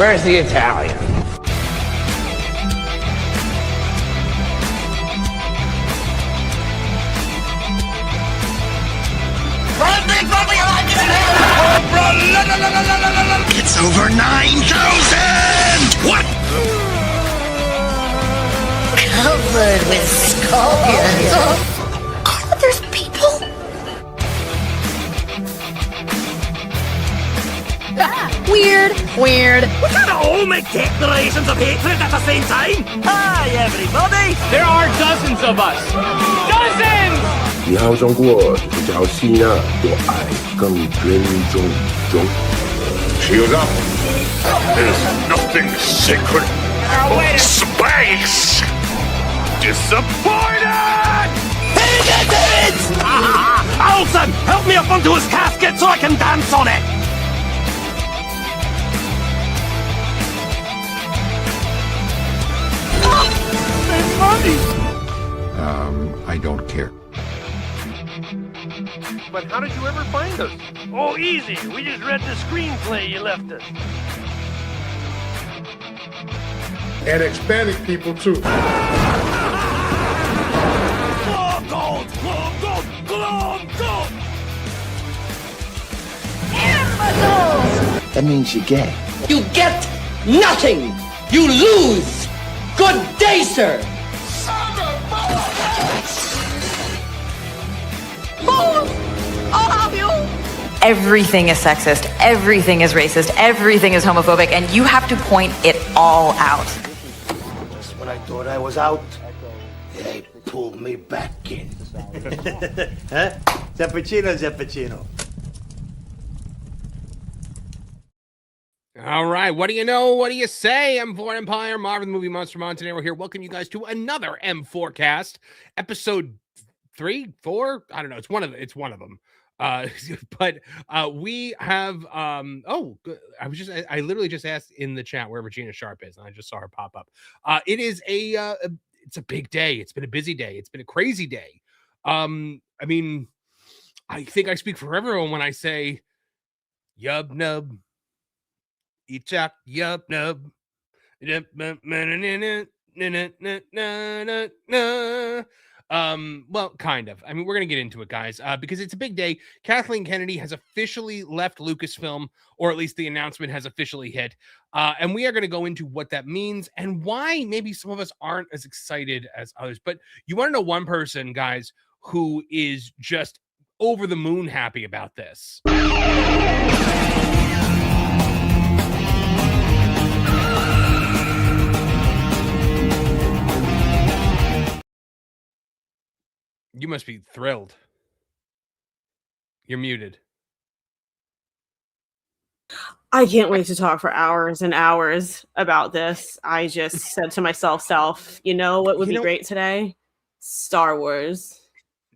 Where's the Italian? It's over 9,000! What? Covered with scorpions. Oh, there's people. Weird. We can't all make declarations of hatred at the same time. Hi, everybody. There are dozens of us. Dozens! 你好中国这条线啊，我爱更尊重中。Shield up. There's nothing sacred about space! Disappointed! Alton, help me up onto his casket so I can dance on it. I don't care. But how did you ever find us? Oh, easy. We just read the screenplay you left us. And Hispanic people too. Globe gold! Globe gold! Globe gold! That means you're gay. You get nothing. You lose. Good day, sir. Everything is sexist, everything is racist, everything is homophobic, and you have to point it all out. Just when I thought I was out, they pulled me back in. Huh? Zappuccino. All right, what do you know? What do you say? I'm Foreign Empire, Marvin the Movie Monster Montanaro here. Welcome you guys to another M4cast, episode 3, 4. I don't know. It's one of them. But we have I literally just asked in the chat where Regina Sharp is, and I just saw her pop up. It's a big day. It's been a busy day. It's been a crazy day. I mean, I think I speak for everyone when I say yub nub. Ichak yub nub. Well, kind of. I mean, we're going to get into it, guys, because it's a big day. Kathleen Kennedy has officially left Lucasfilm, or at least the announcement has officially hit. And we are going to go into what that means and why maybe some of us aren't as excited as others. But you want to know one person, guys, who is just over the moon happy about this. You must be thrilled. You're muted. I can't wait to talk for hours and hours about this. I just said to myself, you know what would be great today? Star Wars.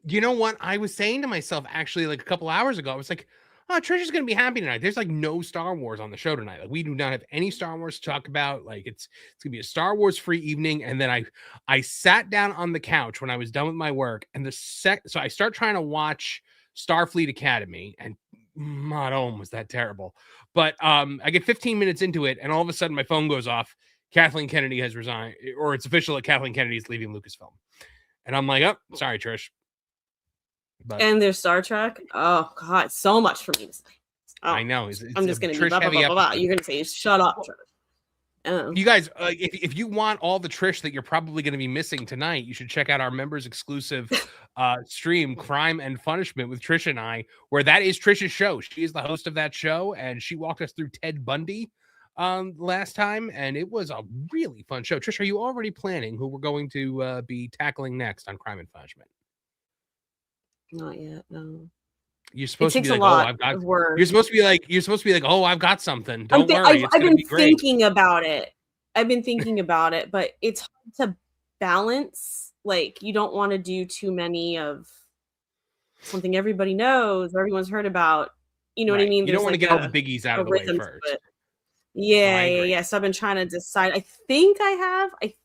You know what? I was saying to myself, actually, like a couple hours ago, I was like, oh, Trish is going to be happy tonight. There's like no Star Wars on the show tonight. Like we do not have any Star Wars to talk about. Like it's going to be a Star Wars free evening. And then I sat down on the couch when I was done with my work, and so I start trying to watch Starfleet Academy, and not only was that terrible, but I get 15 minutes into it, and all of a sudden my phone goes off. Kathleen Kennedy has resigned, or it's official that Kathleen Kennedy is leaving Lucasfilm. And I'm like, oh, sorry, Trish. But, and their Star Trek. Oh God, so much for me to say. Oh, I know. I'm just gonna be blah, blah, blah, blah, blah. You're gonna say, "Shut up, Trish." You guys, if you want all the Trish that you're probably going to be missing tonight, you should check out our members exclusive stream, Crime and Punishment, with Trish and I, where that is Trish's show. She is the host of that show, and she walked us through Ted Bundy last time, and it was a really fun show. Trish, are you already planning who we're going to be tackling next on Crime and Punishment? Not yet, no. You're supposed to be like, oh, I've got. You're supposed to be like, oh, I've got something. Don't worry. I've been thinking about it. But it's hard to balance. Like, you don't want to do too many of something everybody knows or everyone's heard about. You know what I mean? You don't want to get all the biggies out of the way first. Yeah. So I've been trying to decide. I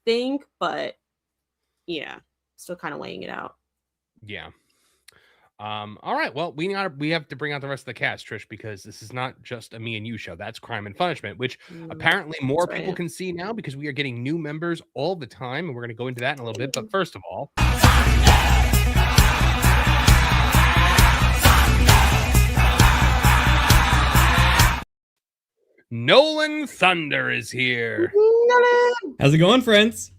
think, but yeah, still kind of weighing it out. Yeah. All right. Well, we have to bring out the rest of the cast, Trish, because this is not just a me and you show. That's Crime and Punishment, which apparently more people can see now because we are getting new members all the time, and we're going to go into that in a little bit. But first of all, Nolan Thunder is here. How's it going, friends?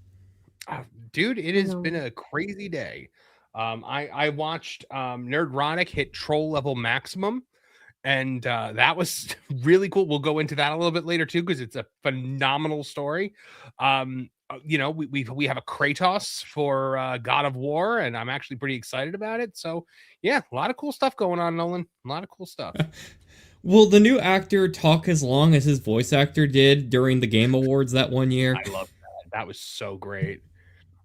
Dude, it has been a crazy day. I watched Nerdrotic hit troll level maximum, and that was really cool. We'll go into that a little bit later too, because it's a phenomenal story. You know, we have a Kratos for God of War, and I'm actually pretty excited about it. So yeah, a lot of cool stuff going on, Nolan. A lot of cool stuff. Will the new actor talk as long as his voice actor did during the Game Awards that one year? I love that. That was so great.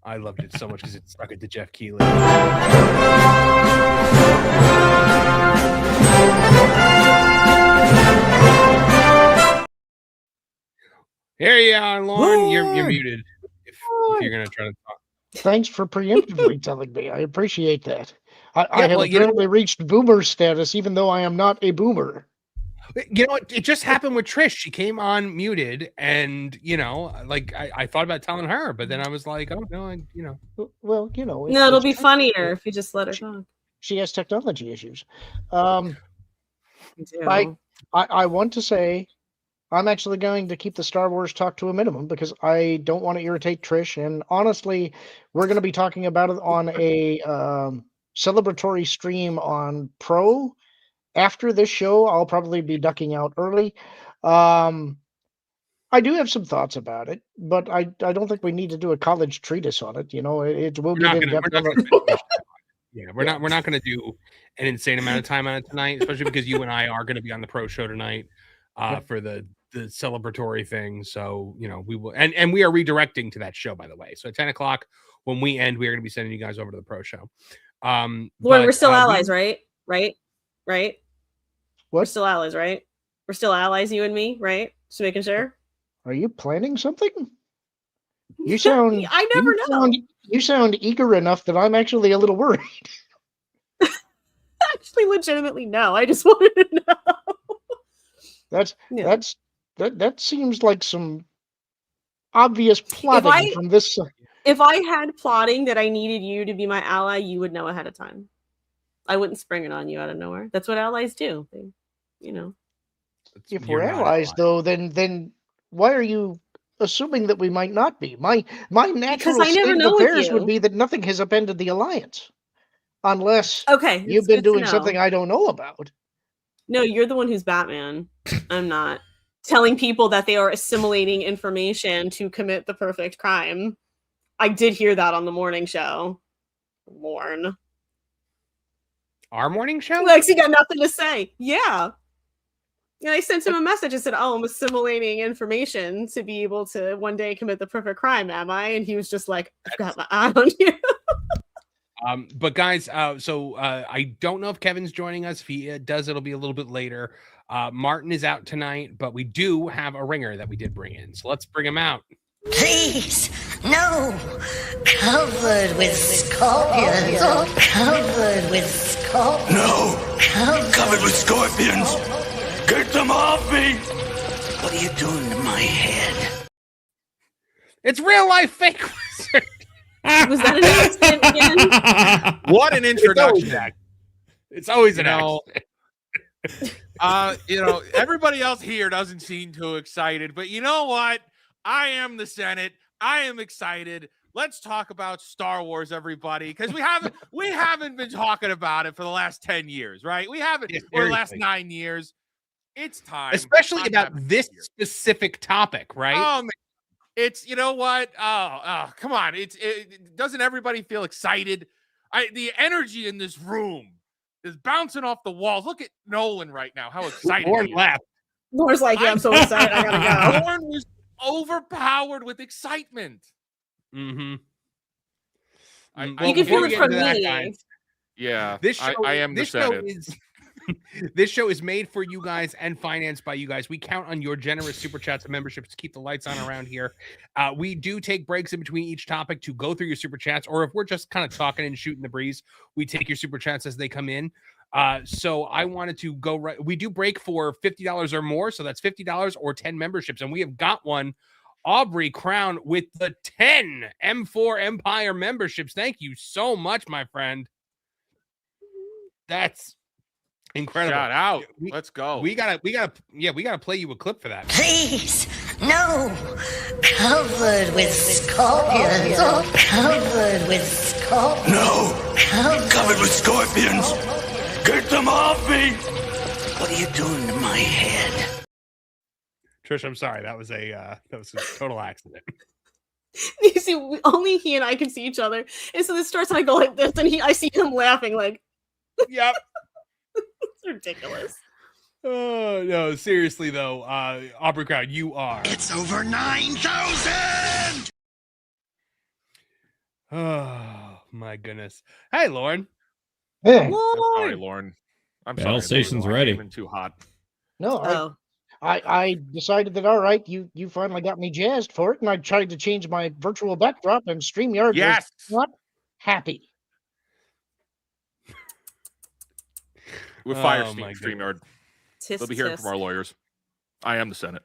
I loved it so much because it stuck it to Jeff Keighley. Here you are, Lorn. You're muted if you're going to try to talk. Thanks for preemptively telling me. I appreciate that. I have apparently reached boomer status, even though I am not a boomer. You know what? It just happened with Trish. She came on muted, and you know, like I thought about telling her, but then I was like, oh no, Well, you know, no, it'll be funnier if you just let her talk. She has technology issues. I want to say, I'm actually going to keep the Star Wars talk to a minimum because I don't want to irritate Trish, and honestly, we're going to be talking about it on a celebratory stream on Pro. After this show, I'll probably be ducking out early. I do have some thoughts about it, but I don't think we need to do a college treatise on it. You know, it will get in depth. We're not going to do an insane amount of time on it tonight, especially because you and I are going to be on the Pro show tonight for the celebratory thing. So you know we will, and we are redirecting to that show, by the way. So at 10 o'clock when we end, we are going to be sending you guys over to the Pro show. Lorn, we're still allies, right? Right? What? We're still allies, right? We're still allies, you and me, right? Just making sure. Are you planning something? You sound. I never know. You sound eager enough that I'm actually a little worried. Actually, legitimately, no. I just wanted to know. That seems like some obvious plotting from this. If I had plotting that I needed you to be my ally, you would know ahead of time. I wouldn't spring it on you out of nowhere. That's what allies do. You know. If we're allies, though, then why are you assuming that we might not be? My natural state of affairs would be that nothing has upended the alliance, unless you've been doing something I don't know about. No, you're the one who's Batman. I'm not. Telling people that they are assimilating information to commit the perfect crime. I did hear that on the morning show. Lorn. Our morning show? Lexi got nothing to say. Yeah. And I sent him a message. I said, I'm assimilating information to be able to one day commit the perfect crime, am I? And he was just like, I've got my eye on you. But guys, I don't know if Kevin's joining us. If he does, it'll be a little bit later. Martin is out tonight, but we do have a ringer that we did bring in. So let's bring him out. Please, no. Covered with scorpions. Oh, covered with scorpions. No. Covered with scorpions. Get them off me. What are you doing to my head? It's real life fake wizard. Was that an accident again? What an introduction. It's always an accident. Everybody else here doesn't seem too excited, but you know what? I am the Senate. I am excited. Let's talk about Star Wars, everybody, because we haven't been talking about it for the last 10 years, right? We haven't for the last 9 years. It's time, especially about this specific topic, right? It's you know what? Oh, come on! Doesn't everybody feel excited? The energy in this room is bouncing off the walls. Look at Nolan right now. How excited! Lorn laughed. Lorn's like, yeah, I'm so excited. I gotta go. Lorn was overpowered with excitement. Mm-hmm. You can feel it from me. Yeah, this show, I am the Senate. This show is made for you guys and financed by you guys. We count on your generous super chats and memberships to keep the lights on around here. We do take breaks in between each topic to go through your super chats, or if we're just kind of talking and shooting the breeze, we take your super chats as they come in. So I wanted to go right. We do break for $50 or more, so that's $50 or 10 memberships, and we have got one. Aubrey Crown with the 10 M4 Empire memberships. Thank you so much, my friend. That's incredible. Shout out. Let's go. We gotta play you a clip for that. Please, no. Covered with scorpions. Covered with scorpions. No. Covered with scorpions. Get them off me. What are you doing to my head? Trish, I'm sorry. That was a total accident. You see, only he and I can see each other, and so this starts and I go like this, and I see him laughing like, "Yep." It's ridiculous. Oh no, seriously though, Aubrey Crown, you are. It's over 9,000. Oh my goodness. Hey, Lorn. Hey. I'm sorry, Lorn. I'm sorry. Battle station's ready. Even too hot. No, I decided that, all right, you finally got me jazzed for it, and I tried to change my virtual backdrop, and StreamYard was not happy. With StreamYard. They'll be hearing from our lawyers. I am the Senate.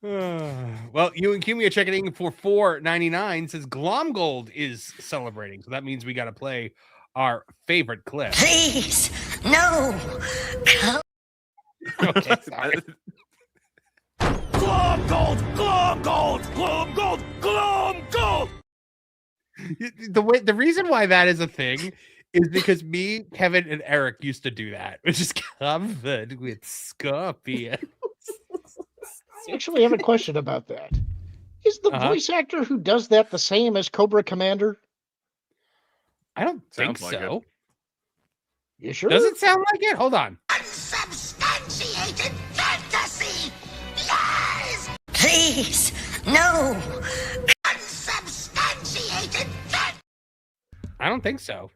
Well, you and Kumi are checking in for $4.99. Says Glomgold is celebrating, so that means we got to play our favorite clip. Please, no. Okay, sorry. Glom gold, glom gold, glom gold, glom gold. The reason why that is a thing is because me, Kevin, and Eric used to do that, which is covered with scorpions. I actually have a question about that. Is the voice actor who does that the same as Cobra Commander? I don't think Sounds like so. You sure? Does it sound like it? Hold on. Unsubstantiated fantasy. Lies. Please, no. Unsubstantiated fantasy. I don't think so.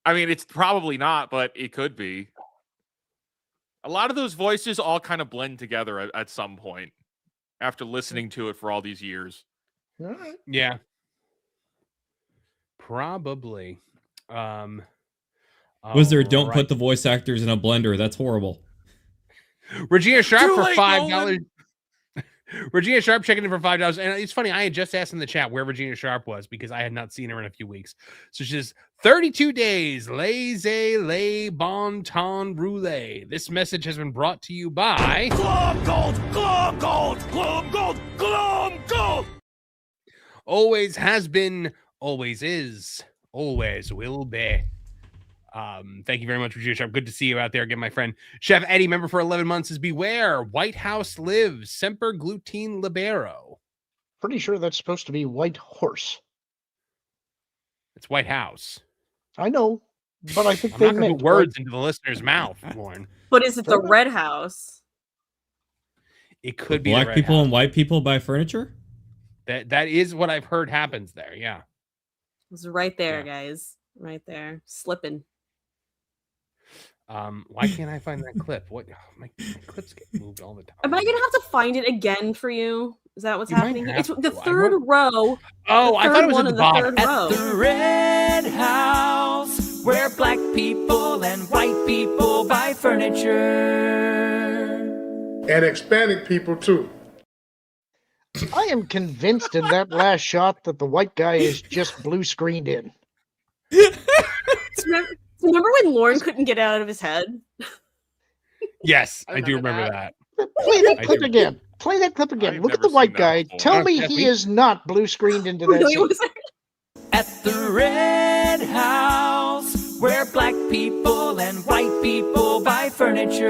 I mean, it's probably not, but it could be. A lot of those voices all kind of blend together at some point after listening to it for all these years. All right. Yeah. Probably. Don't put the voice actors in a blender. That's horrible. Regina Sharp Too for late, $5. Nolan. Regina Sharp checking in for $5. And it's funny, I had just asked in the chat where Regina Sharp was because I had not seen her in a few weeks. So she says, 32 days, laissez bon temps roulette. This message has been brought to you by Glom gold, glom gold, glom gold, glom gold. Always has been, always is, always will be. Thank you very much, Regina Sharp. Good to see you out there again, my friend. Chef Eddie, member for 11 months, says beware. White House lives. Semper glutine libero. Pretty sure that's supposed to be White Horse. It's White House. I know, but I think I'm they not going to meant put words into the listener's mouth, Lauren. But is it the Red House? It could be Black the Red people House. and white people buy furniture? That is what I've heard happens there. Yeah. It's right there, guys. Right there. Slipping. Why can't I find that clip? What my clips get moved all the time. Am I gonna have to find it again for you? Is that what's You might happening? have It's to. the third row. Oh, I thought it was one at in the bottom. third row. The Red House, where black people and white people buy furniture. And Hispanic people too. I am convinced in that last shot that the white guy is just blue screened in. Remember when Lorn couldn't get out of his head? Yes, I do remember that. Play that clip again. Play that clip again. I've Look at never the white seen that guy. before. Tell me Definitely. he is not blue screened into that Really, scene. was it? At the Red House, where black people and white people buy furniture.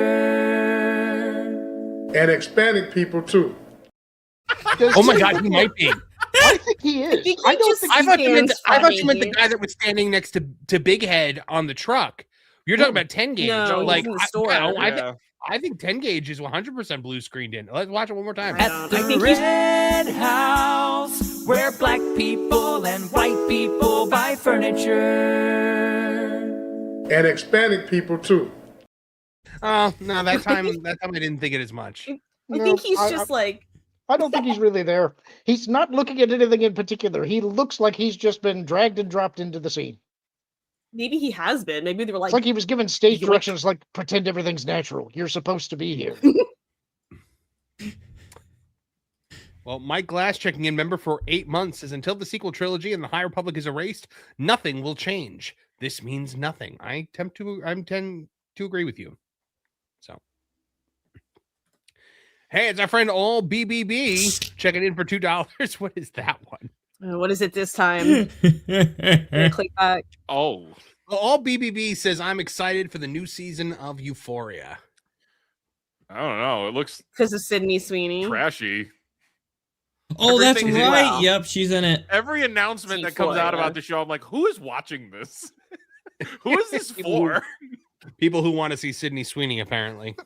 And Hispanic people too. Oh my God, he might be. I think he is. I don't think I thought you meant funny. the guy that was standing next to Big Head on the truck. You're talking about 10 gauge. No, like he's in the store. I think 10 gauge is 100% blue screened in. Let's watch it one more time. At the Red House, where black people and white people buy furniture. And expanding people too. Oh no, that time I didn't think it as much. I think he's just like. I don't think he's really there. He's not looking at anything in particular. He looks like he's just been dragged and dropped into the scene. Maybe he has been. Maybe they were like. It's like he was given stage directions, like pretend everything's natural. You're supposed to be here. Well, Mike Glass checking in, member for 8 months, says until the sequel trilogy and the High Republic is erased, nothing will change. This means nothing. I tend to agree with you. So, hey, it's our friend All BBB checking in for $2. What is that one? What is it this time? Click back. Oh, well, All BBB says I'm excited for the new season of Euphoria. I don't know. It looks because of Sydney Sweeney. Trashy. Oh, that's Everything's right. well. Yep, she's in it. Every announcement that comes out about the show, I'm like, who is watching this? Who is this for? People who want to see Sydney Sweeney, apparently.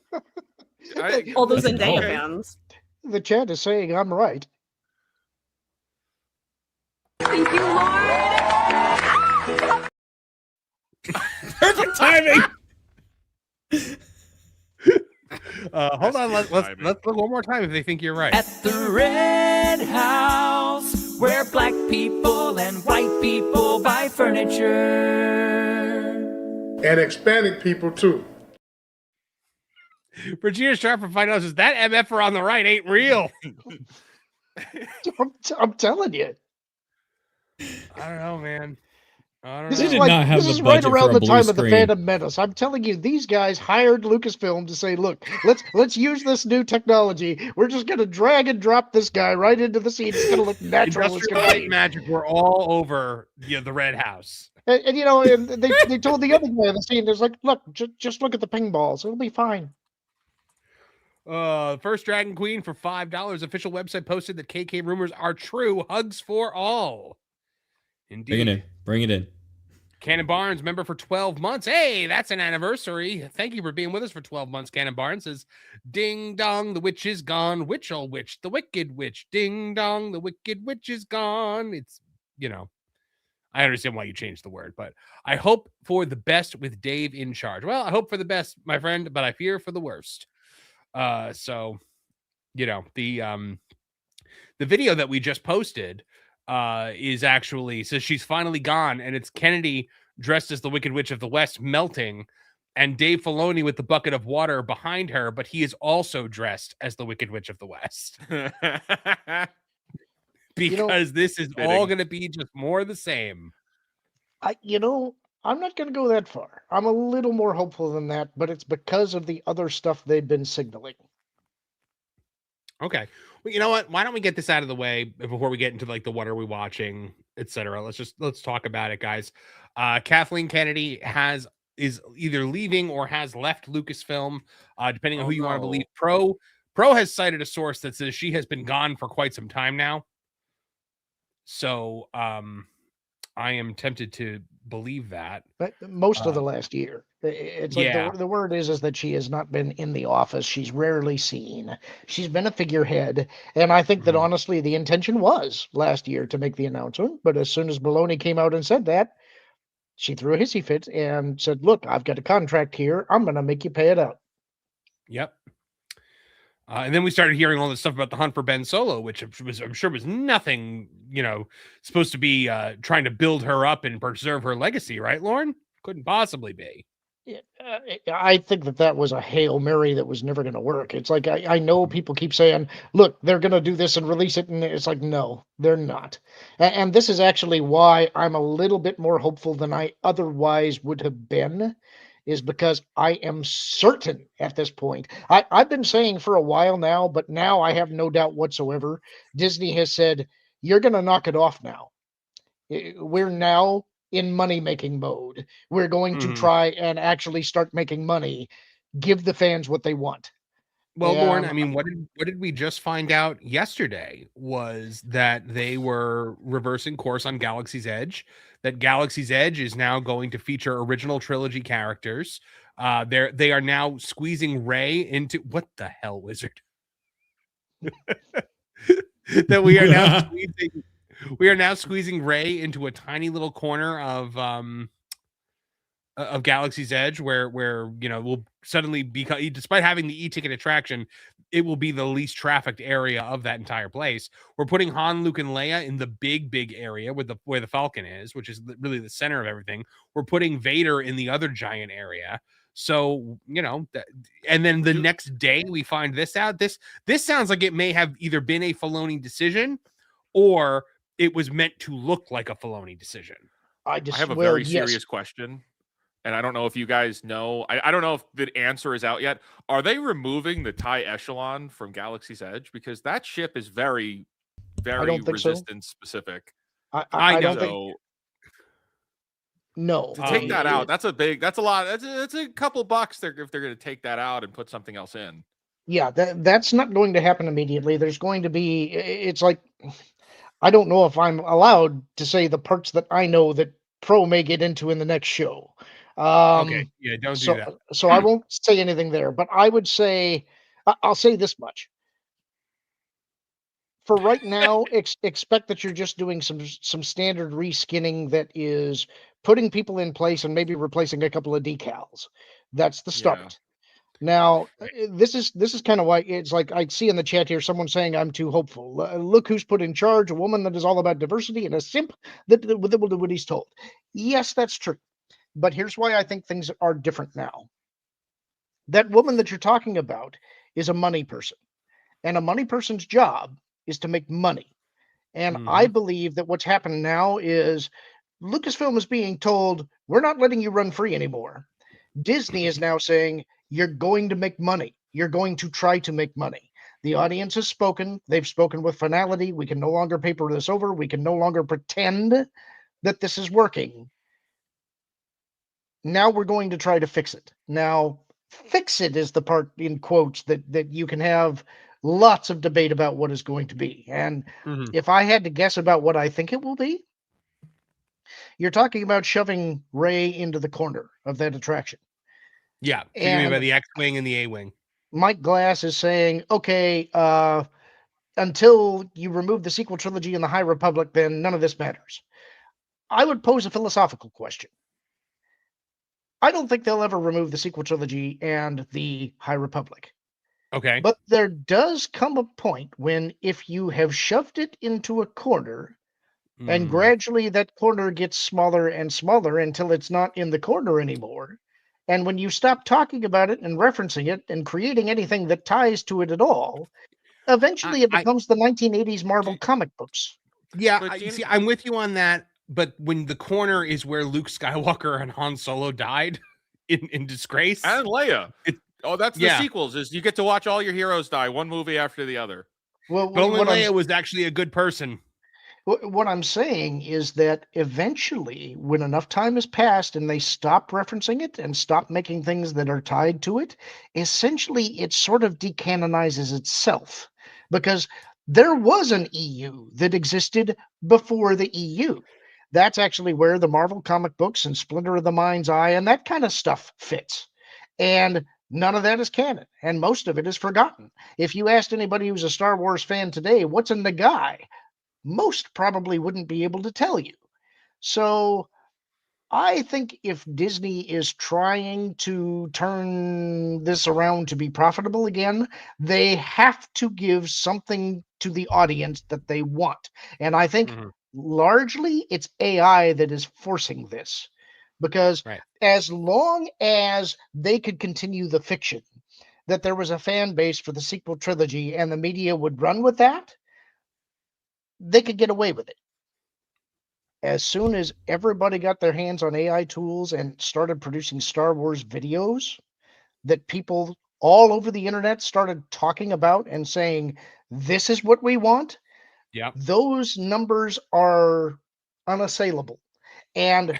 All those Zendaya fans. The chat is saying I'm right. Thank you, Lord. Perfect timing. Hold on, let's look one more time if they think you're right. At the Red House, where black people and white people buy furniture. And expanding people too. Regina Sharp from $5 says that MFer on the right ain't real. I'm telling you. I don't know, man. This is right around the time of the Phantom Menace. I'm telling you, these guys hired Lucasfilm to say, "Look, let's use this new technology. We're just going to drag and drop this guy right into the scene. It's going to look natural." Industrial Light and Magic were all over the Red House. And you know, and they told the other guy in the scene, "There's like, look, just look at the ping balls. It'll be fine." First Dragon Queen for $5. Official website posted that KK rumors are true. Hugs for all. Indeed. Bring it in. Cannon Barnes, member for 12 months. Hey, that's an anniversary. Thank you for being with us for 12 months. Cannon Barnes says, ding dong, the witch is gone. Witch, oh witch, the wicked witch. Ding dong, the wicked witch is gone. It's, I understand why you changed the word, but I hope for the best with Dave in charge. Well, I hope for the best, my friend, but I fear for the worst. The video that we just posted is actually says she's finally gone, and it's Kennedy dressed as the Wicked Witch of the West melting, and Dave Filoni with the bucket of water behind her, but he is also dressed as the Wicked Witch of the West. Because this is all going to be just more of the same. I'm not going to go that far. I'm a little more hopeful than that, but it's because of the other stuff they've been signaling. Okay. Well, you know what? Why don't we get this out of the way before we get into like the what are we watching, etc. Let's talk about it, guys. Kathleen Kennedy is either leaving or has left Lucasfilm, depending on who you want to believe. Pro has cited a source that says she has been gone for quite some time now. So I am tempted to believe that. But most of the last year. It's like the word is that she has not been in the office. She's rarely seen. She's been a figurehead. And I think that honestly, the intention was last year to make the announcement. But as soon as Maloney came out and said that, she threw a hissy fit and said, look, I've got a contract here. I'm going to make you pay it out. Yep. And then we started hearing all this stuff about the hunt for Ben Solo, which I'm sure was nothing, supposed to be trying to build her up and preserve her legacy, right, Lorn? Couldn't possibly be. I think that was a Hail Mary that was never going to work. It's like, I know people keep saying, look, they're going to do this and release it. And it's like, no, they're not. And this is actually why I'm a little bit more hopeful than I otherwise would have been. Is because I am certain at this point. I've been saying for a while now, but now I have no doubt whatsoever. Disney has said, you're going to knock it off now. We're now in money-making mode. We're going to try and actually start making money. Give the fans what they want. Well, Lorn, I mean, what did we just find out yesterday was that they were reversing course on Galaxy's Edge, that Galaxy's Edge is now going to feature original trilogy characters. They are now squeezing Rey into what the hell, Wizard? That we are now squeezing Rey into a tiny little corner of of Galaxy's Edge, where will suddenly become, despite having the e-ticket attraction, it will be the least trafficked area of that entire place. We're putting Han, Luke, and Leia in the big area where the Falcon is, which is really the center of everything. We're putting Vader in the other giant area. So, and then the next day we find this out. This sounds like it may have either been a Filoni decision or it was meant to look like a Filoni decision. I have a very serious question, and I don't know if you guys know. I don't know if the answer is out yet. Are they removing the TIE Echelon from Galaxy's Edge? Because that ship is very, very resistance specific. I don't think. No, to take that out, that's a lot. That's a couple bucks if they're going to take that out and put something else in. Yeah, that's not going to happen immediately. There's going to be. It's like, I don't know if I'm allowed to say the parts that I know that Pro may get into in the next show. Okay, yeah, don't do that. So I won't say anything there, but I would say, I'll say this much. For right now, expect that you're just doing some standard reskinning that is putting people in place and maybe replacing a couple of decals. That's the start. Yeah. Now, this is kind of why it's like I see in the chat here someone saying I'm too hopeful. Look who's put in charge, a woman that is all about diversity and a simp that will do what he's told. Yes, that's true. But here's why I think things are different now. That woman that you're talking about is a money person. And a money person's job is to make money. And I believe that what's happened now is Lucasfilm is being told, we're not letting you run free anymore. Disney is now saying, you're going to make money. You're going to try to make money. The audience has spoken. They've spoken with finality. We can no longer paper this over. We can no longer pretend that this is working. Now we're going to try to fix it. Now, fix it is the part in quotes that you can have lots of debate about what is going to be. And if I had to guess about what I think it will be, you're talking about shoving Rey into the corner of that attraction. Yeah, and about the X-Wing and the A-Wing. Mike Glass is saying, okay, until you remove the sequel trilogy and the High Republic, then none of this matters. I would pose a philosophical question. I don't think they'll ever remove the sequel trilogy and the High Republic. Okay. But there does come a point when if you have shoved it into a corner and gradually that corner gets smaller and smaller until it's not in the corner anymore. And when you stop talking about it and referencing it and creating anything that ties to it at all, eventually it becomes the 1980s Marvel comic books. Yeah, I'm with you on that. But when the corner is where Luke Skywalker and Han Solo died in disgrace. And Leia. That's the sequels, is you get to watch all your heroes die, one movie after the other. Well, but only Leia was actually a good person. What I'm saying is that eventually, when enough time has passed and they stop referencing it and stop making things that are tied to it, essentially it sort of decanonizes itself. Because there was an EU that existed before the EU. That's actually where the Marvel comic books and Splinter of the Mind's Eye and that kind of stuff fits. And none of that is canon, and most of it is forgotten. If you asked anybody who's a Star Wars fan today, what's a Nagai? Most probably wouldn't be able to tell you. So I think if Disney is trying to turn this around to be profitable again, they have to give something to the audience that they want. And I think largely it's AI that is forcing this. Because as long as they could continue the fiction that there was a fan base for the sequel trilogy and the media would run with that, they could get away with it. As soon as everybody got their hands on AI tools and started producing Star Wars videos that people all over the internet started talking about and saying, this is what we want, those numbers are unassailable. And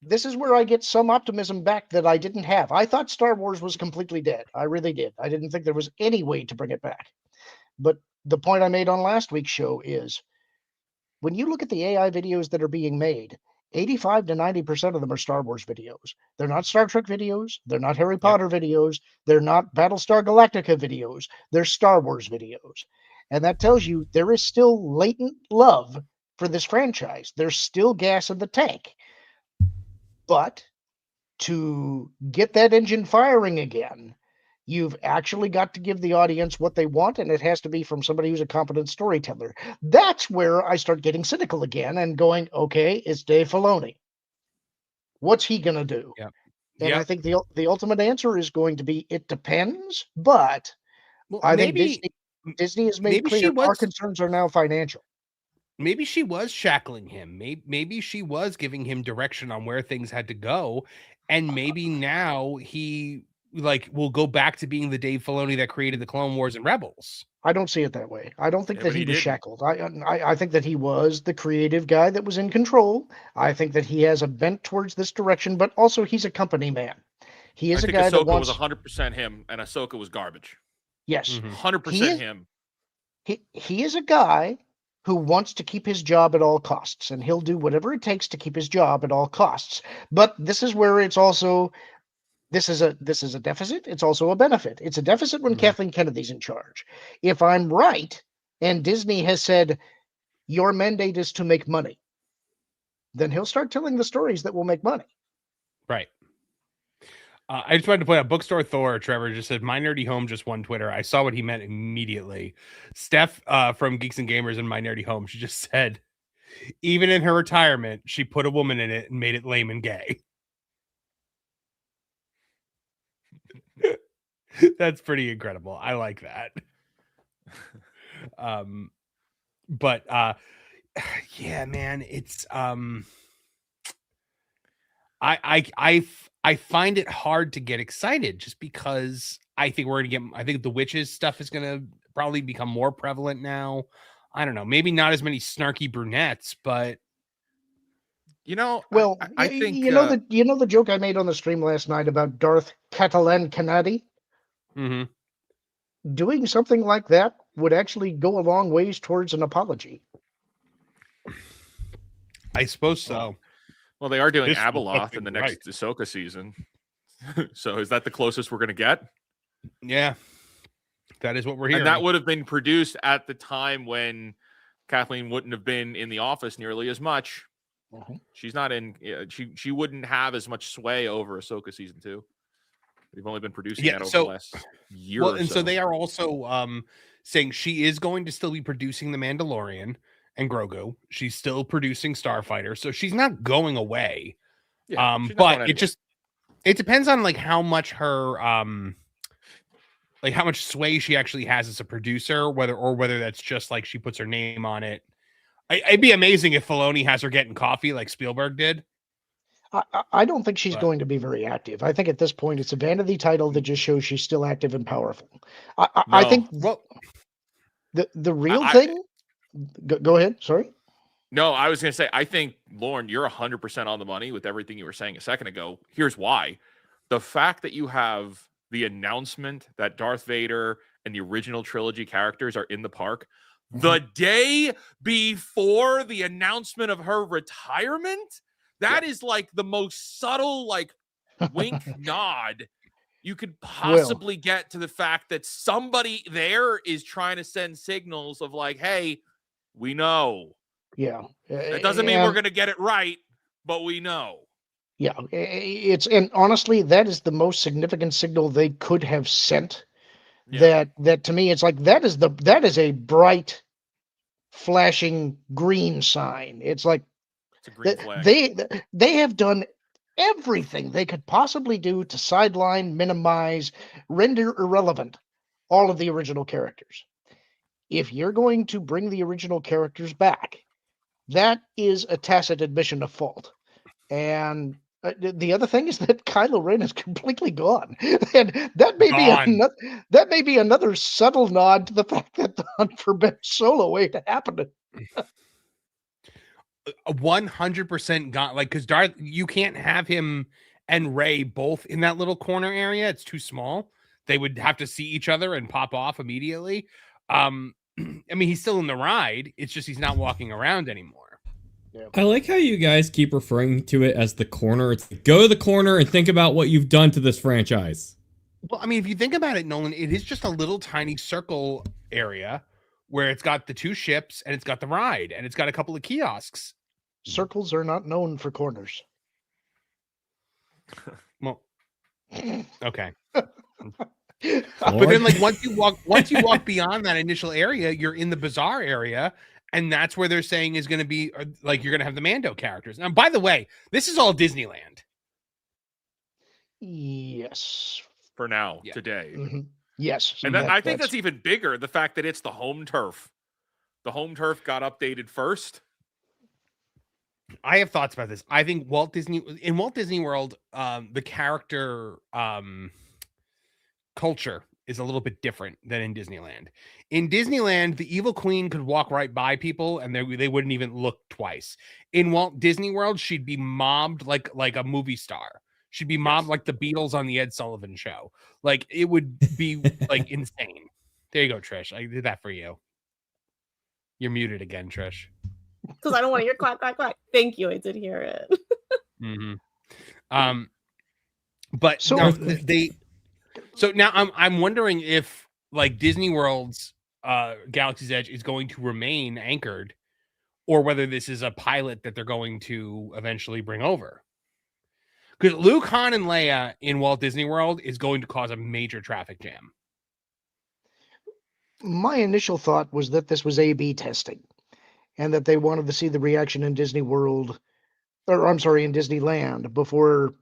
this is where I get some optimism back that I didn't have. I thought Star Wars was completely dead. I really did. I didn't think there was any way to bring it back. But the point I made on last week's show is when you look at the AI videos that are being made, 85 to 90% of them are Star Wars videos. They're not Star Trek videos. They're not Harry Potter videos. They're not Battlestar Galactica videos. They're Star Wars videos. And that tells you there is still latent love for this franchise. There's still gas in the tank. But to get that engine firing again, you've actually got to give the audience what they want, and it has to be from somebody who's a competent storyteller. That's where I start getting cynical again and going, okay, it's Dave Filoni. What's he going to do? Yeah. And I think the ultimate answer is going to be, it depends, but I think Disney has made clear our concerns are now financial. Maybe she was shackling him. Maybe she was giving him direction on where things had to go. And maybe now he will go back to being the Dave Filoni that created the Clone Wars and Rebels. I don't see it that way. I don't think that he was shackled. I think that he was the creative guy that was in control. I think that he has a bent towards this direction, but also he's a company man. He is a guy that wants. was 100% him, and Ahsoka was garbage. Yes, 100% him. He is a guy who wants to keep his job at all costs, and he'll do whatever it takes to keep his job at all costs. But this is where it's also. This is a deficit. It's also a benefit. It's a deficit when Kathleen Kennedy's in charge. If I'm right, and Disney has said, your mandate is to make money, then he'll start telling the stories that will make money. Right. I just wanted to point out Bookstore Thor, Trevor just said, my nerdy home just won Twitter. I saw what he meant immediately. Steph from Geeks and Gamers in My Nerdy Home, she just said, even in her retirement, she put a woman in it and made it lame and gay. That's pretty incredible. I like that. But yeah, man, it's I find it hard to get excited just because I think I think the witches stuff is gonna probably become more prevalent now. I don't know, maybe not as many snarky brunettes, but well, I think you know the joke I made on the stream last night about Darth Catalan Canadi. Mm-hmm. Doing something like that would actually go a long ways towards an apology. I suppose so. Well, they are doing Abeloth in the next Ahsoka season. So is that the closest we're going to get? Yeah. That is what we're hearing. And that would have been produced at the time when Kathleen wouldn't have been in the office nearly as much. She's not in. She wouldn't have as much sway over Ahsoka season 2. We've only been producing that over the last year. Well, and so they are also saying she is going to still be producing The Mandalorian and Grogu. She's still producing Starfighter, so she's not going away. Yeah, but it depends on how much her how much sway she actually has as a producer, whether that's just she puts her name on it. It'd be amazing if Filoni has her getting coffee like Spielberg did. I don't think she's going to be very active. I think at this point it's a vanity title that just shows she's still active and powerful. I think the real thing. Go ahead. Sorry. No, I was going to say, I think, Lorn, you're 100% on the money with everything you were saying a second ago. Here's why. The fact that you have the announcement that Darth Vader and the original trilogy characters are in the park the day before the announcement of her retirement, that is the most subtle, wink nod you could possibly get to the fact that somebody there is trying to send signals of hey, we know. Yeah. That doesn't mean we're going to get it right, but we know. Yeah. And honestly, that is the most significant signal they could have sent. Yeah. That to me, it's that is a bright, flashing green sign. It's it's a green flag. They have done everything they could possibly do to sideline, minimize, render irrelevant all of the original characters. If you're going to bring the original characters back, that is a tacit admission of fault. And the other thing is that Kylo Ren is completely gone, and that may be another subtle nod to the fact that the Hunt for Ben Solo ain't happening. 100% gone. Because Darth, you can't have him and Rey both in that little corner area. It's too small. They would have to see each other and pop off immediately. I mean, he's still in the ride. It's just he's not walking around anymore. Yeah. I like how you guys keep referring to it as the corner. It's go to the corner and think about what you've done to this franchise. Well, I mean, if you think about it, Nolan, it is just a little tiny circle area where it's got the 2 ships and it's got the ride and it's got a couple of kiosks. Circles are not known for corners. Well, okay. But then, like, once you walk beyond that initial area, you're in the bizarre area, and that's where they're saying is going to be like you're going to have the Mando characters. Now, by the way, this is all Disneyland. Yes. For now, today. Mm-hmm. Yes. And I think that's even bigger. The fact that it's the home turf. The home turf got updated first. I have thoughts about this. I think Walt Disney World, the character culture is a little bit different than in Disneyland. In Disneyland, the evil queen could walk right by people and they wouldn't even look twice. In Walt Disney World, she'd be mobbed like a movie star. She'd be mobbed like the Beatles on the Ed Sullivan Show. Like, it would be like insane. There you go, Trish. I did that for you. You're muted again, Trish. Because I don't want to hear quack, quack, quack. Thank you. I did hear it. Mm-hmm. But so now So now I'm wondering if like Disney World's Galaxy's Edge is going to remain anchored, or whether this is a pilot that they're going to eventually bring over. Because Luke, Han, and Leia in Walt Disney World is going to cause a major traffic jam. My initial thought was that this was A/B testing, and that they wanted to see the reaction in Disney World, or I'm sorry, in Disneyland before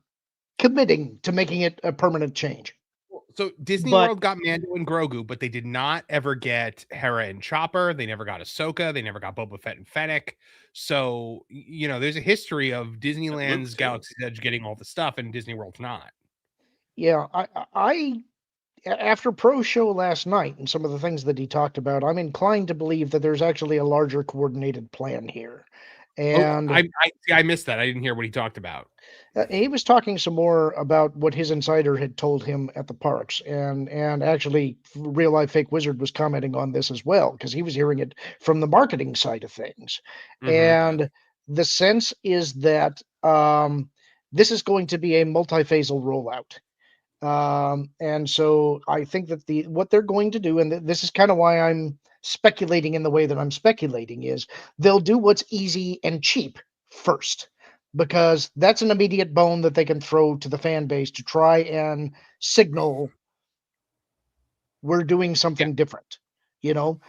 committing to making it a permanent change. So Disney World got Mando and Grogu, but they did not ever get Hera and Chopper. They never got Ahsoka. They never got Boba Fett and Fennec. So, you know, there's a history of Disneyland's Galaxy's Edge getting all the stuff and Disney World's not. Yeah, I after Pro's show last night and some of the things that he talked about, I'm inclined to believe that there's actually a larger coordinated plan here. And I missed that. I didn't hear what he talked about. He was talking some more about what his insider had told him at the parks, and actually Real Life Fake Wizard was commenting on this as well, because he was hearing it from the marketing side of things. Mm-hmm. And the sense is that this is going to be a multi-phasal rollout. And so I think that what they're going to do, and this is kind of why I'm speculating in the way that I'm speculating, is they'll do what's easy and cheap first, because that's an immediate bone that they can throw to the fan base to try and signal we're doing something different, you know?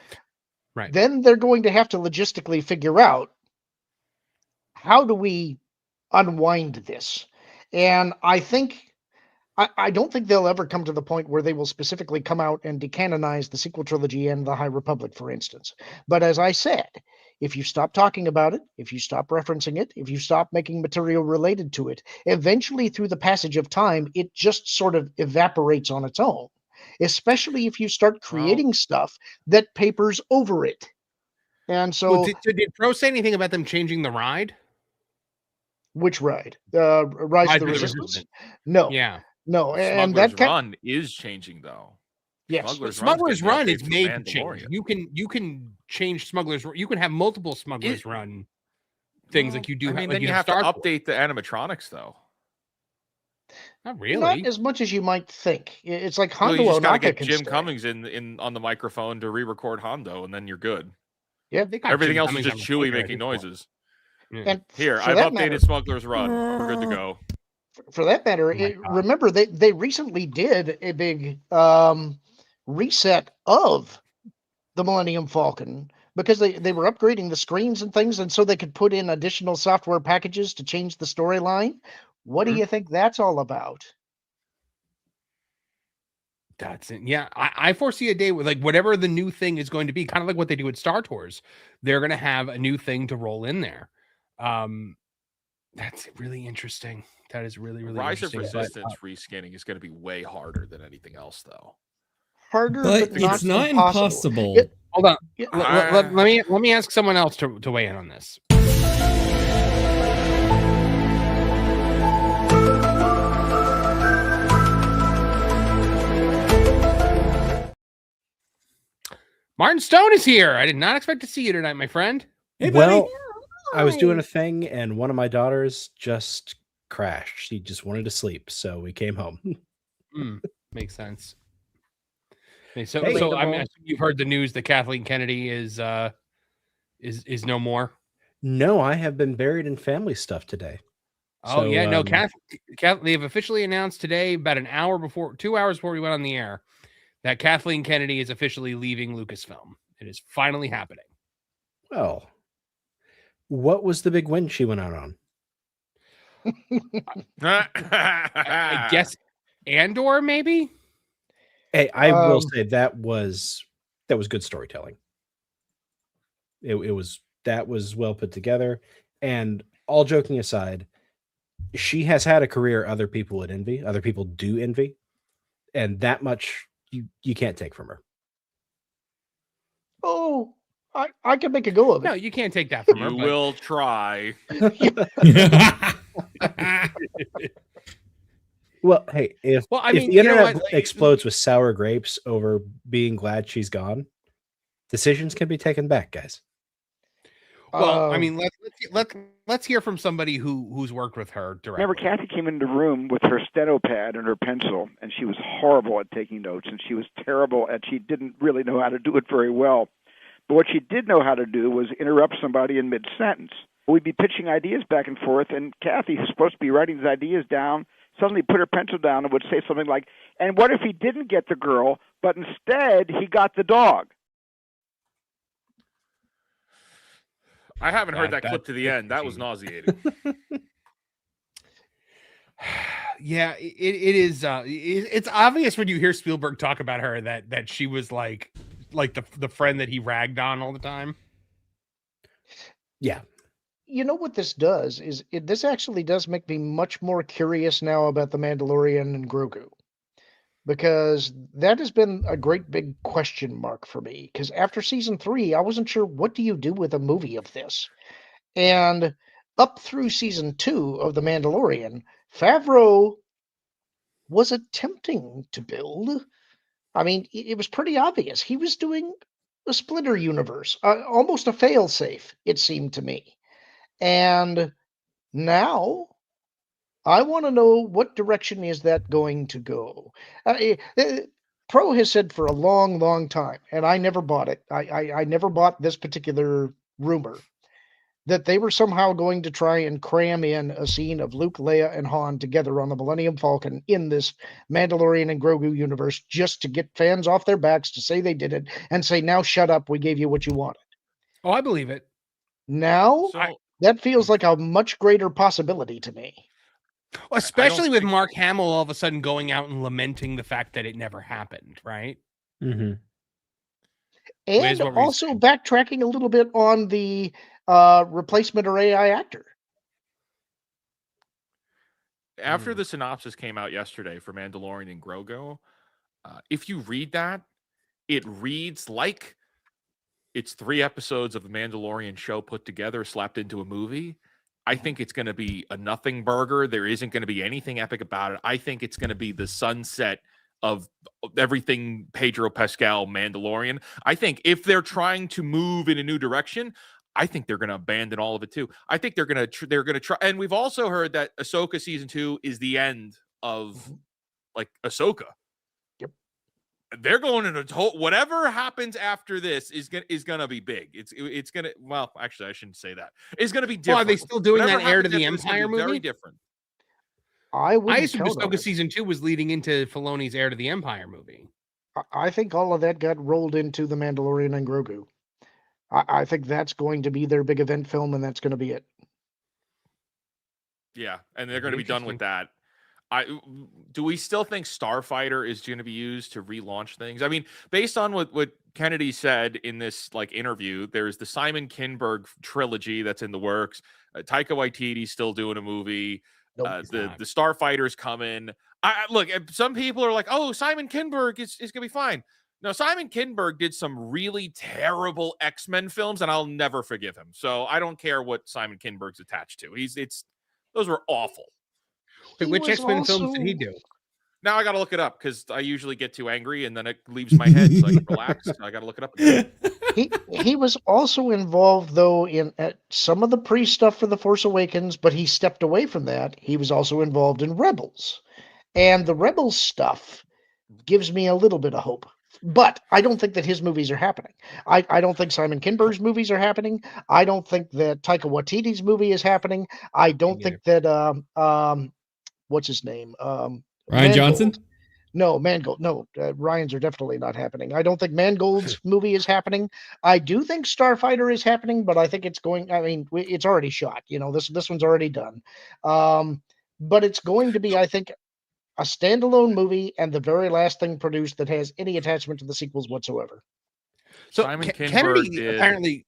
Right. Then they're going to have to logistically figure out, how do we unwind this? And I don't think they'll ever come to the point where they will specifically come out and decanonize the sequel trilogy and the High Republic, for instance. But as I said, if you stop talking about it, if you stop referencing it, if you stop making material related to it, eventually through the passage of time, it just sort of evaporates on its own, especially if you start creating stuff that papers over it. And so... Well, did Pro say anything about them changing the ride? Which ride? Rise of the Resistance? No. Yeah. No, and Smuggler's Run is changing though. Yes, Smuggler's Run is made to change. You can change Smuggler's. You can have multiple Smuggler's Run things like you do. I mean, like then you have to update the animatronics though. Not really. Not as much as you might think. It's like Hondo. You just gotta get Jim Cummings in on the microphone to re-record Hondo, and then you're good. Yeah, everything else is just Chewie making noises. And here, I've updated Smuggler's Run. We're good to go. For that matter, remember they recently did a big reset of the Millennium Falcon because they were upgrading the screens and things, and so they could put in additional software packages to change the storyline. What do you think that's all about? That's it. Yeah, I foresee a day where, like, whatever the new thing is going to be, kind of like what they do at Star Tours, they're going to have a new thing to roll in there. That's really interesting. That is really, really Rise interesting. of Resistance reskinning is going to be way harder than anything else, though. Harder, but it's not impossible. Hold on. Let me ask someone else to weigh in on this. Martin Stone is here. I did not expect to see you tonight, my friend. Hey, well, I was doing a thing, and one of my daughters just crashed. She just wanted to sleep, so we came home. Makes sense. Okay, so I mean, you've heard the news that Kathleen Kennedy is no more. No, I have been buried in family stuff today. Oh, So, yeah. No, they've officially announced today, about 2 hours before we went on the air, that Kathleen Kennedy is officially leaving Lucasfilm. It is finally happening. Well, what was the big win she went out on? I guess Andor, maybe? Hey, I will say that was good storytelling. It was well put together. And all joking aside, she has had a career other people would envy, other people do envy, and that much you can't take from her. Oh, I can make a go of it. No, you can't take that from her. You will try. Well, hey, if Well, the internet explodes with sour grapes over being glad she's gone, decisions can be taken back, guys. Well, I mean, let's hear from somebody who's worked with her directly. Remember, Kathy came into the room with her steno pad and her pencil, and she was horrible at taking notes, and she was terrible at, she didn't really know how to do it very well. But what she did know how to do was interrupt somebody in mid-sentence. We'd be pitching ideas back and forth, and Kathy, who's supposed to be writing these ideas down, suddenly put her pencil down and would say something like, and what if he didn't get the girl, but instead he got the dog? I haven't heard that clip to the end. That was nauseating. Yeah, it is. It's obvious when you hear Spielberg talk about her that she was like the friend that he ragged on all the time. Yeah. You know what this does is this actually does make me much more curious now about the Mandalorian and Grogu, because that has been a great big question mark for me. Because after season 3, I wasn't sure what do you do with a movie of this, and up through season 2 of the Mandalorian, Favreau was attempting to build. I mean, it was pretty obvious he was doing a Splinter universe, almost a fail-safe, it seemed to me. And now I want to know, what direction is that going to go? Pro has said for a long, long time, and I never bought it. I never bought this particular rumor that they were somehow going to try and cram in a scene of Luke, Leia, and Han together on the Millennium Falcon in this Mandalorian and Grogu universe, just to get fans off their backs to say they did it and say, now shut up, we gave you what you wanted. Oh, I believe it. Now, that feels like a much greater possibility to me. Especially with Mark Hamill all of a sudden going out and lamenting the fact that it never happened, right? Mm-hmm. And also backtracking a little bit on the replacement or AI actor. After the synopsis came out yesterday for Mandalorian and Grogu, if you read that, it reads like it's 3 episodes of the Mandalorian show put together, slapped into a movie. I think it's going to be a nothing burger. There isn't going to be anything epic about it. I think it's going to be the sunset of everything Pedro Pascal Mandalorian. I think if they're trying to move in a new direction, I think they're going to abandon all of it too. I think they're going to try. And we've also heard that Ahsoka season 2 is the end of like Ahsoka. They're going in a whatever happens after this is gonna be big. It's gonna, well, actually I shouldn't say that. It's gonna be different. Well, are they still doing Whatever that Heir to happens the after this is gonna Empire be movie? Very different. I assumed Ahsoka season 2 was leading into Filoni's Heir to the Empire movie. I think all of that got rolled into the Mandalorian and Grogu. I think that's going to be their big event film, and that's going to be it. Yeah, and they're going to be done with that. Do we still think Starfighter is going to be used to relaunch things? I mean, based on what Kennedy said in this like interview, there's the Simon Kinberg trilogy that's in the works. Taika Waititi's still doing a movie. The Starfighter's coming. Look, some people are like, "Oh, Simon Kinberg is going to be fine." No, Simon Kinberg did some really terrible X-Men films, and I'll never forgive him. So I don't care what Simon Kinberg's attached to. Those were awful. Wait, which X-Men films did he do? Now I got to look it up because I usually get too angry and then it leaves my head, so I can relax. So I got to look it up again. He was also involved, though, in some of the pre-stuff for The Force Awakens, but he stepped away from that. He was also involved in Rebels. And the Rebels stuff gives me a little bit of hope But I don't think that his movies are happening. I don't think Simon Kinberg's movies are happening. I don't think that Taika Waititi's movie is happening. I don't think that what's his name? Ryan Mangold. Johnson? No, Mangold. No, Ryan's are definitely not happening. I don't think Mangold's movie is happening. I do think Starfighter is happening, but I think it's going. I mean, it's already shot. You know, this one's already done. But it's going to be, I think, a standalone movie and the very last thing produced that has any attachment to the sequels whatsoever. So Simon Kinberg Kennedy did. apparently,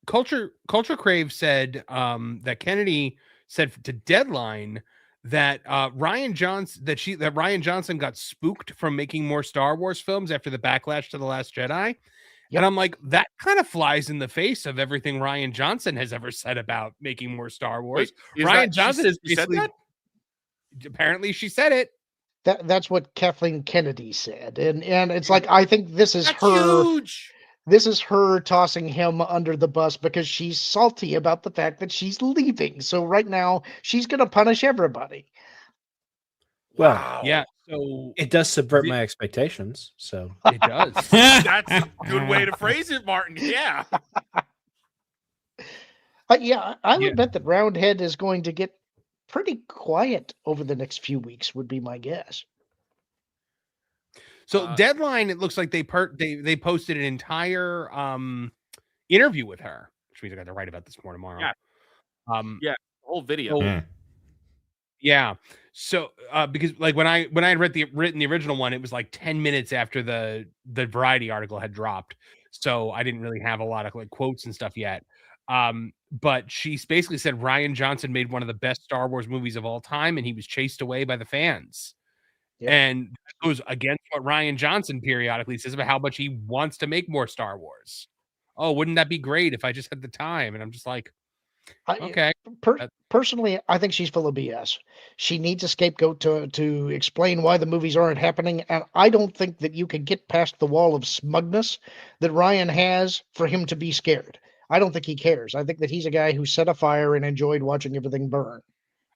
Culture Crave said that Kennedy said to Deadline that Ryan Johnson got spooked from making more Star Wars films after the backlash to The Last Jedi. Yep. And I'm like, that kind of flies in the face of everything Ryan Johnson has ever said about making more Star Wars. Wait, Ryan Johnson is basically, said that? Apparently she said it. That's what Kathleen Kennedy said. And it's like, I think this is huge. This is her tossing him under the bus because she's salty about the fact that she's leaving. So right now she's going to punish everybody. Well, yeah. So it does subvert my expectations. So it does. That's a good way to phrase it, Martin. Yeah. I would bet that Roundhead is going to get pretty quiet over the next few weeks, would be my guess. So Deadline, it looks like they posted an entire interview with her, which means I got to write about this more tomorrow. Yeah. The whole video. So, yeah. So because like when I had written the original one, it was like 10 minutes after the Variety article had dropped. So I didn't really have a lot of like quotes and stuff yet. But she basically said Ryan Johnson made one of the best Star Wars movies of all time, and he was chased away by the fans. Yep. And that goes against what Ryan Johnson periodically says about how much he wants to make more Star Wars. Oh, wouldn't that be great if I just had the time? And I'm just like, okay. Personally, I think she's full of BS. She needs a scapegoat to explain why the movies aren't happening. And I don't think that you can get past the wall of smugness that Ryan has for him to be scared. I don't think he cares. I think that he's a guy who set a fire and enjoyed watching everything burn.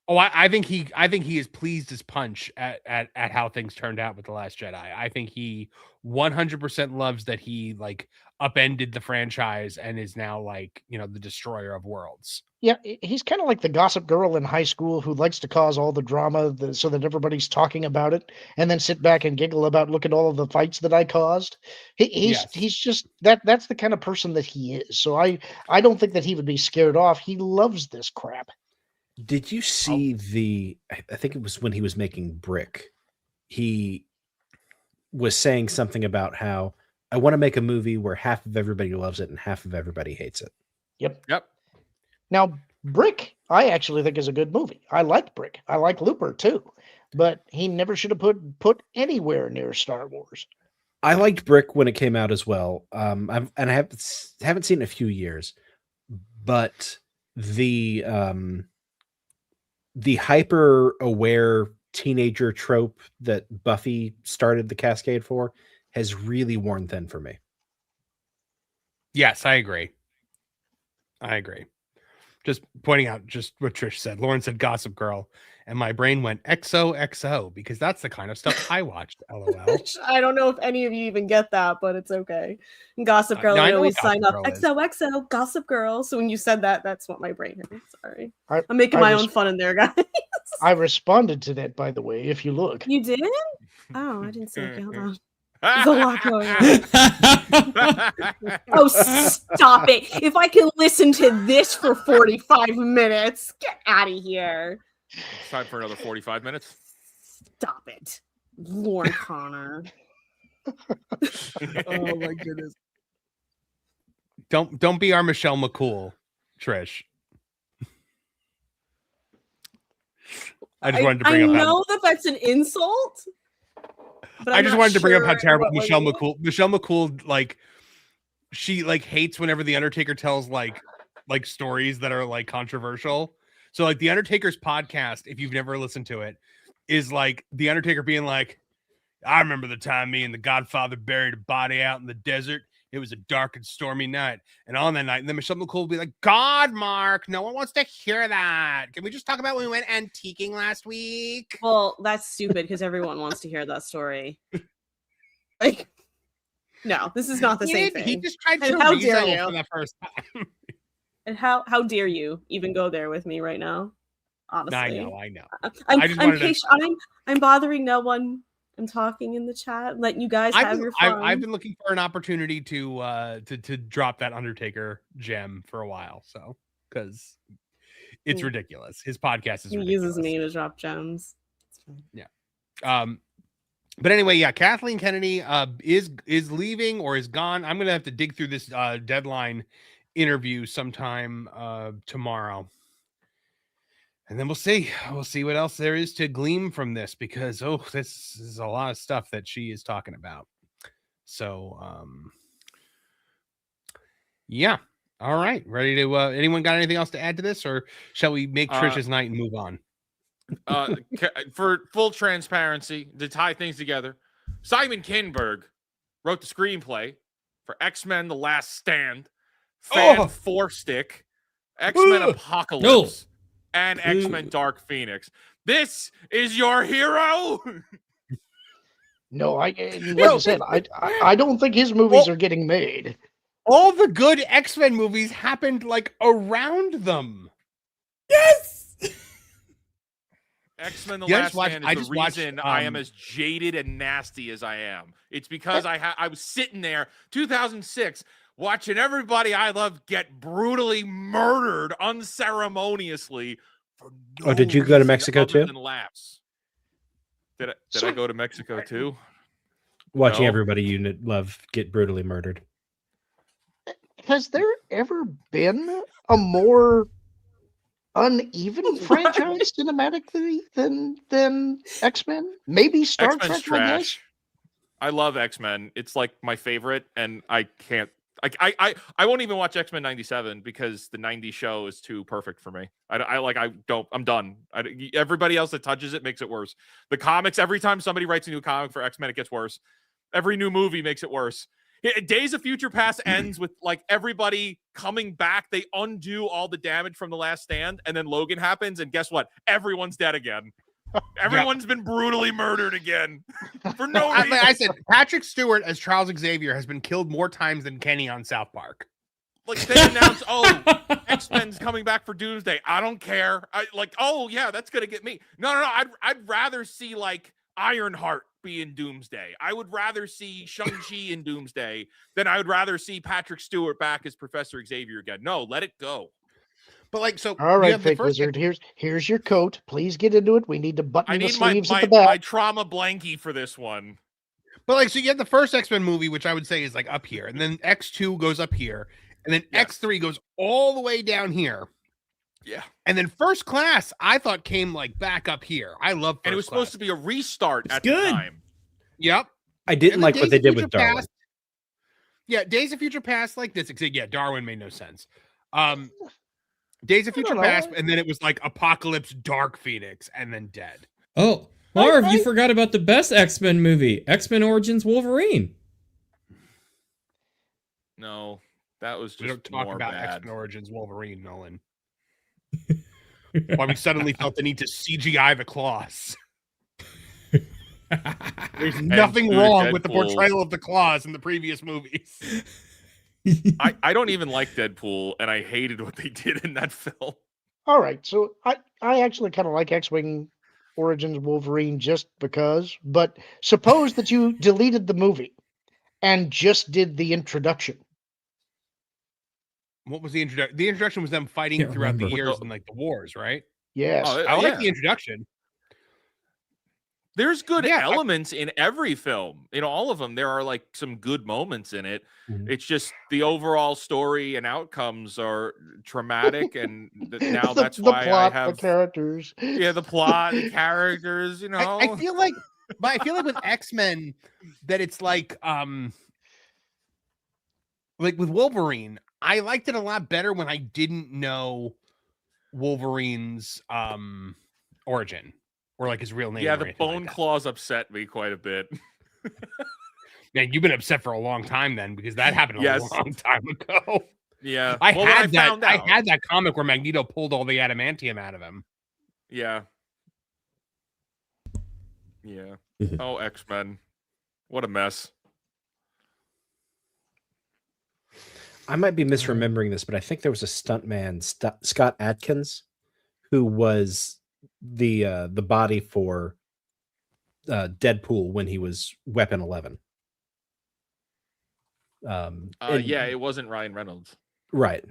Oh, I think he is pleased as punch at how things turned out with The Last Jedi. I think he 100% loves that he like upended the franchise and is now like, you know, the destroyer of worlds. Yeah, he's kind of like the gossip girl in high school who likes to cause all the drama so that everybody's talking about it and then sit back and giggle about, look at all of the fights that I caused. He's just that's the kind of person that he is. So I don't think that he would be scared off. He loves this crap. Did you see I think it was when he was making Brick, he was saying something about how I want to make a movie where half of everybody loves it and half of everybody hates it. Yep. Now, Brick, I actually think is a good movie. I like Brick. I like Looper too, but he never should have put anywhere near Star Wars. I liked Brick when it came out as well. I haven't seen it in a few years, but the hyper aware teenager trope that Buffy started the cascade for has really worn thin for me. Yes, I agree. Just pointing out just what Trish said. Lauren said Gossip Girl, and my brain went XOXO because that's the kind of stuff I watched. LOL. I don't know if any of you even get that, but it's okay. Gossip Girl, I always sign up XOXO Gossip Girl. So when you said that, that's what my brain heard. Sorry. I'm making my own fun in there, guys. I responded to that, by the way, if you look. You did? Oh, I didn't see it. Hold on. There's a lot going on. Oh, stop it. If I can listen to this for 45 minutes, get out of here. It's time for another 45 minutes. Stop it. Lorn Connor. Oh my goodness. Don't be our Michelle McCool, Trish. I just wanted to bring up. I know that's an insult. But I just wanted to bring up how terrible Michelle McCool, like, she like hates whenever the Undertaker tells like stories that are like controversial. So like the Undertaker's podcast, if you've never listened to it, is like the Undertaker being like, I remember the time me and the Godfather buried a body out in the desert. It was a dark and stormy night. And on that night, and then Michelle McCool will be like, God, Mark, no one wants to hear that. Can we just talk about when we went antiquing last week? Well, that's stupid because everyone wants to hear that story. Like, No, this is not the same thing. He just tried And to how dare resell you? for the first time. And how dare you even go there with me right now? Honestly, I know. I'm I just I'm wanted to- patient. I'm bothering no one. I'm talking in the chat, letting you guys have your fun. I've been looking for an opportunity to drop that Undertaker gem for a while, so because it's ridiculous. His podcast is He ridiculous. uses me to drop gems. Yeah. But anyway, yeah, Kathleen Kennedy is leaving or is gone. I'm gonna have to dig through this deadline interview sometime tomorrow. And then we'll see what else there is to glean from this, because this is a lot of stuff that she is talking about. So yeah. All right. Ready to anyone got anything else to add to this, or shall we make Trish's night and move on? For full transparency, to tie things together, Simon Kinberg wrote the screenplay for X-Men The Last Stand, Fan 4-Stick, X-Men Apocalypse, and X-Men Dark Phoenix. This is your hero? No, like I said, I don't think his movies are getting made. All the good X-Men movies happened like around them. Yes. X-Men The Last Stand is the reason I am as jaded and nasty as I am. It's because I was sitting there, 2006, watching everybody I love get brutally murdered unceremoniously. For no did you go to Mexico other too? than laughs. Did I go to Mexico too? Watching No. everybody you love get brutally murdered. Has there ever been a more uneven franchise cinematically than X-Men? Maybe Star X-Men's Trek, I guess. trash. I love X-Men. It's like my favorite, and I can't. I won't even watch X-Men 97 because the 90 show is too perfect for me. I'm done. Everybody else that touches it makes it worse. The comics, every time somebody writes a new comic for X-Men, it gets worse. Every new movie makes it worse. Days of Future Past ends with like everybody coming back. They undo all the damage from The Last Stand, and then Logan happens, and guess what? Everyone's dead again. Everyone's been brutally murdered again for no reason. I said Patrick Stewart as Charles Xavier has been killed more times than Kenny on South Park. Like they announce, X-Men's coming back for Doomsday. I don't care. That's gonna get me. No. I'd rather see like Ironheart be in Doomsday. I would rather see Shang-Chi in Doomsday than I would rather see Patrick Stewart back as Professor Xavier again. No, let it go. But like, so all right, Fake Wizard. Here's your coat. Please get into it. We need to button the sleeves at the back. My trauma blankie for this one. But like, so you have the first X-Men movie, which I would say is like up here, and then X2 goes up here, and then X3 goes all the way down here. Yeah. And then First Class, I thought came like back up here. I love First And it was Class. supposed to be a restart at good. the time. Yep. I didn't like what they did with Darwin. Yeah, Days of Future Past like this. Yeah, Darwin made no sense. Days of Future Past, and then it was like Apocalypse, Dark Phoenix, and then Dead. Oh, Marv, you forgot about the best X-Men movie, X-Men Origins Wolverine. No, that was just We don't talk more about bad. X-Men Origins Wolverine, Nolan. Why we suddenly felt the need to CGI the claws. There's nothing wrong with the portrayal of the claws in the previous movies. I don't even like Deadpool, and I hated what they did in that film. All right, so I actually kind of like X-Wing Origins Wolverine just because, but suppose that you deleted the movie and just did the introduction. What was the introduction? The introduction was them fighting throughout the years and like the wars, right? Yes. I like the introduction. There's good elements in every film. In all of them, there are like some good moments in it. It's just the overall story and outcomes are traumatic, and now that's why plot, I have the characters. Yeah, the plot, the characters. You know, I feel like with X-Men that it's like with Wolverine, I liked it a lot better when I didn't know Wolverine's origin. Or like his real name. Yeah, the bone claws upset me quite a bit. Man, you've been upset for a long time then, because that happened a long time ago. Yeah, I had that comic where Magneto pulled all the adamantium out of him. Yeah. Oh, X-Men, what a mess. I might be misremembering this, but I think there was a stuntman, Scott Adkins, who was the body for Deadpool when he was Weapon 11. Yeah, it wasn't Ryan Reynolds. Right.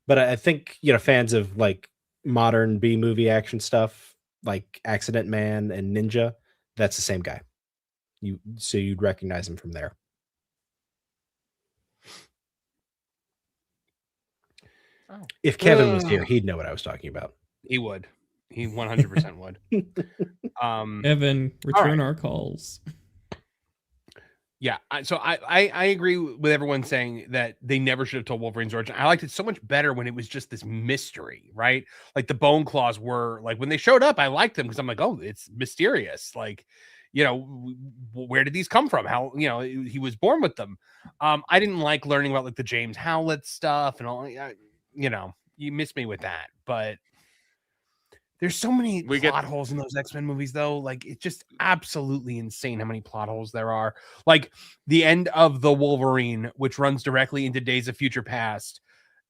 But I think, fans of like modern B movie action stuff, like Accident Man and Ninja, that's the same guy. So you'd recognize him from there. Oh. If Kevin was here, he'd know what I was talking about. He would. He 100% would. Evan, return our calls. Yeah, so I agree with everyone saying that they never should have told Wolverine's origin. I liked it so much better when it was just this mystery, right? Like the Bone Claws were like when they showed up, I liked them because I'm like, oh, it's mysterious. Like, where did these come from? How, he was born with them. I didn't like learning about like the James Howlett stuff and all. You missed me with that, but there's so many plot holes in those X-Men movies, though. Like, it's just absolutely insane how many plot holes there are. Like, the end of The Wolverine, which runs directly into Days of Future Past,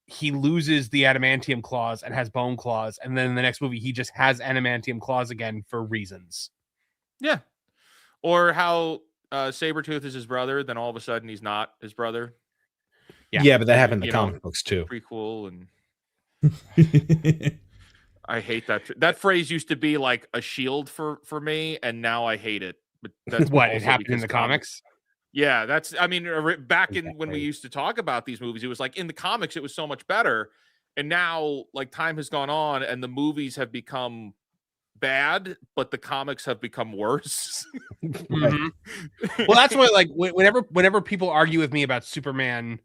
he loses the adamantium claws and has bone claws. And then in the next movie, he just has adamantium claws again for reasons. Yeah. Or how Sabretooth is his brother, then all of a sudden he's not his brother. Yeah, but that happened in the comic books, too. Prequel and... I hate that. That phrase used to be like a shield for me, and now I hate it. But that's what it happened in the comics. Yeah, back in when we used to talk about these movies, it was like in the comics it was so much better, and now like time has gone on, and the movies have become bad, but the comics have become worse. Well, that's why like whenever people argue with me about Superman.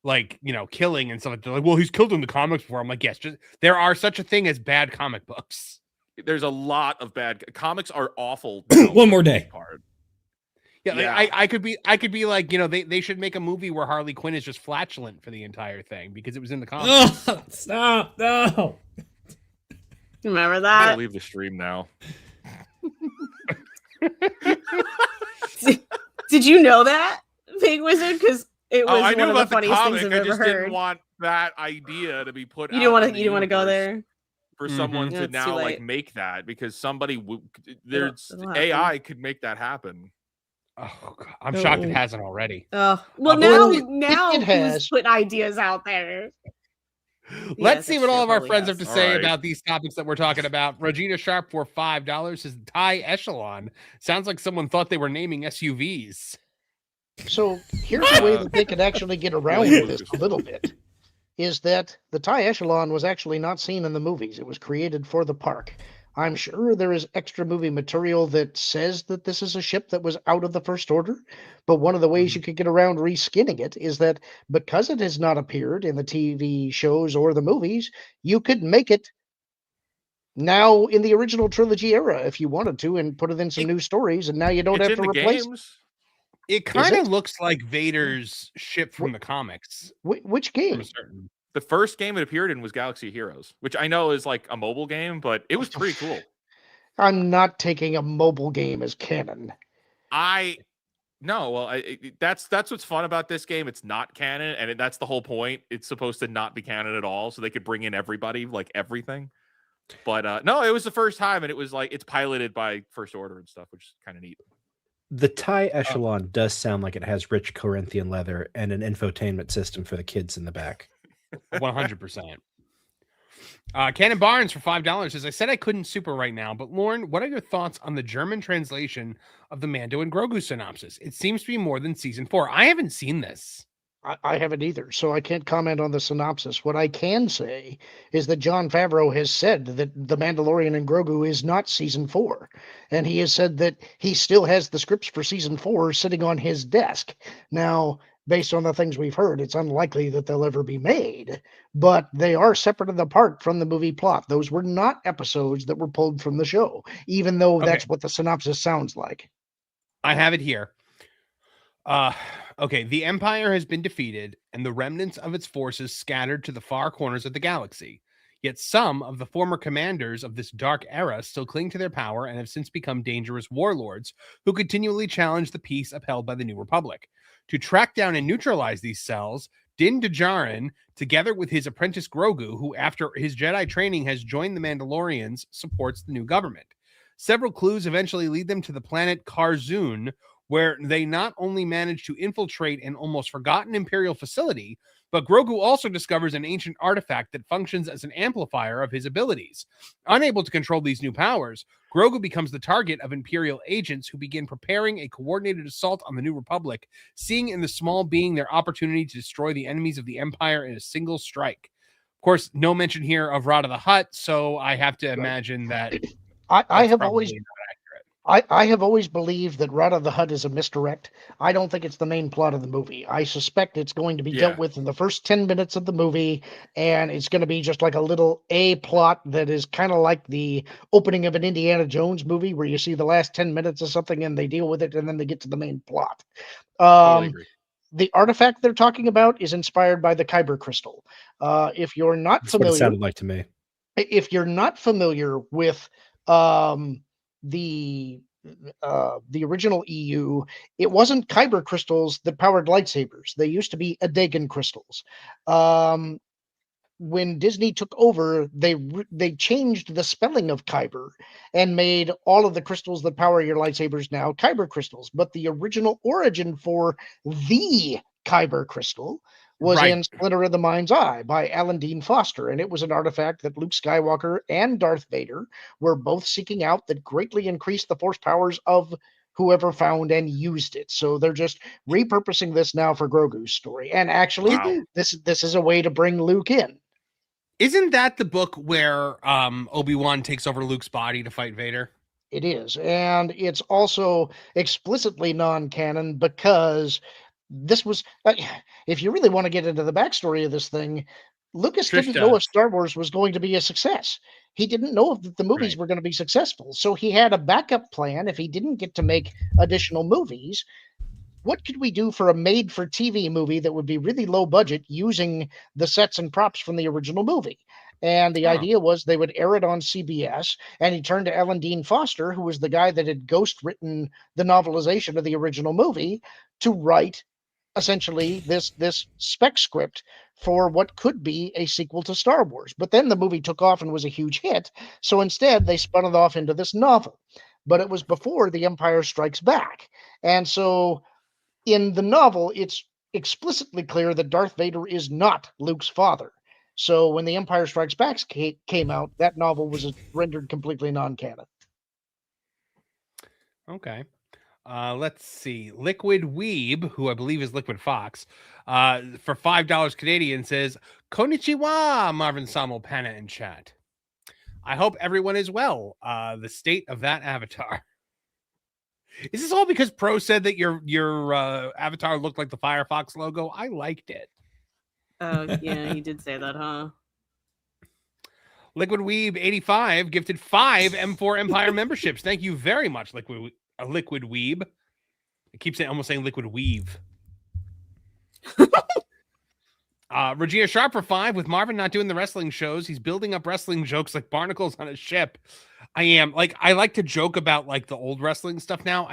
Like, killing and stuff. They're like, well, he's killed in the comics before. I'm like, yes, there are such a thing as bad comic books. There's a lot of bad comics are awful. One more day. Yeah, like, I could be like, they should make a movie where Harley Quinn is just flatulent for the entire thing because it was in the comics. Oh, stop! No. Remember I that? gotta leave the stream now. Did you know that, Big Wizard? Because it was I knew one of the about the funniest comic. things I've I just ever heard. didn't want that idea to be put. You didn't want to go there for someone to now like make that because somebody there's AI could make that happen. Oh God, I'm shocked it hasn't already. Oh well, now it has put ideas out there. Let's see what all of our friends have to say about these topics that we're talking about. Regina Sharp for $5 says TIE Echelon sounds like someone thought they were naming SUVs. So here's a way that they could actually get around this a little bit, is that the TIE Echelon was actually not seen in the movies. It was created for the park. I'm sure there is extra movie material that says that this is a ship that was out of the First Order, but one of the ways you could get around reskinning it is that because it has not appeared in the TV shows or the movies, you could make it now in the original trilogy era if you wanted to and put it in some new stories, and now you don't have to replace it. It kind of looks like Vader's ship from the comics. Which game? The first game it appeared in was Galaxy of Heroes, which I know is like a mobile game, but it was pretty cool. I'm not taking a mobile game as canon. That's what's fun about this game. It's not canon, and that's the whole point. It's supposed to not be canon at all, so they could bring in everybody, like everything. But no, it was the first time, and it was like it's piloted by First Order and stuff, which is kind of neat. The TIE Echelon does sound like it has rich Corinthian leather and an infotainment system for the kids in the back. 100%. Cannon Barnes for $5 says, I said I couldn't super right now, but Lorn, what are your thoughts on the German translation of the Mando and Grogu synopsis? It seems to be more than season 4. I haven't seen this. I haven't either, so I can't comment on the synopsis. What I can say is that Jon Favreau has said that The Mandalorian and Grogu is not season 4, and he has said that he still has the scripts for season 4 sitting on his desk. Now, based on the things we've heard, it's unlikely that they'll ever be made, but they are separate and apart from the movie plot. Those were not episodes that were pulled from the show, even though that's what the synopsis sounds like. I have it here. Okay, the Empire has been defeated and the remnants of its forces scattered to the far corners of the galaxy. Yet some of the former commanders of this dark era still cling to their power and have since become dangerous warlords who continually challenge the peace upheld by the New Republic. To track down and neutralize these cells, Din Djarin, together with his apprentice Grogu, who after his Jedi training has joined the Mandalorians, supports the new government. Several clues eventually lead them to the planet Karzun, where they not only manage to infiltrate an almost forgotten Imperial facility, but Grogu also discovers an ancient artifact that functions as an amplifier of his abilities. Unable to control these new powers, Grogu becomes the target of Imperial agents who begin preparing a coordinated assault on the New Republic, seeing in the small being their opportunity to destroy the enemies of the Empire in a single strike. Of course, no mention here of Rod of the Hutt, so I have to imagine that I have always believed that Rod of the Hutt is a misdirect. I don't think it's the main plot of the movie. I suspect it's going to be dealt with in the first 10 minutes of the movie, and it's going to be just like a little A plot that is kind of like the opening of an Indiana Jones movie where you see the last 10 minutes of something and they deal with it and then they get to the main plot. Totally agree. The artifact they're talking about is inspired by the Kyber crystal. If you're not That's what it familiar, sounded like to me. if you're not familiar with the original EU, it wasn't Kyber crystals that powered lightsabers. They used to be Adegan crystals. When Disney took over, they changed the spelling of Kyber and made all of the crystals that power your lightsabers now Kyber crystals. But the original origin for the Kyber crystal was in Splinter of the Mind's Eye by Alan Dean Foster, and it was an artifact that Luke Skywalker and Darth Vader were both seeking out that greatly increased the force powers of whoever found and used it. So they're just repurposing this now for Grogu's story. And actually, this is a way to bring Luke in. Isn't that the book where Obi-Wan takes over Luke's body to fight Vader? It is, and it's also explicitly non-canon because this was, if you really want to get into the backstory of this thing, Lucas didn't know if Star Wars was going to be a success. He didn't know if the movies were going to be successful. So he had a backup plan if he didn't get to make additional movies. What could we do for a made-for-TV movie that would be really low budget using the sets and props from the original movie? And the idea was they would air it on CBS, and he turned to Alan Dean Foster, who was the guy that had ghost-written the novelization of the original movie, to write essentially this spec script for what could be a sequel to Star Wars. But then the movie took off and was a huge hit, so instead they spun it off into this novel. But it was before The Empire Strikes Back. And so in the novel, it's explicitly clear that Darth Vader is not Luke's father. So when The Empire Strikes Back came out, that novel was rendered completely non-canon. Okay. Let's see. Liquid Weeb, who I believe is Liquid Fox, for $5 Canadian says, Konnichiwa, Marvin Samo Pana in chat. I hope everyone is well. The state of that avatar. Is this all because Pro said that your avatar looked like the Firefox logo? I liked it. Oh, yeah, he did say that, huh? Liquid Weeb 85 gifted 5 M4 Empire memberships. Thank you very much, Liquid Weeb. I keep saying almost saying Liquid Weave. Regina Sharp for 5. With Marvin not doing the wrestling shows, he's building up wrestling jokes like barnacles on a ship. I like to joke about like the old wrestling stuff now.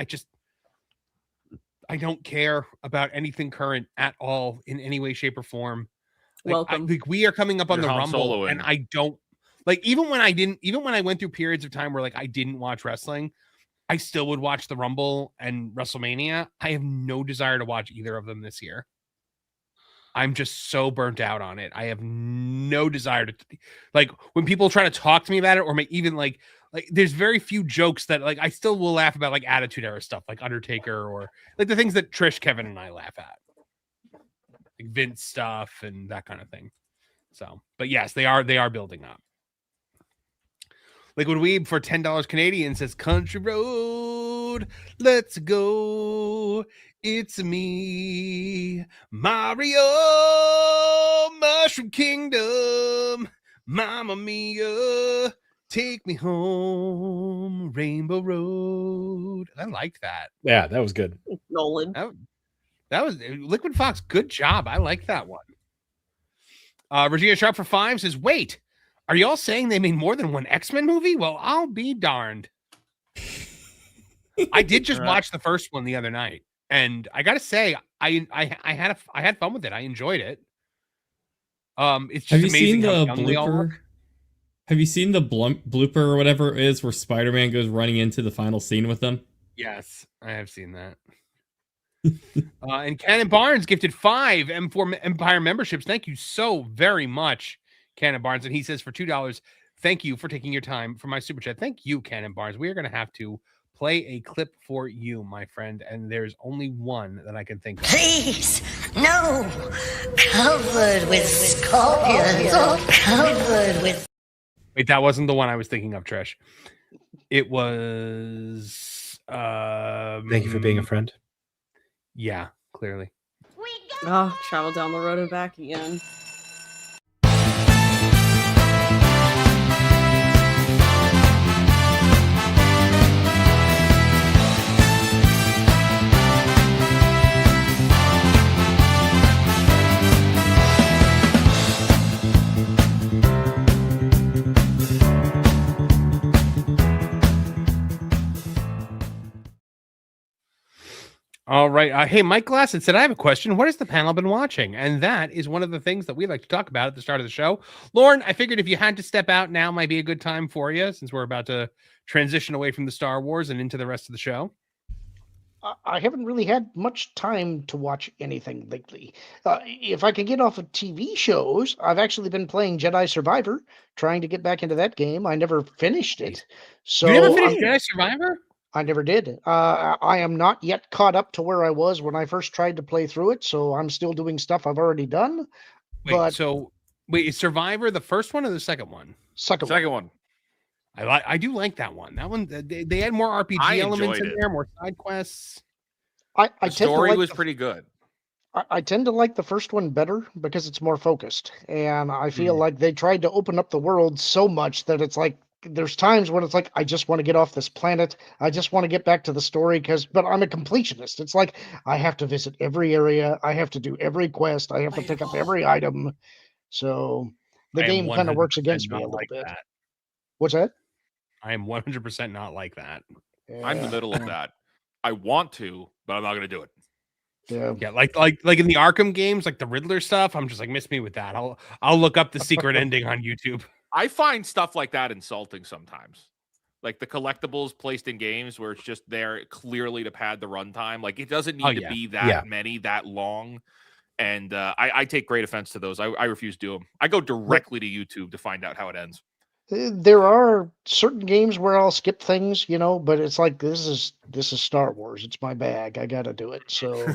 I don't care about anything current at all in any way, shape, or form. Welcome. We are coming up on the Rumble, Soloing. and I don't like even when I went through periods of time where like I didn't watch wrestling, I still would watch the Rumble and WrestleMania. I have no desire to watch either of them this year. I'm just so burnt out on it. I have no desire to like when people try to talk to me about it or even like there's very few jokes that like I still will laugh about like Attitude Era stuff like Undertaker or like the things that Trish, Kevin, and I laugh at. Like Vince stuff and that kind of thing. So, but yes, they are building up. Liquid Weeb for $10 Canadian says, Country Road, let's go. It's me, Mario, Mushroom Kingdom, Mamma Mia, take me home, Rainbow Road. I liked that. Yeah, that was good. Nolan. That was Liquid Fox. Good job. I like that one. Regina Sharp for 5 says, wait, are y'all saying they made more than one X-Men movie? Well, I'll be darned. I did just watch the first one the other night, and I gotta say, I had fun with it. I enjoyed it. It's just Have you amazing seen the how young they all look. blooper? Have you seen the blooper or whatever it is where Spider-Man goes running into the final scene with them? Yes, I have seen that. And Cannon Barnes gifted 5 M4 Empire memberships. Thank you so very much, Cannon Barnes. And he says for $2, thank you for taking your time for my super chat. Thank you, Cannon Barnes. We are going to have to play a clip for you, my friend. And there's only one that I can think of. Please, no. Covered with scorpions. Oh, covered with... Wait, that wasn't the one I was thinking of, Trish. It was... Thank you for being a friend. Yeah, clearly. Oh, travel down the road and back again. All right. Hey, Mike Glassett said, I have a question. What has the panel been watching? And that is one of the things that we like to talk about at the start of the show. Lorn, I figured if you had to step out now might be a good time for you since we're about to transition away from the Star Wars and into the rest of the show. I haven't really had much time to watch anything lately. If I can get off of TV shows, I've actually been playing Jedi Survivor, trying to get back into that game. I never finished it. So You never finished Jedi Survivor? I never did. I am not yet caught up to where I was when I first tried to play through it, so I'm still doing stuff I've already done. Wait, is Survivor the first one or the second one? Second one. I do like that one. That one they had more RPG elements in there, more side quests. The story was pretty good. I tend to like the first one better because it's more focused, and I feel like they tried to open up the world so much that it's like there's times when it's like I just want to get off this planet. I just want to get back to the story but I'm a completionist. It's like I have to visit every area. I have to do every quest. I have to pick up every item. So the game kind of works against me a little bit. What's that? I am 100% not like that. Yeah. I'm in the middle of that. I want to, but I'm not going to do it. Yeah, like in the Arkham games, like the Riddler stuff. I'm just like, miss me with that. I'll look up the secret ending on YouTube. I find stuff like that insulting sometimes. Like the collectibles placed in games where it's just there clearly to pad the runtime. Like it doesn't need to be that many, that long. And I take great offense to those. I refuse to do them. I go directly to YouTube to find out how it ends. There are certain games where I'll skip things, but it's like this is Star Wars. It's my bag. I got to do it. So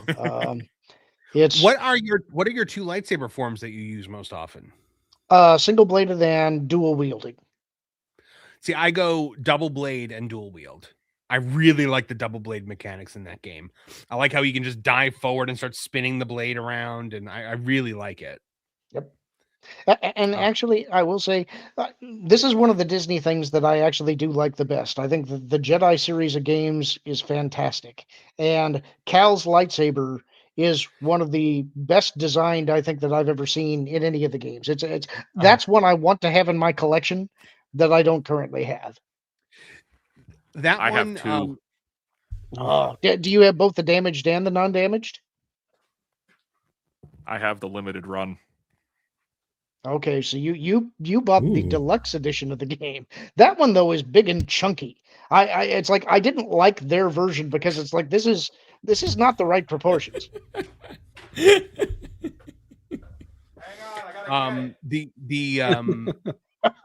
it's what are your two lightsaber forms that you use most often? Single bladed and dual wielding. See, I go double blade and dual wield. I really like the double blade mechanics in that game. I like how you can just dive forward and start spinning the blade around, and I really like it. Yep. And actually, I will say, this is one of the Disney things that I actually do like the best. I think the Jedi series of games is fantastic. And Cal's lightsaber is one of the best designed, I think, that I've ever seen in any of the games. That's one I want to have in my collection that I don't currently have. I have two. Do you have both the damaged and the non-damaged? I have the limited run. Okay, so you bought the deluxe edition of the game. That one though is big and chunky. It's like I didn't like their version because it's like this is not the right proportions. The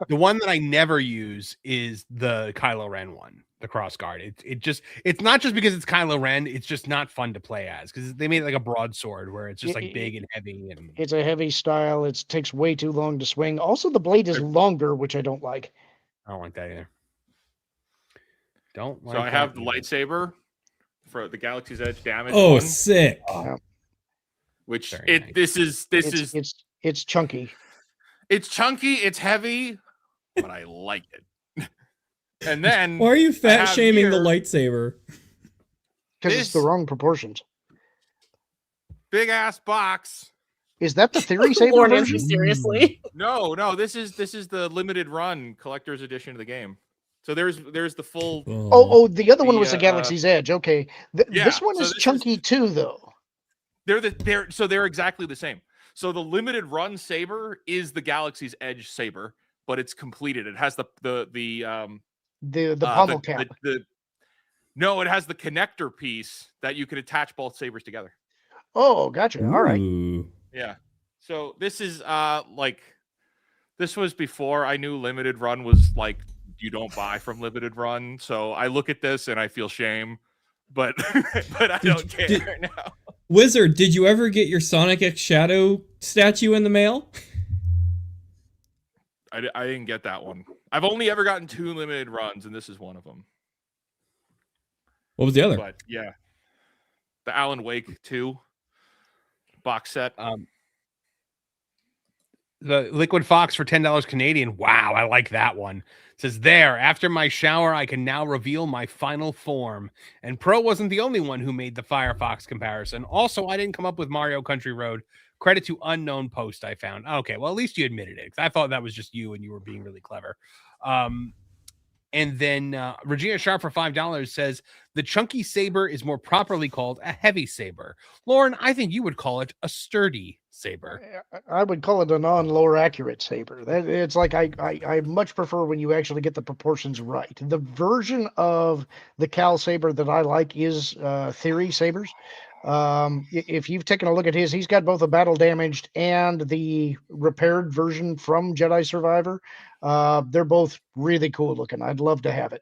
one that I never use is the Kylo Ren one, the cross guard. It's not just because it's Kylo Ren, it's just not fun to play as because they made it like a broadsword where it's just like big and heavy. And it's a heavy style. It takes way too long to swing. Also, the blade is longer, which I don't like. I don't like that either. So I have the lightsaber for the Galaxy's Edge damage. Oh, one, sick! Which nice. This is it's chunky. It's chunky, it's heavy, but I like it. And then why are you fat shaming the lightsaber? Because it's the wrong proportions. Big ass box. Is that the theory saver version? Seriously? No. This is the limited run collector's edition of the game. So there's the full. The other one was the Galaxy's Edge. Okay, this one is chunky too, though. They're exactly the same. So the limited run saber is the Galaxy's Edge saber, but it's completed. It has the pommel cap. No, it has the connector piece that you can attach both sabers together. Oh, gotcha. All right. Yeah. So this is this was before I knew limited run was like you don't buy from limited run. So I look at this and I feel shame, but I don't care now. Wizard, did you ever get your Sonic X Shadow statue in the mail? I didn't get that one. I've only ever gotten 2 limited runs, and this is one of them. What was the other? But yeah, the Alan Wake 2 box set. The Liquid Fox for $10 Canadian. Wow, I like that one. It says there, after my shower, I can now reveal my final form. And Pro wasn't the only one who made the Firefox comparison. Also, I didn't come up with Mario Country Road. Credit to unknown post I found. Okay, well, at least you admitted it, because I thought that was just you and you were being really clever. And then Regina Sharp for $5 says, the chunky saber is more properly called a heavy saber. Lauren, I think you would call it a sturdy saber. I would call it a non-lore accurate saber. It's like I much prefer when you actually get the proportions right. The version of the Cal saber that I like is Theory sabers. If you've taken a look at his, he's got both a battle damaged and the repaired version from Jedi Survivor. They're both really cool looking. I'd love to have it.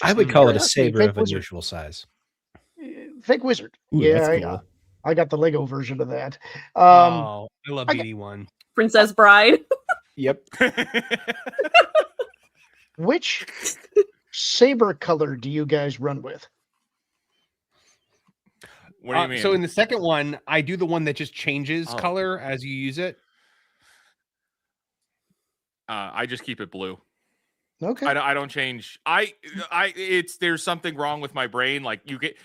I would call it a saber of unusual size. Fake Wizard. Ooh, yeah, cool. I got the Lego version of that. I love BD1. Princess Bride. Yep. Which saber color do you guys run with? What do you mean? So in the second one, I do the one that just changes color as you use it. I just keep it blue. Okay. I don't change. There's something wrong with my brain. Like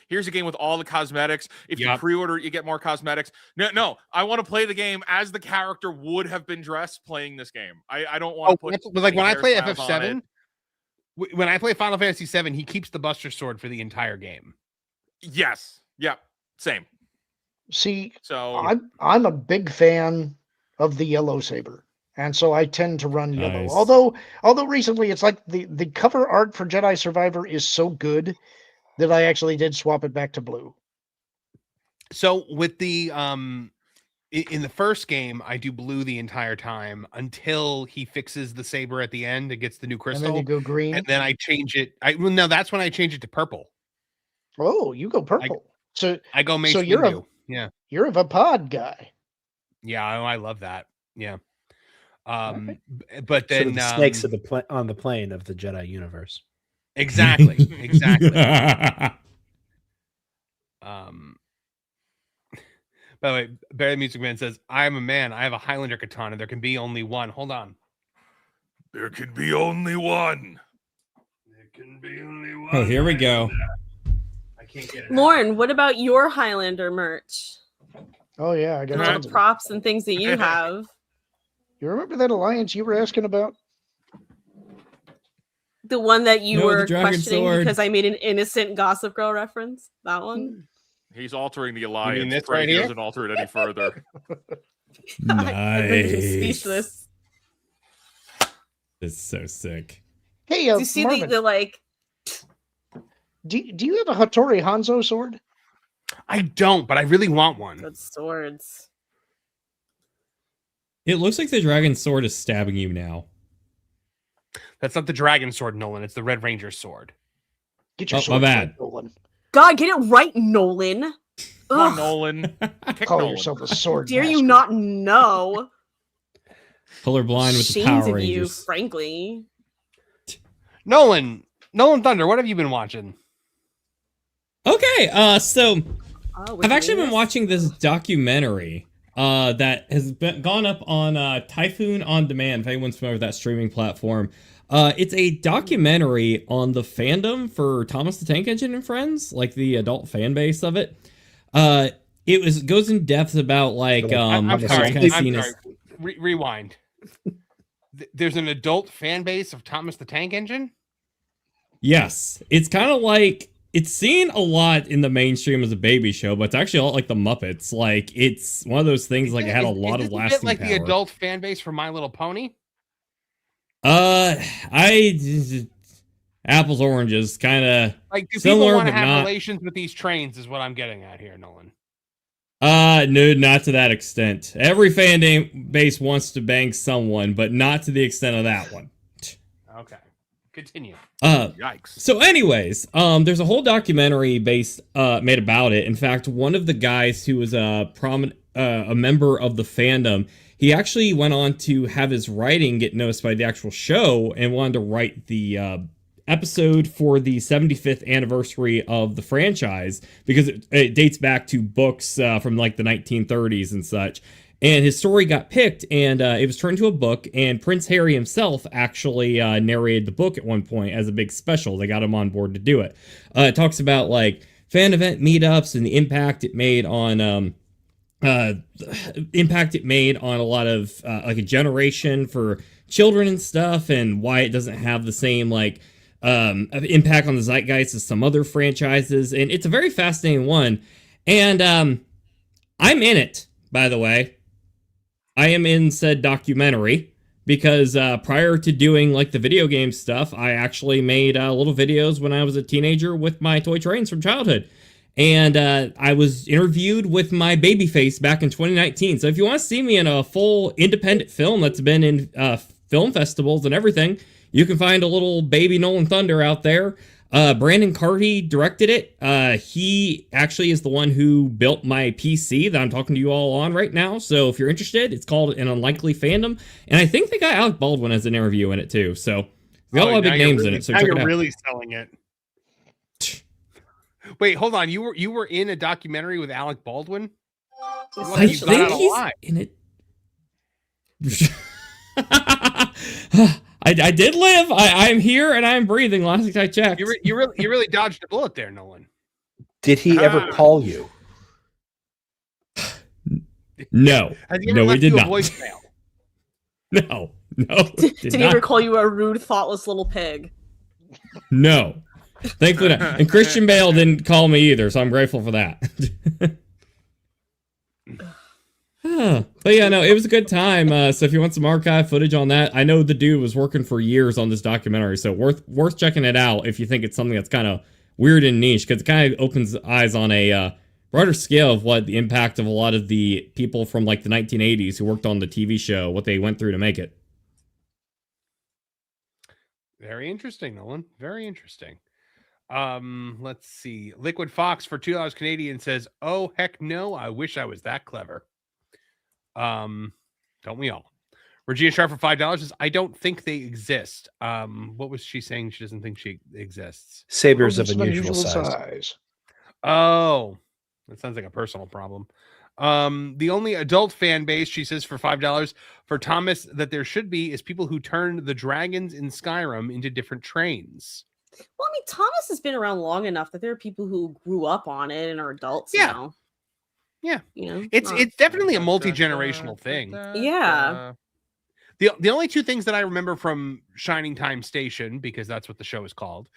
here's a game with all the cosmetics. If you pre-order, you get more cosmetics. No. I want to play the game as the character would have been dressed playing this game. I don't want to put like when I play FF7, when I play Final Fantasy 7, he keeps the Buster Sword for the entire game. Yes. Yep. Same. See, so I'm a big fan of the yellow saber. And so I tend to run yellow. Nice. Although recently it's like the cover art for Jedi Survivor is so good that I actually did swap it back to blue. So with the in the first game, I do blue the entire time until he fixes the saber at the end. It gets the new crystal. And then you go green. And then I change it. No, that's when I change it to purple. Oh, you go purple. I go Mace so you're Windu. You're a Vapod guy. Yeah, I love that. Yeah. But then sort of the snakes of on the plane of the Jedi universe. Exactly. By the way, Barry the Music Man says, I am a man. I have a Highlander katana. There can be only one. Hold on. There can be only one. There can be only one. Oh, here we go. I can't get it. Lauren, what about your Highlander merch? Oh yeah, I got All tons the of props and things that you have. You remember that alliance you were asking about? The one that you were dragon questioning sword. because I made an innocent Gossip Girl reference. That one. He's altering the alliance. this Pray right he here? doesn't alter it any further. I've been speechless. It's so sick. Hey, Do you see Marvin, the like? do you have a Hattori Hanzo sword? I don't, but I really want one. Good swords. It looks like the dragon sword is stabbing you now. That's not the dragon sword, Nolan. It's the Red Ranger sword. Get your My sword, bad. Nolan. God, get it right, Nolan. Come on, Ugh, Nolan. Pick Call Nolan. yourself a sword. dare you master. not know? Colorblind with the Shames Power of you, Rangers. frankly. Nolan Thunder, what have you been watching? Okay, so Oh, I've actually been watching this documentary that has gone up on Typhoon On Demand, if anyone's familiar with that streaming platform. It's a documentary on the fandom for Thomas the Tank Engine and Friends, like the adult fan base of it. It goes in depth about like I'm how it's sorry. kinda I'm seen sorry. as- Rewind. There's an adult fan base of Thomas the Tank Engine? Yes, it's kind of like it's seen a lot in the mainstream as a baby show, but it's actually a lot like the Muppets. Like, it's one of those things, like, it had a lot of lasting like power. the adult fan base for My Little Pony? Apples, oranges, kind of like, do similar, people want to but have not. relations with these trains is what I'm getting at here, Nolan. No, not to that extent. Every fan base wants to bang someone, but not to the extent of that one. Okay. Continue. Yikes. So anyways, there's a whole documentary made about it. In fact, one of the guys who was a member of the fandom, he actually went on to have his writing get noticed by the actual show and wanted to write the episode for the 75th anniversary of the franchise, because it dates back to books from like the 1930s and such. And his story got picked, and it was turned into a book, and Prince Harry himself actually narrated the book at one point as a big special. They got him on board to do it. It talks about like fan event meetups and the impact it made on a lot of like a generation for children and stuff, and why it doesn't have the same like impact on the zeitgeist as some other franchises. And it's a very fascinating one. And I'm in it, by the way. I am in said documentary because prior to doing like the video game stuff, I actually made little videos when I was a teenager with my toy trains from childhood. And I was interviewed with my baby face back in 2019. So if you want to see me in a full independent film that's been in film festivals and everything, you can find a little baby Nolan Thunder out there. Brandon Carty directed it. He actually is the one who built my PC that I'm talking to you all on right now. So if you're interested, it's called An Unlikely Fandom. And I think they got Alec Baldwin as an interview in it too. So we got a lot of big names in it. So now check you're it out. really selling it. Wait, hold on. You were in a documentary with Alec Baldwin? I think he's in it. I did live. I'm here and I'm breathing. Last time I checked. You really dodged a bullet there, Nolan. Did he ever call you? No. No, he did not. Voicemail? No. Did he ever call you a rude, thoughtless little pig? No. Thankfully not. And Christian Bale didn't call me either, so I'm grateful for that. But yeah, no, it was a good time. So if you want some archive footage on that, I know the dude was working for years on this documentary, so worth checking it out if you think it's something that's kind of weird and niche, because it kind of opens eyes on a broader scale of what the impact of a lot of the people from like the 1980s who worked on the TV show, what they went through to make it. Very interesting, Nolan. Very interesting. Let's see. Liquid Fox for $2 Canadian says, "Oh heck no! I wish I was that clever." Don't we all? Regina Sharp for $5 says, "I don't think they exist." What was she saying? She doesn't think she exists. Saviors of unusual size. Oh, that sounds like a personal problem. The only adult fan base, she says, for $5 for Thomas that there should be is people who turn the dragons in Skyrim into different trains. Well, I mean, Thomas has been around long enough that there are people who grew up on it and are adults now. Yeah, you know, it's definitely a multi-generational thing. Yeah. The only two things that I remember from Shining Time Station, because that's what the show is called,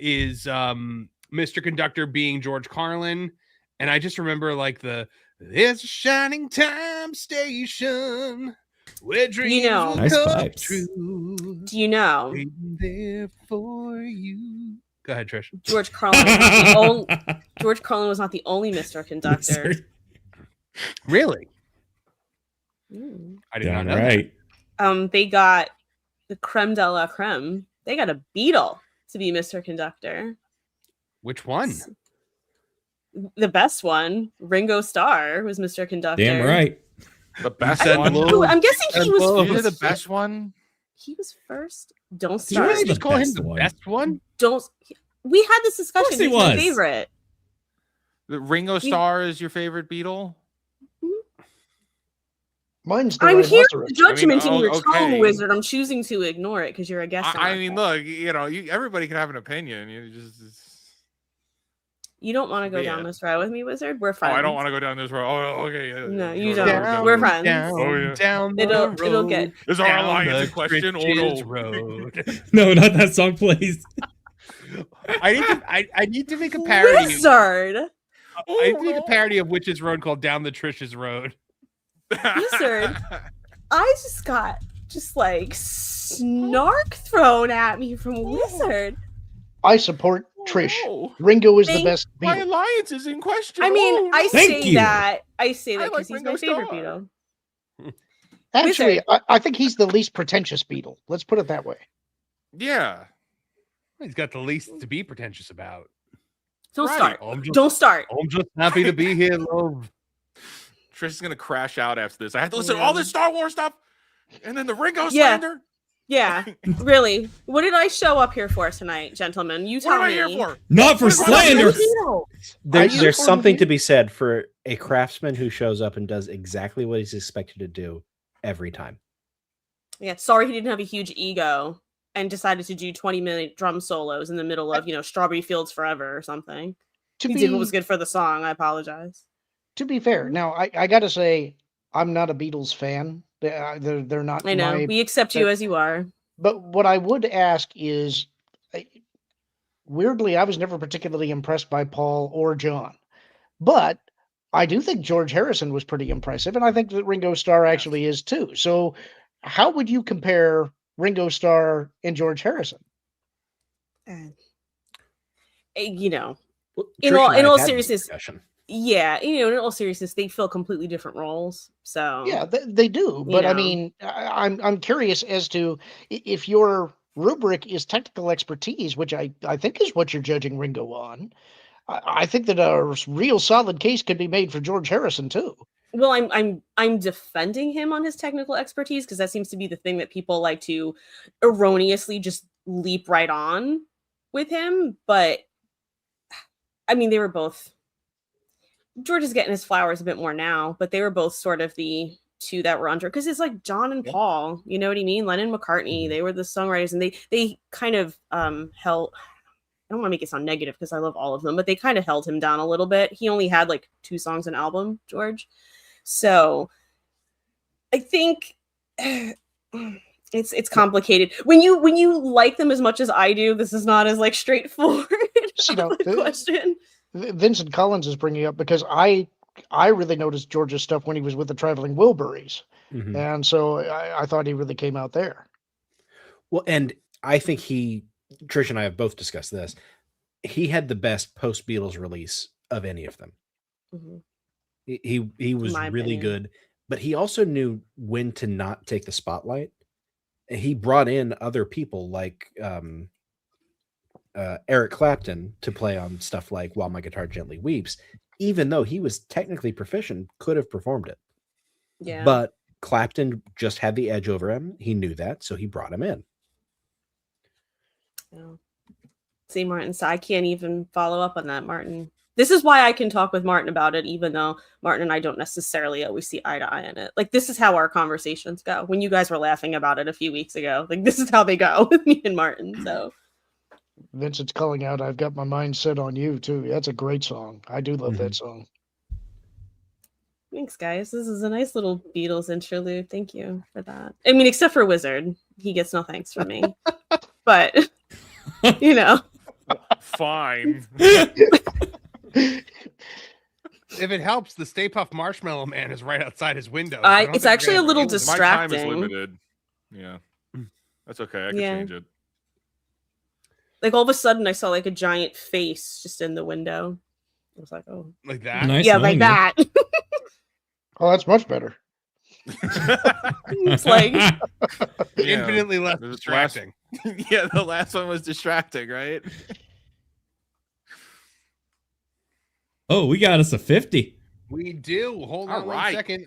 is Mr. Conductor being George Carlin, and I just remember like "There's a shining time station where dreams will Nice come vibes. true. Do you know? Waiting there for you." Go ahead, Trish. George Carlin was not the only Mr. Conductor. Really? I did not know right. They got the creme de la creme. They got a Beatle to be Mr. Conductor. Which one? The best one, Ringo Starr, was Mr. Conductor. Damn right. The best one. I'm guessing he was You're the best one. He was first. Don't Did you start. really just call him the best one? Don't. We had this discussion. he He's my was. favorite. The Ringo Starr is your favorite Beatle? Mine's I'm Divine here Resurrection. judgmenting your tone, okay. wizard. I'm choosing to ignore it because you're a guest. I mean, look, everybody can have an opinion. You don't want to go down this road with me, wizard. We're friends. I don't want to go down this road. Oh, okay. No, you don't. We're friends. Down it'll get. Is our alliance in question? Oh no. Road. No, not that song, please. I need to make a parody. Wizard. I need to make a parody of Witch's Road called Down the Trish's Road. Wizard. I just got like snark thrown at me from Wizard. I support Trish. Ringo is the best My Beatle. alliance is in question. I mean, I Thank say you. that because like he's Ringo my favorite Starr. Beatle. Actually, I think he's the least pretentious Beatle. Let's put it that way. Yeah. He's got the least to be pretentious about. Don't Right. start. Don't start. I'm just happy to be here, love. Trish is gonna crash out after this. I have to listen to all this Star Wars stuff, and then the Ringo Yeah. slander. Yeah, really. What did I show up here for tonight, gentlemen? You tell What am I me. here for? Not for slander. There's something to be said for a craftsman who shows up and does exactly what he's expected to do every time. Yeah, sorry he didn't have a huge ego and decided to do 20-minute drum solos in the middle of, Strawberry Fields Forever or something. He did what was good for the song. I apologize. To be fair, now I got to say, I'm not a Beatles fan. They're not. I know. We accept you as you are. But what I would ask is, weirdly, I was never particularly impressed by Paul or John, but I do think George Harrison was pretty impressive, and I think that Ringo Starr actually is too. So, how would you compare Ringo Starr and George Harrison? In all seriousness, yeah, in all seriousness, they fill completely different roles. So Yeah, they do. But I mean, I'm curious as to if your rubric is technical expertise, which I think is what you're judging Ringo on. I think that a real solid case could be made for George Harrison too. Well, I'm defending him on his technical expertise because that seems to be the thing that people like to erroneously just leap right on with him. But I mean, they were both. George is getting his flowers a bit more now, but they were both sort of the two that were under, because it's like John and Paul, you know what I mean? Lennon, McCartney, they were the songwriters, and they kind of held. I don't want to make it sound negative because I love all of them, but they kind of held him down a little bit. He only had like 2 songs an album, George. So I think it's complicated. When you like them as much as I do, this is not as like straightforward question. Vincent Collins is bringing up, because I really noticed George's stuff when he was with the Traveling Wilburys, and so I thought he really came out there. Well, and I think Trish and I have both discussed this. He had the best post Beatles release of any of them. He was really good, but he also knew when to not take the spotlight. He brought in other people like Eric Clapton to play on stuff like While My Guitar Gently Weeps, even though he was technically proficient, could have performed it. Yeah. But Clapton just had the edge over him. He knew that, so he brought him in. Oh. See, Martin, so I can't even follow up on that, Martin. This is why I can talk with Martin about it, even though Martin and I don't necessarily always see eye to eye on it. Like, this is how our conversations go. When you guys were laughing about it a few weeks ago, like, this is how they go with me and Martin. So Vincent's calling out, I've got my mind set on you too. That's a great song. I do love that song. thanks, guys. This is a nice little Beatles interlude. Thank you for that. I mean, except for Wizard. He gets no thanks from me. But, Fine. If it helps, the Stay Puft Marshmallow Man is right outside his window. It's actually a little distracting. My time is limited. Yeah. That's okay. I can change it. Like, all of a sudden, I saw like a giant face just in the window. I was like, oh. Like that? Nice yeah, like that. Oh, that's much better. It's like infinitely less distracting. Yeah, the last one was distracting, right? Oh, we got us a 50. We do. Hold on All one right. second.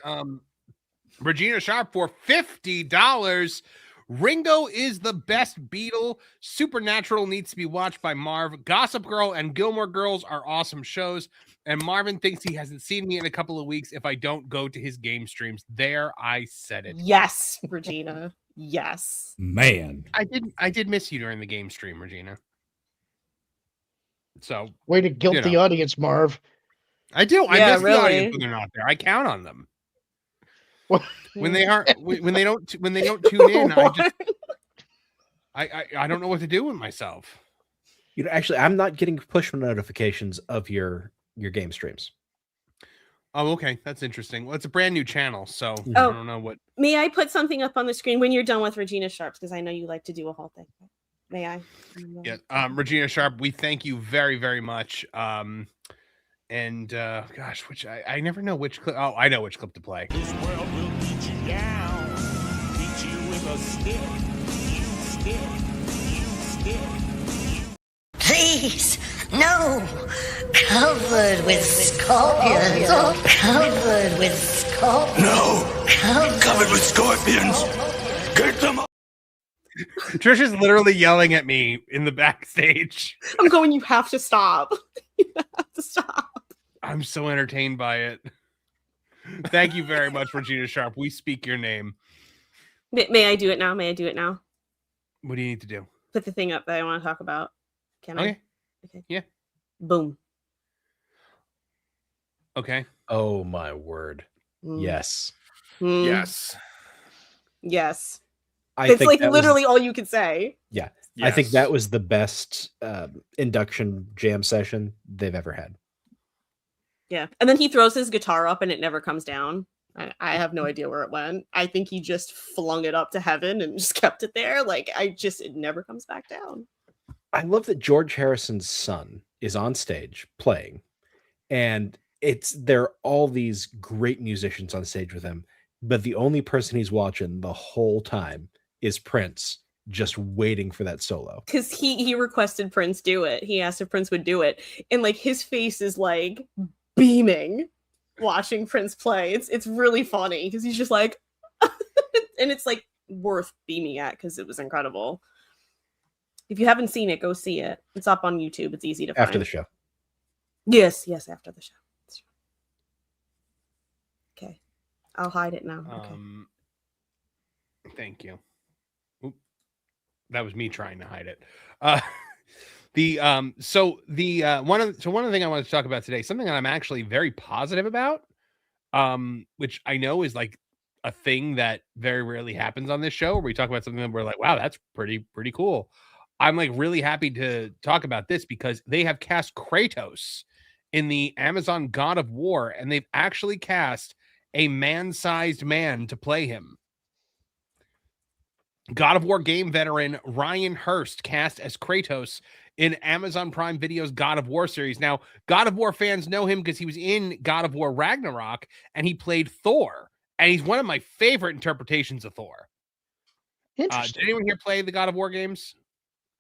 Regina Sharp for $50. Ringo is the best Beatle. Supernatural needs to be watched by Marv. Gossip Girl and Gilmore Girls are awesome shows. And Marvin thinks he hasn't seen me in a couple of weeks if I don't go to his game streams. There, I said it. Yes, Regina. Yes. Man. I did miss you during the game stream, Regina. So way to guilt the audience, Marv. I do. I Yeah, miss really. the audience when they're not there. I count on them. When they don't tune in, I don't know what to do with myself. Actually, I'm not getting push notifications of your game streams. Oh, okay. That's interesting. Well, it's a brand new channel, so I Oh. don't know what. May I put something up on the screen when you're done with Regina Sharps? Because I know you like to do a whole thing. May I? Yeah, Regina Sharp, we thank you very, very much. And gosh, which I never know which clip. Oh, I know which clip to play. This world will beat you down, beat you with a stick. You stick. Please, no. Covered with scorpions. Covered with scorpions. No. Covered with scorpions. Get them. Trish is literally yelling at me in the backstage. I'm going, you have to stop. You have to stop. I'm so entertained by it. Thank you very much, Regina Sharp. We speak your name. May I do it now? May I do it now? What do you need to do? Put the thing up that I want to talk about. Can I? Okay. Yeah. Boom. Okay. Oh my word. Yes. Yes. Yes. I It's think like that literally all you could say. Yeah. Yes. I think that was the best induction jam session they've ever had. Yeah. And then he throws his guitar up and it never comes down. I have no idea where it went. I think he just flung it up to heaven and just kept it there. Like, it never comes back down. I love that George Harrison's son is on stage playing, and there are all these great musicians on stage with him, but the only person he's watching the whole time is Prince, just waiting for that solo. Because he requested Prince do it. He asked if Prince would do it. And like his face is like beaming watching Prince play. It's really funny because he's just like, and it's like worth beaming at because it was incredible. If you haven't seen it, go see it. It's up on YouTube. It's easy to find. After the show. Yes, after the show. Okay. I'll hide it now. Okay. Thank you. Oop. That was me trying to hide it. One of the thing I wanted to talk about today, something that I'm actually very positive about, which I know is like a thing that very rarely happens on this show, where we talk about something that we're like, wow, that's pretty cool. I'm like really happy to talk about this because they have cast Kratos in the Amazon God of War, and they've actually cast a man-sized man to play him. God of War game veteran Ryan Hurst cast as Kratos in Amazon Prime Video's God of War series. Now, God of War fans know him because he was in God of War Ragnarok and he played Thor, and he's one of my favorite interpretations of Thor. Interesting. Did anyone here play the God of War games?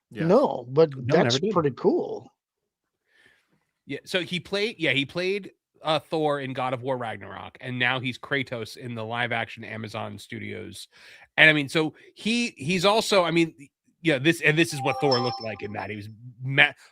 Yeah. No, but that's never did. pretty cool. Yeah, so he played Thor in God of War Ragnarok, and now he's Kratos in the live action Amazon Studios. And I mean, so he's also, I mean, yeah, this is what Thor looked like in that. He was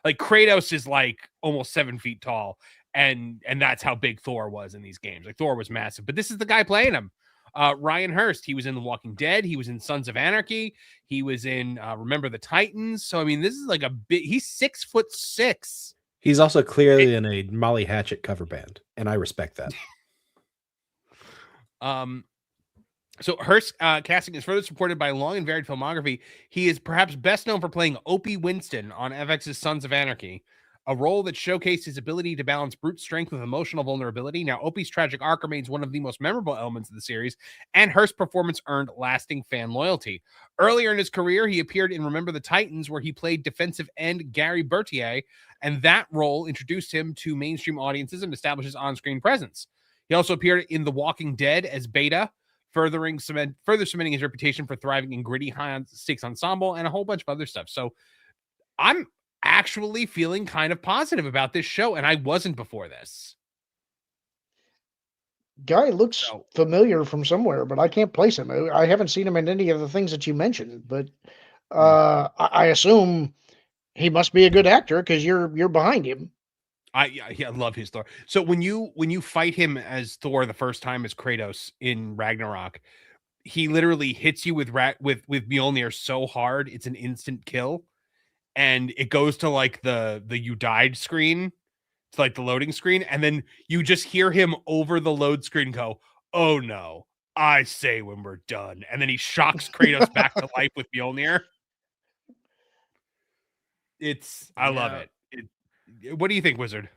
like Kratos is like almost 7 feet tall, and that's how big Thor was in these games. Like Thor was massive, but this is the guy playing him. Ryan Hurst, he was in The Walking Dead. He was in Sons of Anarchy. He was in Remember the Titans. So, I mean, this is like he's 6'6". He's also clearly in a Molly Hatchet cover band, and I respect that. So Hurst casting is further supported by a long and varied filmography. He is perhaps best known for playing Opie Winston on FX's Sons of Anarchy, a role that showcased his ability to balance brute strength with emotional vulnerability. Now, Opie's tragic arc remains one of the most memorable elements of the series, and Hurst's performance earned lasting fan loyalty. Earlier in his career, he appeared in Remember the Titans, where he played defensive end Gary Bertier, and that role introduced him to mainstream audiences and established his on-screen presence. He also appeared in The Walking Dead as Beta, further cementing his reputation for thriving in gritty, high-stakes ensemble, and a whole bunch of other stuff. So I'm actually feeling kind of positive about this show, and I wasn't before this. Guy looks familiar from somewhere, but I can't place him. I haven't seen him in any of the things that you mentioned, but I assume he must be a good actor because you're behind him. I love his Thor. So when you fight him as Thor the first time as Kratos in Ragnarok, he literally hits you with Mjolnir so hard it's an instant kill. And it goes to like the you died screen, to like the loading screen, and then you just hear him over the load screen go, "Oh no, I say when we're done," and then he shocks Kratos back to life with Mjolnir. I love it. What do you think, Wizard?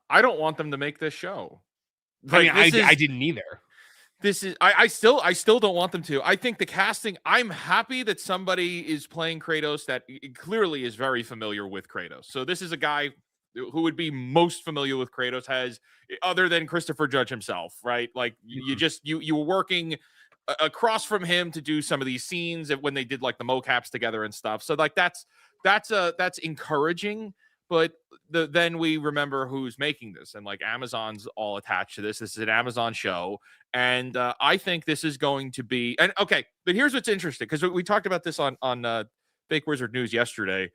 I don't want them to make this show. I mean, I didn't either. This is I still don't want them to. I think the casting, I'm happy that somebody is playing Kratos that clearly is very familiar with Kratos. So this is a guy who would be most familiar with Kratos, other than Christopher Judge himself, right? Like you were working across from him to do some of these scenes when they did like the mocaps together and stuff. So like that's encouraging. But then we remember who's making this, and like Amazon's all attached to this. This is an Amazon show, and I think this is going to be. And okay, but here's what's interesting, because we talked about this on Fake Wizard News yesterday.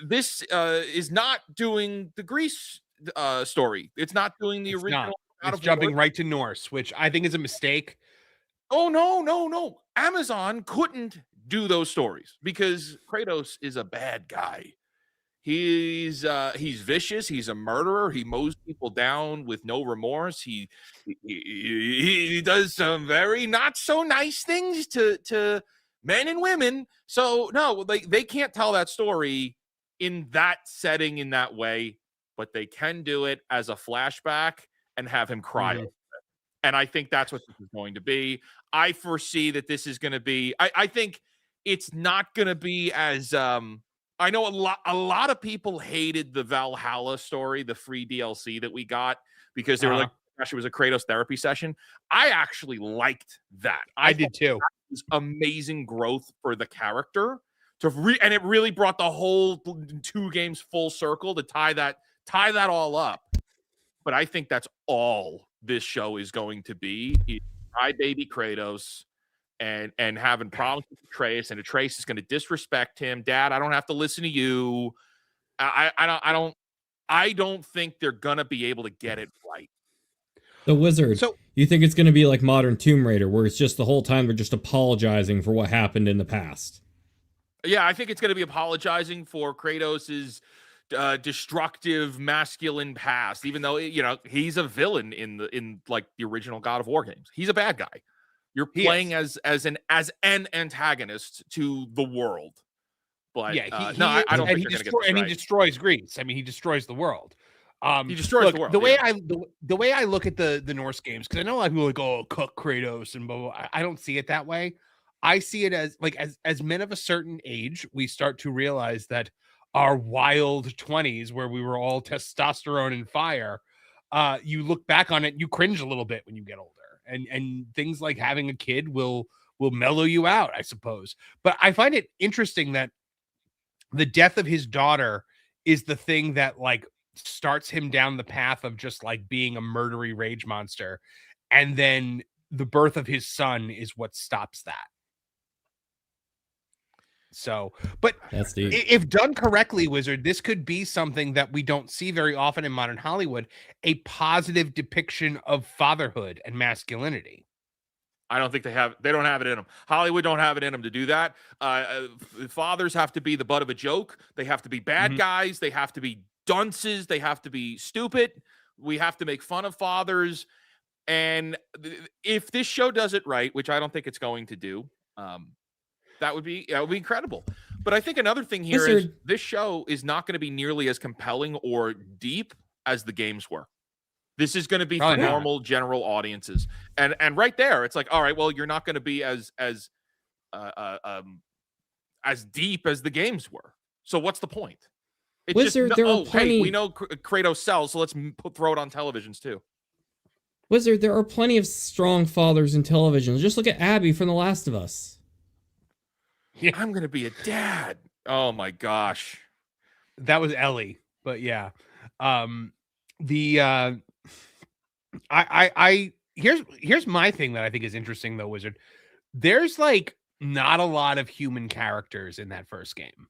This is not doing the Greece story. It's not doing the original. It's jumping right to Norse, which I think is a mistake. Oh no! Amazon couldn't do those stories because Kratos is a bad guy. He's vicious. He's a murderer. He mows people down with no remorse. He does some very not so nice things to men and women. So no, they can't tell that story in that setting in that way, but they can do it as a flashback and have him cry. Mm-hmm. And I think that's what this is going to be. I foresee that this is going to be. I think it's not going to be as. I know a lot of people hated the Valhalla story, the free DLC that we got, because they were like, gosh, it was a Kratos therapy session. I actually liked that. I did too. That was amazing growth for the character and it really brought the whole 2 games full circle to tie that all up. But I think that's all this show is going to be. My baby Kratos. And having problems with Trace, and Trace is going to disrespect him. Dad, I don't have to listen to you. I don't think they're going to be able to get it right. The Wizard. So you think it's going to be like modern Tomb Raider, where it's just the whole time they're just apologizing for what happened in the past? Yeah, I think it's going to be apologizing for Kratos's destructive masculine past, even though he's a villain in like the original God of War games. He's a bad guy. You're playing as an antagonist to the world, but yeah, I don't think they're going to get this right. And he destroys Greece. I mean, he destroys the world. He destroys the world. The way I look at the Norse games, because I know a lot of people are like, oh, cook Kratos and blah, blah, blah. I don't see it that way. I see it as like as men of a certain age, we start to realize that our wild 20s, where we were all testosterone and fire, you look back on it, you cringe a little bit when you get older. And things like having a kid will mellow you out, I suppose. But I find it interesting that the death of his daughter is the thing that like starts him down the path of just like being a murdery rage monster. And then the birth of his son is what stops that. So, but that's deep. If done correctly, Wizard, this could be something that we don't see very often in modern Hollywood, a positive depiction of fatherhood and masculinity. I don't think they don't have it in them. Hollywood don't have it in them to do that. Fathers have to be the butt of a joke. They have to be bad guys. They have to be dunces. They have to be stupid. We have to make fun of fathers. And if this show does it right, which I don't think it's going to do, that would be incredible. But I think another thing here is this show is not going to be nearly as compelling or deep as the games were. This is going to be for normal general audiences. And right there, it's like, all right, well, you're not going to be as deep as the games were. So what's the point? It's Wizard, just, there are plenty... hey, we know Kratos sells, so let's throw it on televisions too. Wizard, there are plenty of strong fathers in television. Just look at Abby from The Last of Us. Yeah. I'm going to be a dad. Oh my gosh. That was Ellie, but yeah. Here's my thing that I think is interesting though, Wizard. There's like not a lot of human characters in that first game.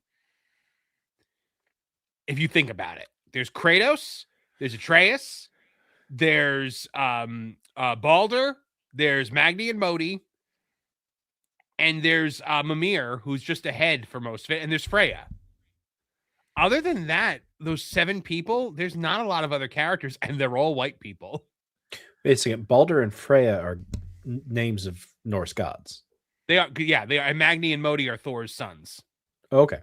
If you think about it, there's Kratos, there's Atreus, there's Baldur, there's Magni and Modi, and there's Mimir, who's just ahead for most of it, and there's Freya. Other than that, those 7 people, there's not a lot of other characters, and they're all white people. Basically, Baldur and Freya are names of Norse gods. They are, yeah, they are. And Magni and Modi are Thor's sons. Okay.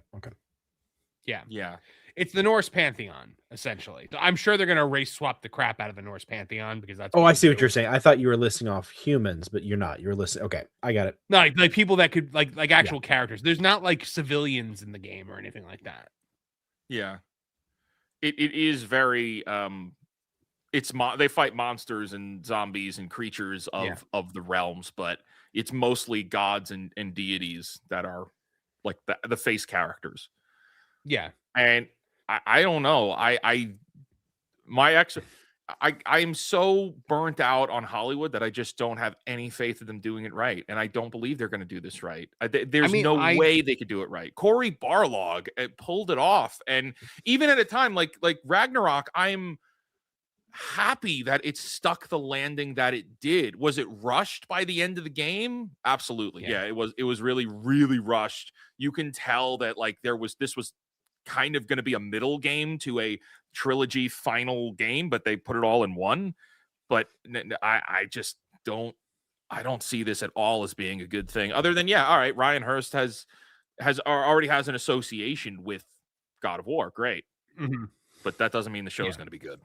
Yeah. Yeah. It's the Norse pantheon, essentially. I'm sure they're going to race swap the crap out of the Norse pantheon because that's. Oh, I see they what you're do. saying. I thought you were listing off humans, but you're not. You're listing. Okay, I got it. No, like people that could like actual characters. There's not like civilians in the game or anything like that. Yeah. It is very they fight monsters and zombies and creatures of the realms, but it's mostly gods and deities that are like the face characters. Yeah. And I don't know. I'm so burnt out on Hollywood that I just don't have any faith in them doing it right. And I don't believe they're going to do this right. There's no way they could do it right. Cory Barlog pulled it off. And even at a time like Ragnarok, I'm happy that it stuck the landing that it did. Was it rushed by the end of the game? Absolutely. Yeah, it was really, really rushed. You can tell that like this was kind of going to be a middle game to a trilogy final game, but they put it all in one. But I just don't see this at all as being a good thing, other than all right, Ryan Hurst already has an association with God of War. Great. Mm-hmm. But that doesn't mean the show is going to be good.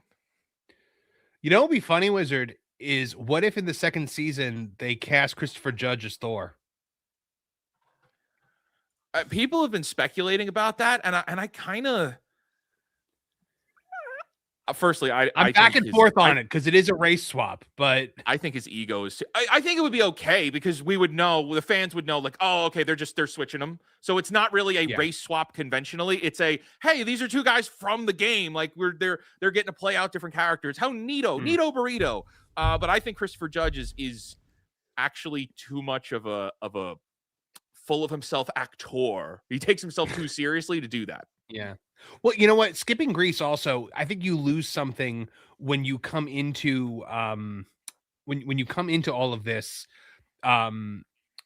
You know what would be funny, Wizard, is what if in the second season they cast Christopher Judge as Thor? People have been speculating about that, and I kind of. Firstly, I'm back and forth on it because it is a race swap, but I think his ego is. I think it would be okay because we would know, the fans would know, like, oh, okay, they're switching them, so it's not really a race swap conventionally. It's a hey, these are two guys from the game, like they're getting to play out different characters. How neato burrito. But I think Christopher Judge is actually too much of a full of himself actor. He takes himself too seriously to do that. Yeah. Well, you know what? Skipping Greece also, I think you lose something when you come into when you come into all of this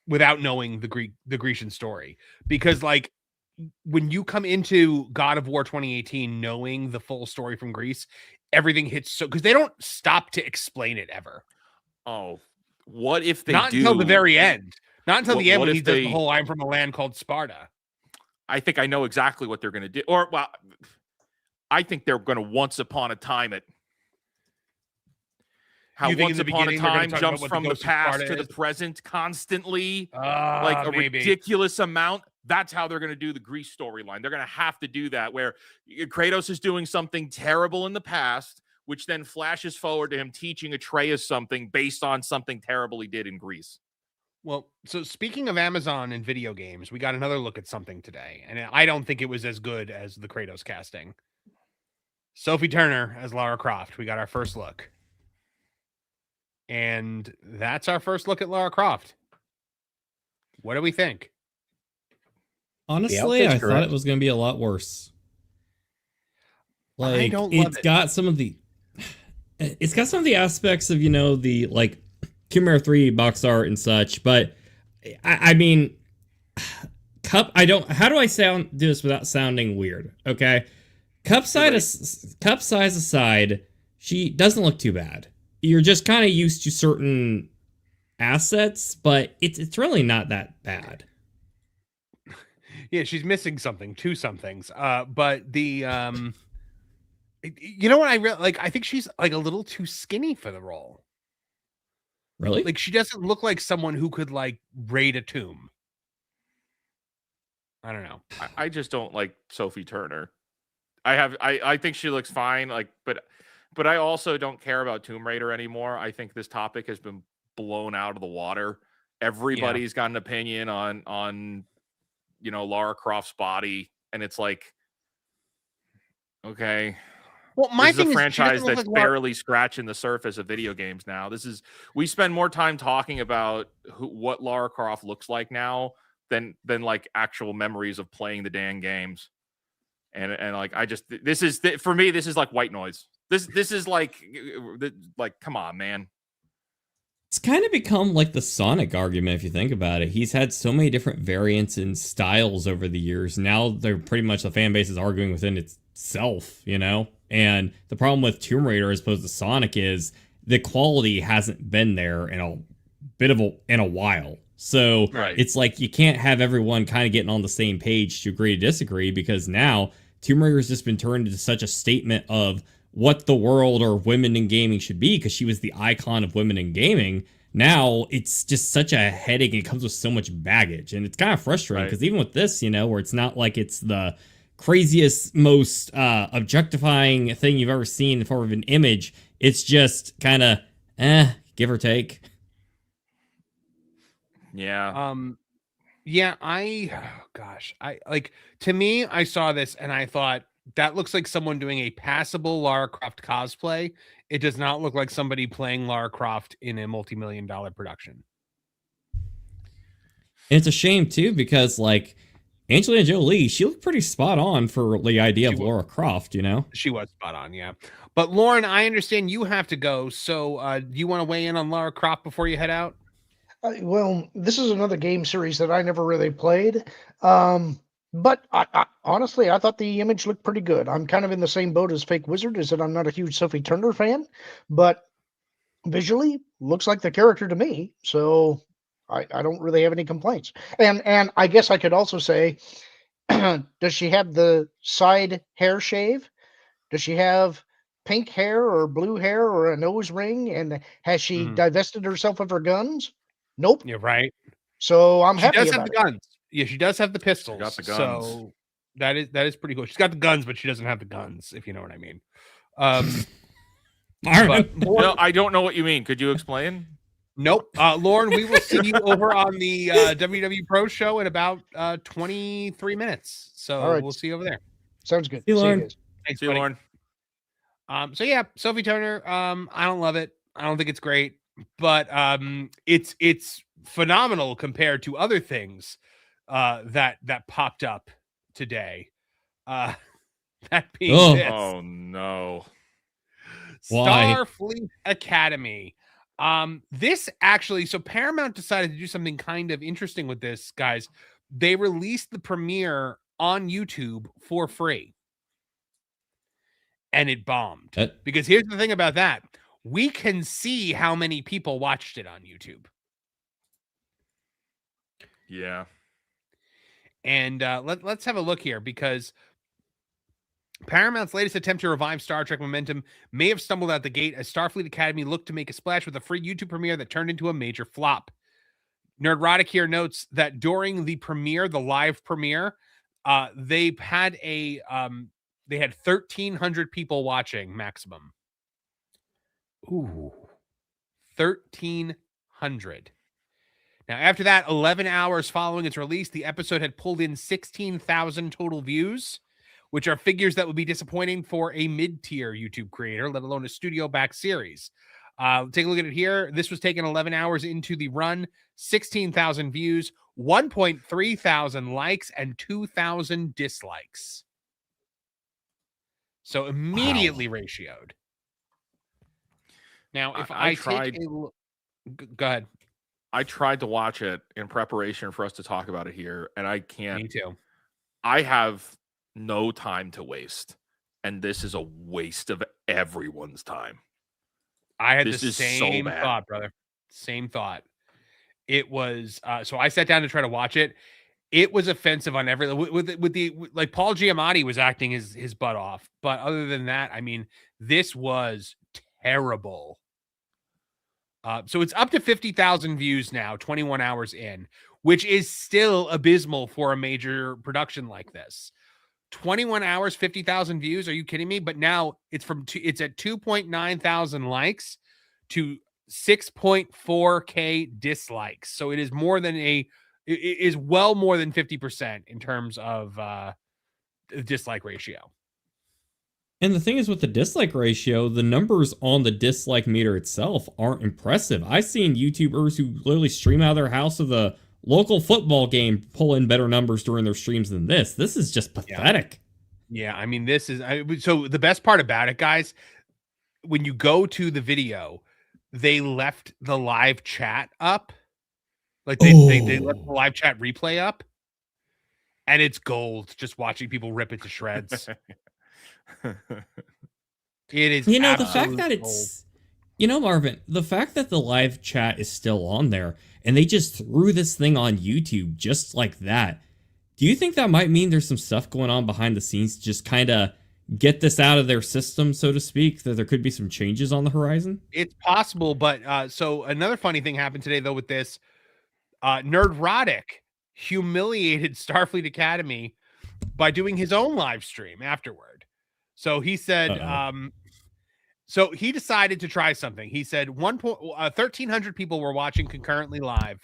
without knowing the Grecian story. Because like when you come into God of War 2018 knowing the full story from Greece, everything hits so because they don't stop to explain it ever. Oh, what if they not do? Until the very end. Not until the end when he does the whole I'm from a land called Sparta. I think I know exactly what they're going to do. Or, well, I think they're going to once upon a time it. How once upon a time jumps from the past to the present constantly, like a ridiculous amount. That's how they're going to do the Greece storyline. They're going to have to do that where Kratos is doing something terrible in the past, which then flashes forward to him teaching Atreus something based on something terrible he did in Greece. Well, so speaking of Amazon and video games, we got another look at something today, and I don't think it was as good as the Kratos casting. Sophie Turner as Lara Croft. We got our first look. And that's our first look at Lara Croft. What do we think? Honestly, I thought it was going to be a lot worse. Like, it's got some of the aspects of, the like Tomb Raider 3 box art and such, but I mean, how do I do this without sounding weird? Okay. Cup size aside, she doesn't look too bad. You're just kind of used to certain assets, but it's really not that bad. Yeah, she's missing two somethings. But the you know what I really like? I think she's like a little too skinny for the role. Really? Like she doesn't look like someone who could like raid a tomb. I don't know. I just don't like Sophie Turner. I think she looks fine. Like, but I also don't care about Tomb Raider anymore. I think this topic has been blown out of the water. Everybody's got an opinion on Lara Croft's body, and it's like, okay. Well, my thing is a franchise that's barely scratching the surface of video games now. We spend more time talking about what Lara Croft looks like now than like actual memories of playing the dang games. And like for me, this is like white noise. This is like come on, man. It's kind of become like the Sonic argument if you think about it. He's had so many different variants and styles over the years. Now they're pretty much the fan base is arguing within itself, And the problem with Tomb Raider as opposed to Sonic is the quality hasn't been there in a while. So Right. it's like you can't have everyone kind of getting on the same page to agree to disagree, because now Tomb Raider has just been turned into such a statement of what the world or women in gaming should be, because she was the icon of women in gaming. Now it's just such a headache, and it comes with so much baggage, and it's kind of frustrating because even with this, where it's not like it's the craziest, most objectifying thing you've ever seen in form of an image, it's just kind of give or take. Yeah. Yeah, to me, I saw this and I thought that looks like someone doing a passable Lara Croft cosplay. It does not look like somebody playing Lara Croft in a multi-million-dollar production. And it's a shame too, because like Angelina Jolie, she looked pretty spot on for the idea of Lara Croft, She was spot on, yeah. But Lauren, I understand you have to go, so do you want to weigh in on Lara Croft before you head out? Well, this is another game series that I never really played. But I honestly, I thought the image looked pretty good. I'm kind of in the same boat as Fake Wizard, is that I'm not a huge Sophie Turner fan, but visually looks like the character to me. So I don't really have any complaints. And I guess I could also say, does she have the side hair shave? Does she have pink hair or blue hair or a nose ring? And has she divested herself of her guns? Nope. You're right. So I'm happy She does about have the it. guns. Yeah, she does have the pistols. She got the guns. So that is pretty cool. She's got the guns, but she doesn't have the guns, if you know what I mean. But No, I don't know what you mean. Could you explain? Nope. Lauren, we will see you over on the WW Pro show in about 23 minutes. So All right. we'll see you over there. Sounds good. See you, Lauren. guys. Thanks, See you, buddy. Lauren. So yeah, Sophie Turner. I don't love it. I don't think it's great, but it's phenomenal compared to other things that popped up today. That being this, Oh no. Why? Starfleet Academy. This actually, so Paramount decided to do something kind of interesting with this, guys. They released the premiere on YouTube for free. And it bombed. Because here's the thing about that. We can see how many people watched it on YouTube. Yeah. And let's have a look here, because Paramount's latest attempt to revive Star Trek momentum may have stumbled out the gate as Starfleet Academy looked to make a splash with a free YouTube premiere that turned into a major flop. Nerdrotic here notes that during the premiere, the live premiere, they had 1,300 people watching maximum. Ooh, 1,300. Now, after that, 11 hours following its release, the episode had pulled in 16,000 total views, which are figures that would be disappointing for a mid-tier YouTube creator, let alone a studio-backed series. Take a look at it here. This was taken 11 hours into the run, 16,000 views, 1.3 thousand likes, and 2,000 dislikes. So immediately ratioed. Now, if I tried, take a look, go ahead. I tried to watch it in preparation for us to talk about it here, and I can't. Me too. I have no time to waste, and this is a waste of everyone's time. I had This the is so same bad. thought, brother. Same thought. It was so I sat down to try to watch it. It was offensive on every with Paul Giamatti was acting his butt off, but other than that, I mean, this was terrible. So it's up to 50,000 views now, 21 hours in, which is still abysmal for a major production like this. 21 hours, 50,000 views. Are you kidding me? But now it's it's at 2.9 thousand likes to 6.4K dislikes. So it is more than it is well more than 50% in terms of dislike ratio. And the thing is, with the dislike ratio, the numbers on the dislike meter itself aren't impressive. I've seen YouTubers who literally stream out of their house of a local football game pull in better numbers during their streams than this. This is just pathetic. Yeah, I mean, this is so the best part about it, guys, when you go to the video, they left the live chat up. Like they left the live chat replay up, and it's gold just watching people rip it to shreds. It is, the fact that You know, Marvin, the fact that the live chat is still on there and they just threw this thing on YouTube just like that, do you think that might mean there's some stuff going on behind the scenes to just kind of get this out of their system, so to speak, that there could be some changes on the horizon? It's possible, but so another funny thing happened today, though, with this. Nerdrotic humiliated Starfleet Academy by doing his own live stream afterward. So he said, so he decided to try something. He said 1,300 people were watching concurrently live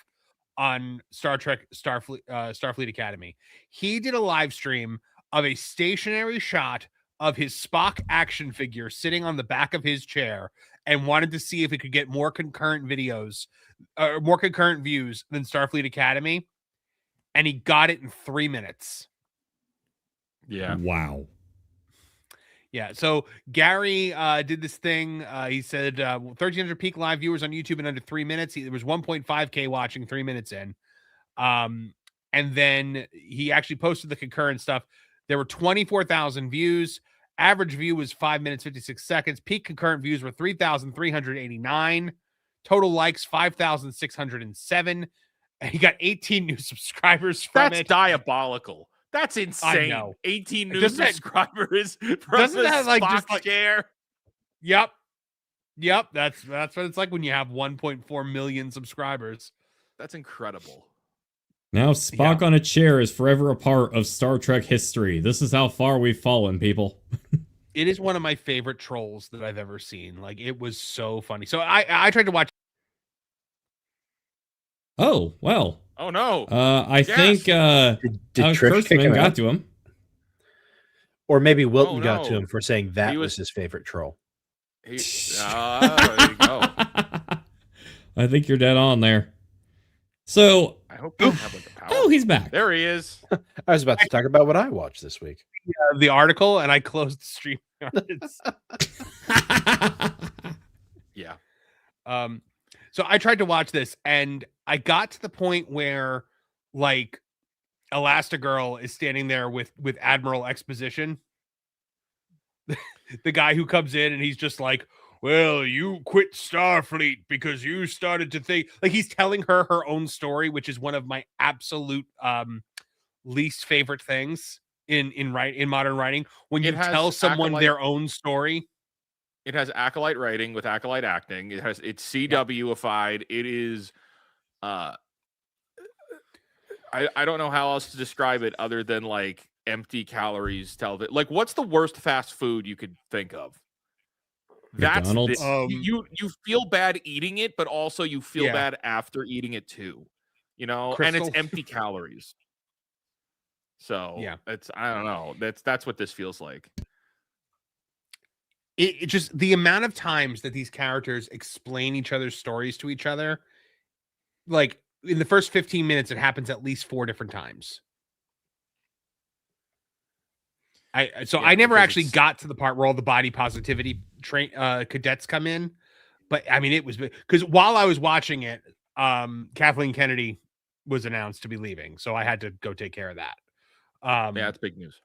on Starfleet Academy. He did a live stream of a stationary shot of his Spock action figure sitting on the back of his chair and wanted to see if it could get more concurrent videos or more concurrent views than Starfleet Academy. And he got it in 3 minutes. Yeah. Wow. Yeah. So Gary did this thing. He said 1,300 peak live viewers on YouTube in under 3 minutes. There was 1.5K watching 3 minutes in. And then he actually posted the concurrent stuff. There were 24,000 views. Average view was 5 minutes, 56 seconds. Peak concurrent views were 3,389. Total likes, 5,607. And he got 18 new subscribers from it. That's diabolical. That's insane. I know. 18 new subscribers from doesn't the that like just Spock share. Yep. That's what it's like when you have 1.4 million subscribers. That's incredible. Now Spock on a chair is forever a part of Star Trek history. This is how far we've fallen, people. It is one of my favorite trolls that I've ever seen. Like, it was so funny. So I tried to watch. Oh, well. Oh, no. I think did Trish kick him got out? to him. Or maybe Wilton got no. to him for saying that He was was- his favorite troll. There you go. I think you're dead on there. So, I hope you have like the power. oh, he's back. There he is. I was about to talk about what I watched this week. The article and I closed the stream. Yeah. So I tried to watch this and I got to the point where like Elastigirl is standing there with Admiral Exposition. The guy who comes in and he's just like, well, you quit Starfleet because you started to think, like, he's telling her own story, which is one of my absolute least favorite things in modern writing. When you tell someone their own story. It has acolyte writing with acolyte acting. It's CW-ified. It is I don't know how else to describe it other than like empty calories television. Like, what's the worst fast food you could think of? That's McDonald's. you feel bad eating it, but also you feel bad after eating it too. You know, and it's empty calories. So it's I don't know. That's what this feels like. It just the amount of times that these characters explain each other's stories to each other, like in the first 15 minutes, it happens at least 4 different times. I never actually got to the part where all the body positivity cadets come in, but I mean, it was because while I was watching it, Kathleen Kennedy was announced to be leaving, so I had to go take care of that. Yeah, it's big news.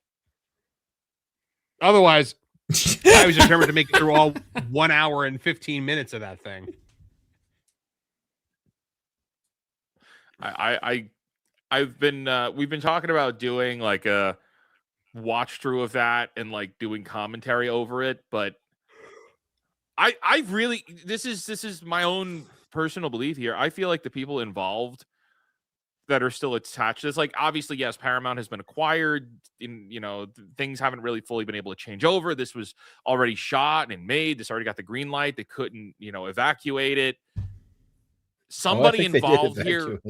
Otherwise, I was determined to make it through all 1 hour and 15 minutes of that thing. We've been talking about doing like a watch through of that and like doing commentary over it, but I really this is my own personal belief here. I feel like the people involved that are still attached to this, like, obviously, yes, Paramount has been acquired, things haven't really fully been able to change over. This was already shot and made. This already got the green light. They couldn't, evacuate it. Somebody involved here.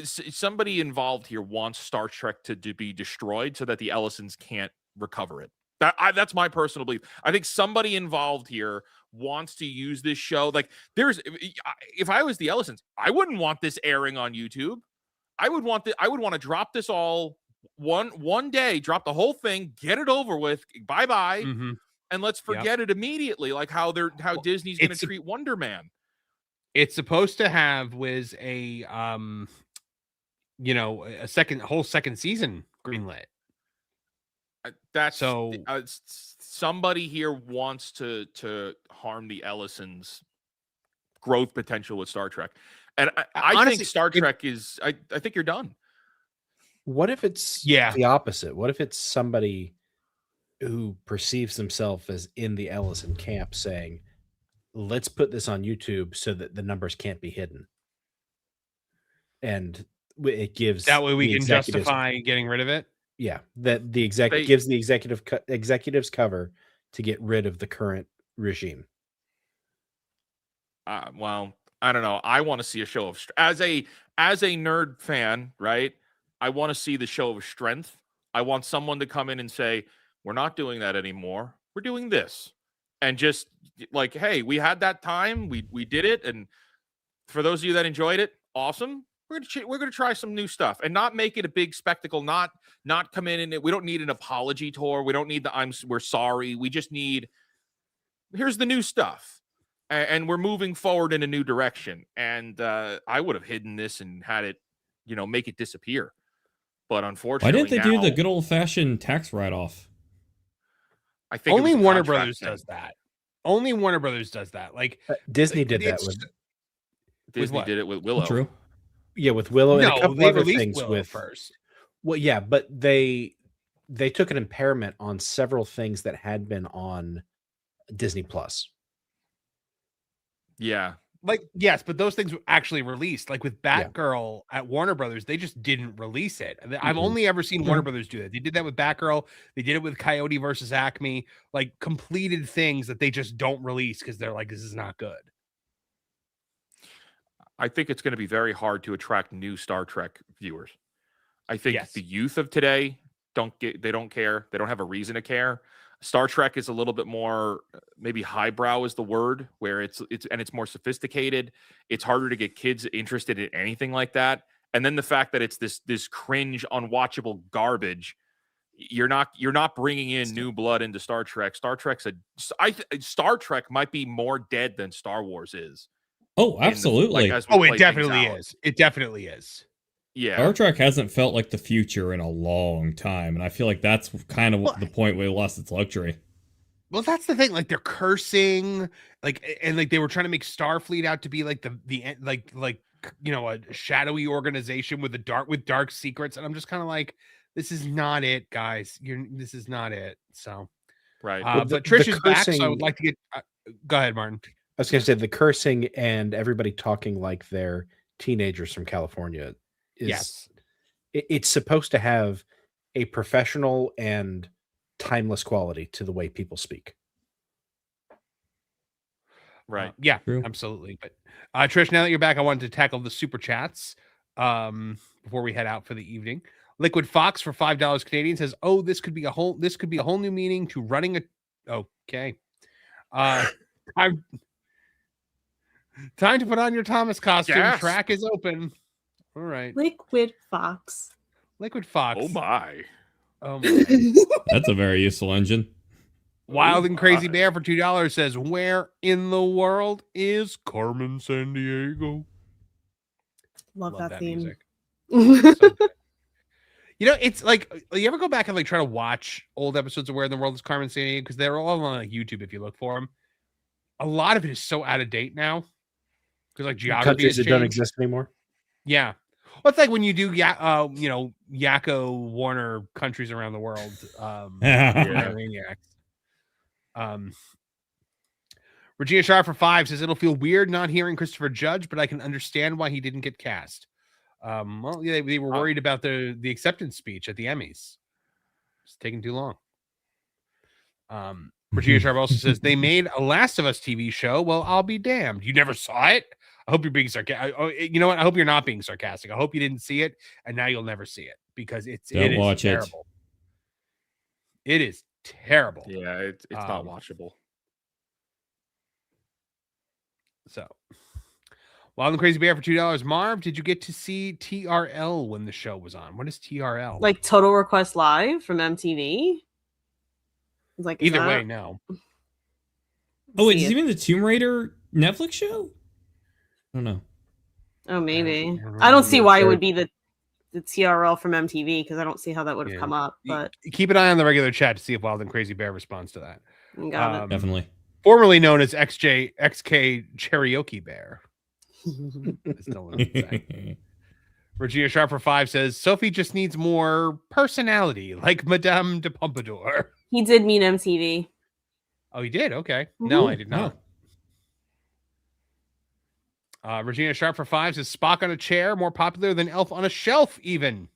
Somebody involved here wants Star Trek to be destroyed so that the Ellisons can't recover it. That's my personal belief. I think somebody involved here wants to use this show. Like, if I was the Ellisons, I wouldn't want this airing on YouTube. I would want to drop this all one day, drop the whole thing, get it over with, bye-bye, and let's forget it immediately. Like how Disney's going to treat Wonder Man. It's supposed to have a whole second season greenlit. That's So somebody here wants to harm the Ellisons' growth potential with Star Trek, and I honestly, think Star Trek is. I think you're done. What if it's the opposite? What if it's somebody who perceives himself as in the Ellison camp saying, let's put this on YouTube so that the numbers can't be hidden. And it gives that way we the can executives- justify getting rid of it. Yeah, that the gives the executives cover to get rid of the current regime. Well, I don't know. I want to see a show of as a nerd fan, right? I want to see the show of strength. I want someone to come in and say, "We're not doing that anymore. We're doing this," and just like, "Hey, we had that time. We did it." And for those of you that enjoyed it, awesome. We're gonna try some new stuff and not make it a big spectacle. Not come in and we don't need an apology tour. We don't need we're sorry. We just need here's the new stuff, and we're moving forward in a new direction. And I would have hidden this and had it, make it disappear. But unfortunately, why didn't they do the good old fashioned tax write off? I think only Warner Brothers does that. Only Warner Brothers does that. Like Disney did that with Disney did it with Willow. True. Yeah, with Willow and No, a couple they other released things Willow with first. Well, yeah, but they took an impairment on several things that had been on Disney Plus. Yeah. Like, yes, but those things were actually released. Like with Batgirl at Warner Brothers, they just didn't release it. I've only ever seen Warner Brothers do that. They did that with Batgirl. They did it with Coyote versus Acme. Like completed things that they just don't release because they're like, this is not good. I think it's going to be very hard to attract new Star Trek viewers. I think the youth of today don't care. They don't have a reason to care. Star Trek is a little bit more maybe highbrow is the word, where it's more sophisticated. It's harder to get kids interested in anything like that. And then the fact that it's this cringe, unwatchable garbage. You're not bringing in new blood into Star Trek. Star Trek might be more dead than Star Wars is. Oh, absolutely. It definitely is. It definitely is. Yeah. Star Trek hasn't felt like the future in a long time, and I feel like that's kind of the point where it lost its luxury. Well, that's the thing. Like they're cursing, and they were trying to make Starfleet out to be like a shadowy organization with dark secrets, and I'm just kind of like, this is not it, guys. This is not it. So, right. But Trish is back, so I would like to get. Go ahead, Martin. I was going to say the cursing and everybody talking like they're teenagers from California. It's supposed to have a professional and timeless quality to the way people speak. Right. Absolutely. But Trish, now that you're back, I wanted to tackle the super chats before we head out for the evening. Liquid Fox for $5 Canadian says, "Oh, this could be a whole new meaning to running a." Okay. Time to put on your Thomas costume. Yes. Track is open. All right. Liquid Fox. Liquid Fox. Oh my. That's a very useful engine. Wild and Crazy Bear for $2 says, "Where in the world is Carmen Sandiego?" Love that theme. Music. It's like, you ever go back and try to watch old episodes of Where in the World is Carmen Sandiego? Because they're all on YouTube if you look for them. A lot of it is so out of date now. Because geography countries has that don't changed. exist anymore. Yeah. Well, it's like when you do Yakko Warner countries around the world. Regina Sharp for $5 says, "It'll feel weird not hearing Christopher Judge, but I can understand why he didn't get cast." They were worried about the acceptance speech at the Emmys. It's taking too long. Regina Sharp also says, "They made a Last of Us TV show. Well, I'll be damned. You never saw it? I hope you're being sarcastic. You know what? I hope you're not being sarcastic. I hope you didn't see it, and now you'll never see it because it is terrible. It is terrible. Yeah, it's not watchable. So, Wild and Crazy Bear for $2. Marv, did you get to see TRL when the show was on? What is TRL? Like Total Request Live from MTV? Like either way, no. Oh, wait, is even the Tomb Raider Netflix show? I don't know. Oh, maybe. I don't see why it would be the the TRL from MTV because I don't see how that would have come up. But keep an eye on the regular chat to see if Wild and Crazy Bear responds to that. Got it. Definitely. Formerly known as XK Cherokee Bear. As Nolan would say. Regina Sharp for 5 says Sophie just needs more personality, like Madame de Pompadour. He did mean MTV. Oh, he did? Okay. No, I did Oh. not. Regina Sharp for 5 says Spock on a chair, more popular than Elf on a shelf, even.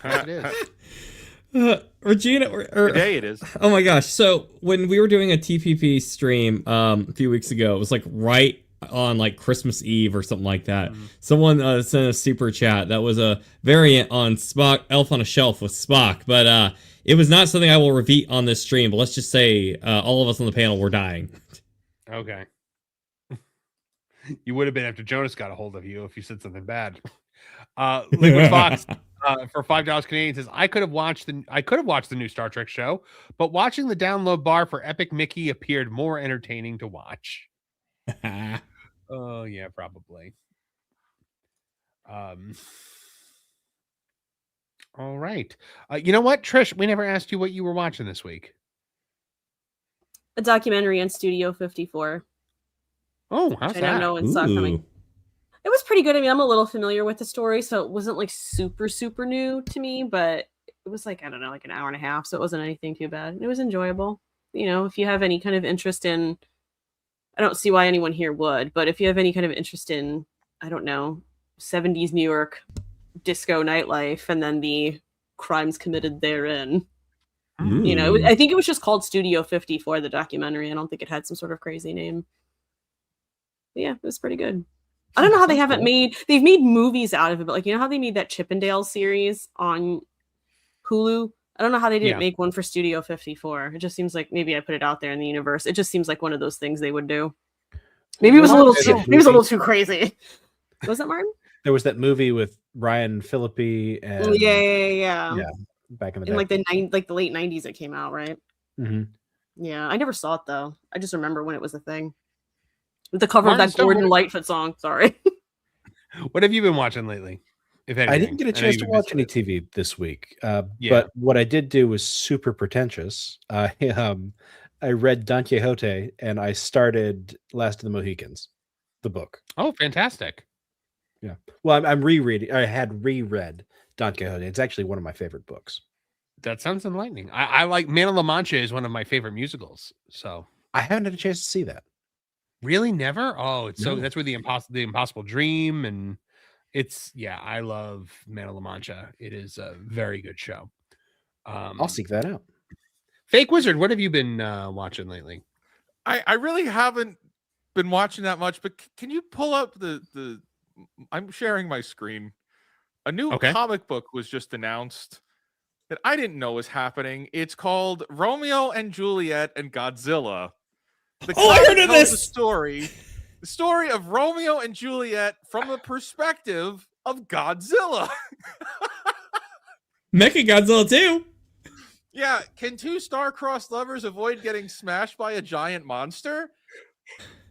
It is. Regina, Today it is. Oh my gosh! So when we were doing a TPP stream a few weeks ago, it was like right on like Christmas Eve or something like that. Someone sent a super chat that was a variant on Spock, Elf on a Shelf with Spock, but it was not something I will repeat on this stream. But let's just say all of us on the panel were dying. Okay. You would have been after Jonas got a hold of you if you said something bad. Liquid Fox for $5 Canadian says I could have watched the new Star Trek show, but watching the download bar for Epic Mickey appeared more entertaining to watch. Oh yeah, probably. All right. You know what, Trish? We never asked you what you were watching this week. A documentary on Studio 54. Oh, how's that? I don't know when saw coming. It was pretty good. I mean, I'm a little familiar with the story, so it wasn't like super new to me, but it was like, I don't know, like an hour and a half, so it wasn't anything too bad. It was enjoyable. You know, if you have any kind of interest in, I don't see why anyone here would, but if you have any kind of interest in, I don't know, 70s New York disco nightlife and then the crimes committed therein. You know, I think it was just called Studio 54, the documentary. I don't think it had some sort of crazy name. But yeah, it was pretty good. I don't know how they've made movies out of it, but like, you know how they made that Chippendale series on Hulu? I don't know how they didn't make one for Studio 54. It just seems like maybe I put it out there in the universe. It just seems like one of those things they would do. Maybe it was a little too crazy. Was that Martin? There was that movie with Ryan Phillippe and Yeah. Back in the in day. like the late 90s it came out, right? Mm-hmm. Yeah, I never saw it though. I just remember when it was a thing. With the cover Martin of that Gordon Lightfoot song. Sorry. What have you been watching lately? If anything? I didn't get a chance to watch any TV this week, but what I did do was super pretentious. I read Don Quixote and I started Last of the Mohicans, the book. Oh, fantastic! Yeah. Well, I'm rereading. I had reread Don Quixote. It's actually one of my favorite books. That sounds enlightening. I like Man of La Mancha is one of my favorite musicals. So I haven't had a chance to see that. Really, never. Oh, it's No. so that's where the Impossible Dream and it's I love Man of La Mancha. It is a very good show. I'll seek that out. Fake Wizard, what have you been watching lately? I really haven't been watching that much, but can you pull up the I'm sharing my screen. A new comic book was just announced that I didn't know was happening. It's called Romeo and Juliet and Godzilla. I heard of this story. The story of Romeo and Juliet from the perspective of Godzilla. Mecha Godzilla too. Yeah, can two star-crossed lovers avoid getting smashed by a giant monster?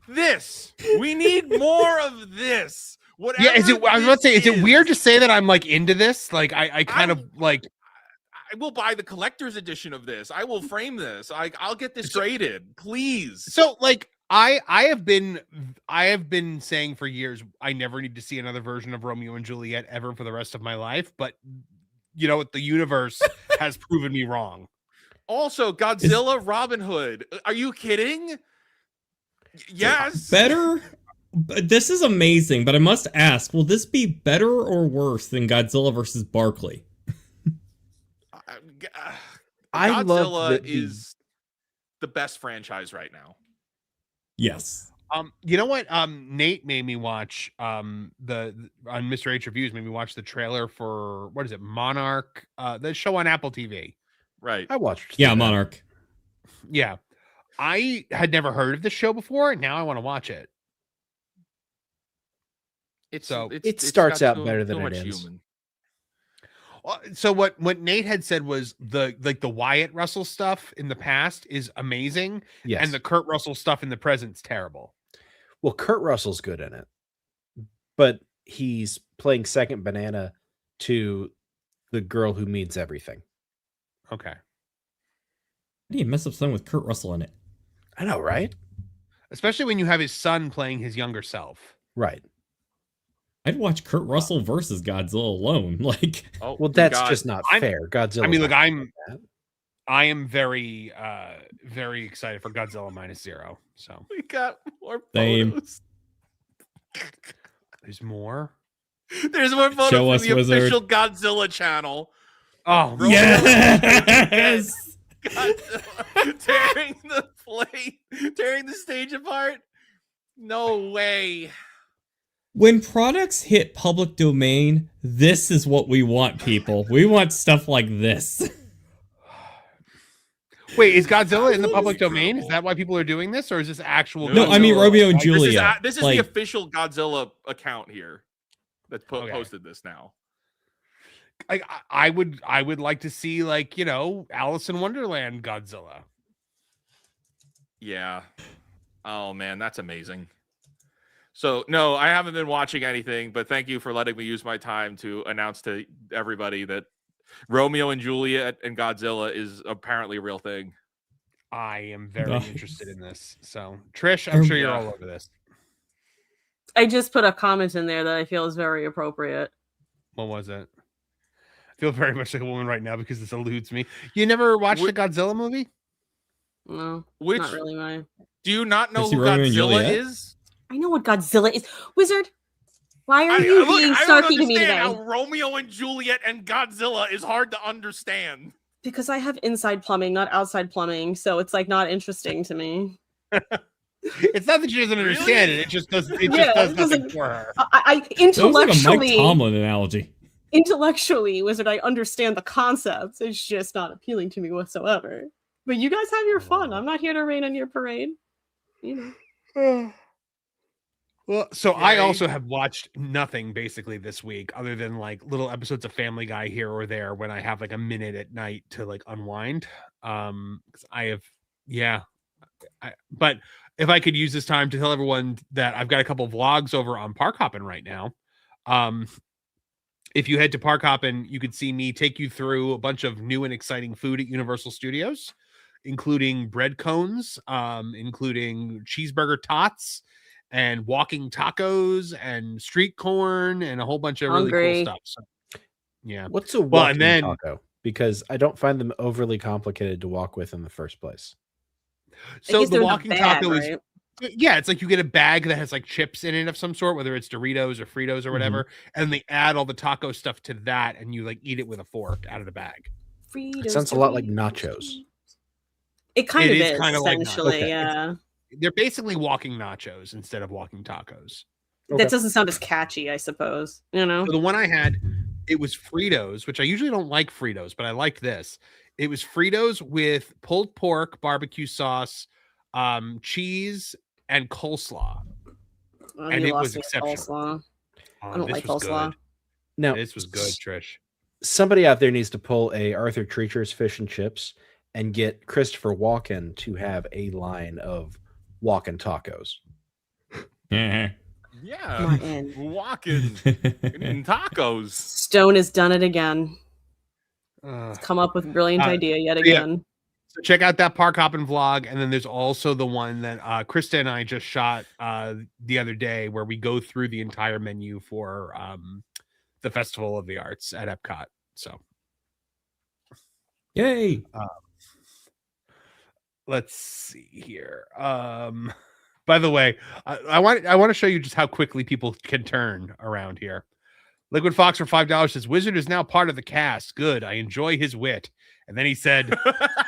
We need more of this. Whatever. Yeah, I was about to say, is it weird to say that I'm like into this? Like I kind of like I will buy the collector's edition of this. I will frame this. I'll get this graded, please. So like I have been saying for years I never need to see another version of Romeo and Juliet ever for the rest of my life, but you know what, the universe has proven me wrong. Also, Godzilla Robin Hood. Are you kidding? Yes. Better? This is amazing, but I must ask, will this be better or worse than Godzilla versus Barkley? Godzilla is the best franchise right now. Yes. You know what? Nate made me watch on Mr. H Reviews made me watch the trailer for what is it? Monarch, the show on Apple TV. Right. I watched. Yeah, Monarch. Yeah. I had never heard of this show before. Now I want to watch it. It starts out better than it ends. Human. So what Nate had said was the Wyatt Russell stuff in the past is amazing, yes, and the Kurt Russell stuff in the present's terrible. Well, Kurt Russell's good in it, but he's playing second banana to the girl who means everything. Okay. How do you mess up something with Kurt Russell in it? I know, right? Especially when you have his son playing his younger self. Right. I'd watch Kurt Russell versus Godzilla alone. Like, well, that's just not fair. Godzilla. I mean, look, I am very, very excited for Godzilla -0. So we got more Same. photos. There's more. There's more photos Show from us, the Wizard. official Godzilla channel. Oh, yes! Godzilla tearing the stage apart. No way. When products hit public domain, this is what we want, people. We want stuff like this. Wait, is Godzilla in the public domain? Is that why people are doing this, or is this actual? No, Godzilla? I mean Romeo and Juliet. This is like, the official Godzilla account here that's posted this now. I would like to see, like, you know, Alice in Wonderland Godzilla. Yeah. Oh man, that's amazing. So no, I haven't been watching anything, but thank you for letting me use my time to announce to everybody that Romeo and Juliet and Godzilla is apparently a real thing. I am very interested in this. So Trish, I'm sure you're all over this. I just put a comment in there that I feel is very appropriate. What was it? I feel very much like a woman right now because this eludes me. You never watched the Godzilla movie? No, Which not really mine. Do you not know Is he who Romeo and Godzilla Juliet? is? I know what Godzilla is. Wizard, why are you being I don't snarky to me understand today? how Romeo and Juliet and Godzilla is hard to understand. Because I have inside plumbing, not outside plumbing, so it's like not interesting to me. It's not that she doesn't understand it; it just doesn't. It just does nothing for her. I that was like a intellectually, Mike Tomlin analogy. intellectually, Wizard, I understand the concepts. It's just not appealing to me whatsoever. But you guys have your fun. I'm not here to rain on your parade. You know. Well, so I also have watched nothing basically this week other than like little episodes of Family Guy here or there when I have like a minute at night to like unwind. 'Cause I have, but if I could use this time to tell everyone that I've got a couple vlogs over on Park Hoppin' right now. If you head to Park Hoppin', you could see me take you through a bunch of new and exciting food at Universal Studios, including bread cones, including cheeseburger tots, and walking tacos and street corn and a whole bunch of really cool stuff. So, yeah. What's a walking taco? Because I don't find them overly complicated to walk with in the first place. So the walking taco is, it's like you get a bag that has like chips in it of some sort, whether it's Doritos or Fritos or whatever, and they add all the taco stuff to that, and you like eat it with a fork out of the bag. It sounds a lot like nachos. It kind of is, kind of like essentially, nachos. yeah. They're basically walking nachos instead of walking tacos. That doesn't sound as catchy, I suppose. You know, So the one I had, it was Fritos, which I usually don't like Fritos, but I liked this. It was Fritos with pulled pork, barbecue sauce, cheese, and coleslaw. Oh, and you it lost was me with exceptional. coleslaw. I don't This like was coleslaw. good. Now, This was good, Trish. Somebody out there needs to pull a Arthur Treacher's Fish and Chips and get Christopher Walken to have a line of walking tacos. Yeah, Martin. walking in tacos. Stone has done it again. He's come up with a brilliant idea yet again. So check out that Park Hoppin' vlog, and then there's also the one that Krista and I just shot the other day, where we go through the entire menu for the Festival of the Arts at Epcot. So, yay! Let's see here. By the way, I want to show you just how quickly people can turn around here. Liquid Fox for $5 says Wizard is now part of the cast. Good. I enjoy his wit. And then he said,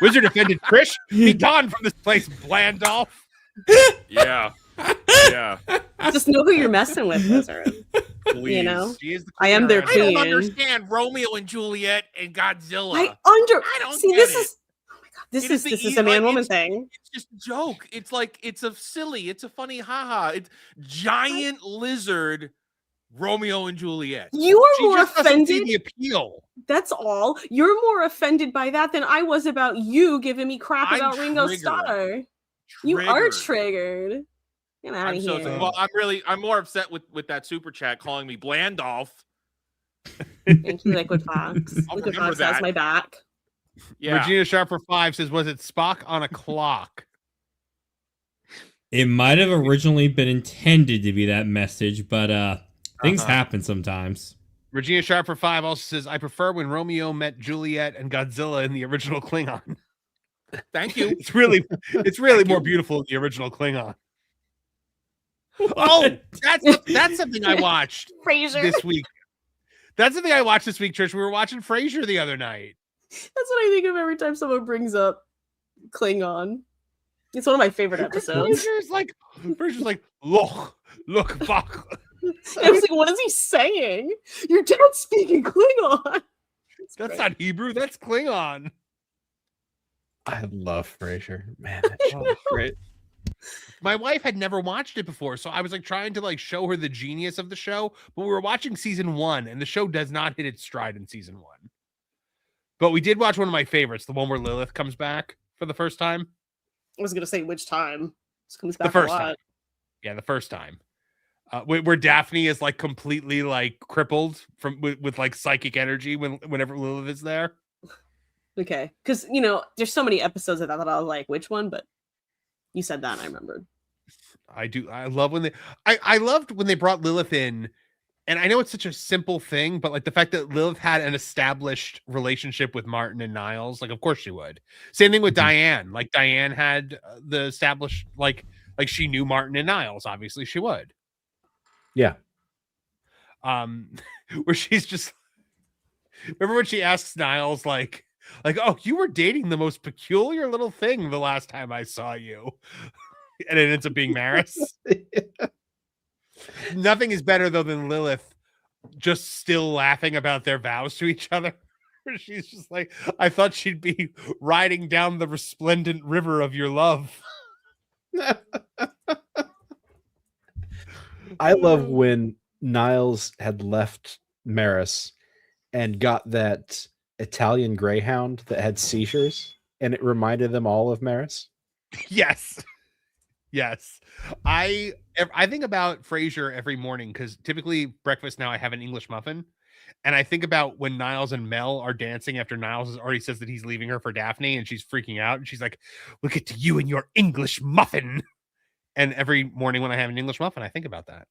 Wizard offended Trish. Be gone from this place, Blandolph. Yeah. Yeah. Just know who you're messing with, Wizard. Please. You know, She is the I am their I don't queen. understand Romeo and Juliet and Godzilla. I don't see. get This it. is. Oh my god! This It is the this is e- a man like, woman it's- thing. It's just a joke. It's like it's a silly. It's a funny haha. It's giant lizard Romeo and Juliet. You are She more just doesn't see offended. the appeal. That's all. You're more offended by that than I was about you giving me crap I'm about Ringo triggered. Starr. You are triggered. Get out I'm of so here. well. I'm more upset with that super chat calling me Blandolph. Thank you, Liquid Fox. I'll Liquid remember Fox has that. my back. Yeah. Regina Sharper 5 says, was it Spock on a clock? It might have originally been intended to be that message, but things happen sometimes. Regina Sharper 5 also says, I prefer when Romeo met Juliet and Godzilla in the original Klingon. Thank you. It's really more beautiful in the original Klingon. Oh, that's something I watched Frasier. this week. That's something I watched this week, Trish. We were watching Frasier the other night. That's what I think of every time someone brings up Klingon. It's one of my favorite episodes. Frasier's like, look, fuck. I was like, what is he saying? Your dad's speaking Klingon. That's not Hebrew. That's Klingon. I love Frasier. Man, that show is great. My wife had never watched it before, so I was like trying to like show her the genius of the show. But we were watching season 1, and the show does not hit its stride in season 1. But we did watch one of my favorites, the one where Lilith comes back for the first time. I was gonna say which time. This comes back The first a lot. time. Yeah, the first time. Where Daphne is like completely like crippled from with like psychic energy whenever Lilith is there. Okay, because there's so many episodes of that I was like, which one? But you said that, and I remembered. I do. I love when I loved when they brought Lilith in, and I know it's such a simple thing, but like the fact that Lilith had an established relationship with Martin and Niles, like of course she would. Same thing with Diane. Like Diane had the established like she knew Martin and Niles. Obviously, she would. Yeah. Where she's just remember when she asks Niles like, oh, you were dating the most peculiar little thing the last time I saw you. And it ends up being Maris. Nothing is better though than Lilith just still laughing about their vows to each other. She's just like, I thought she'd be riding down the resplendent river of your love. I love when Niles had left Maris and got that Italian greyhound that had seizures, and it reminded them all of Maris. Yes. Yes. I think about Frasier every morning because typically breakfast now I have an English muffin. And I think about when Niles and Mel are dancing after Niles has already says that he's leaving her for Daphne, and she's freaking out. And she's like, look at you and your English muffin. And every morning when I have an English muffin, I think about that.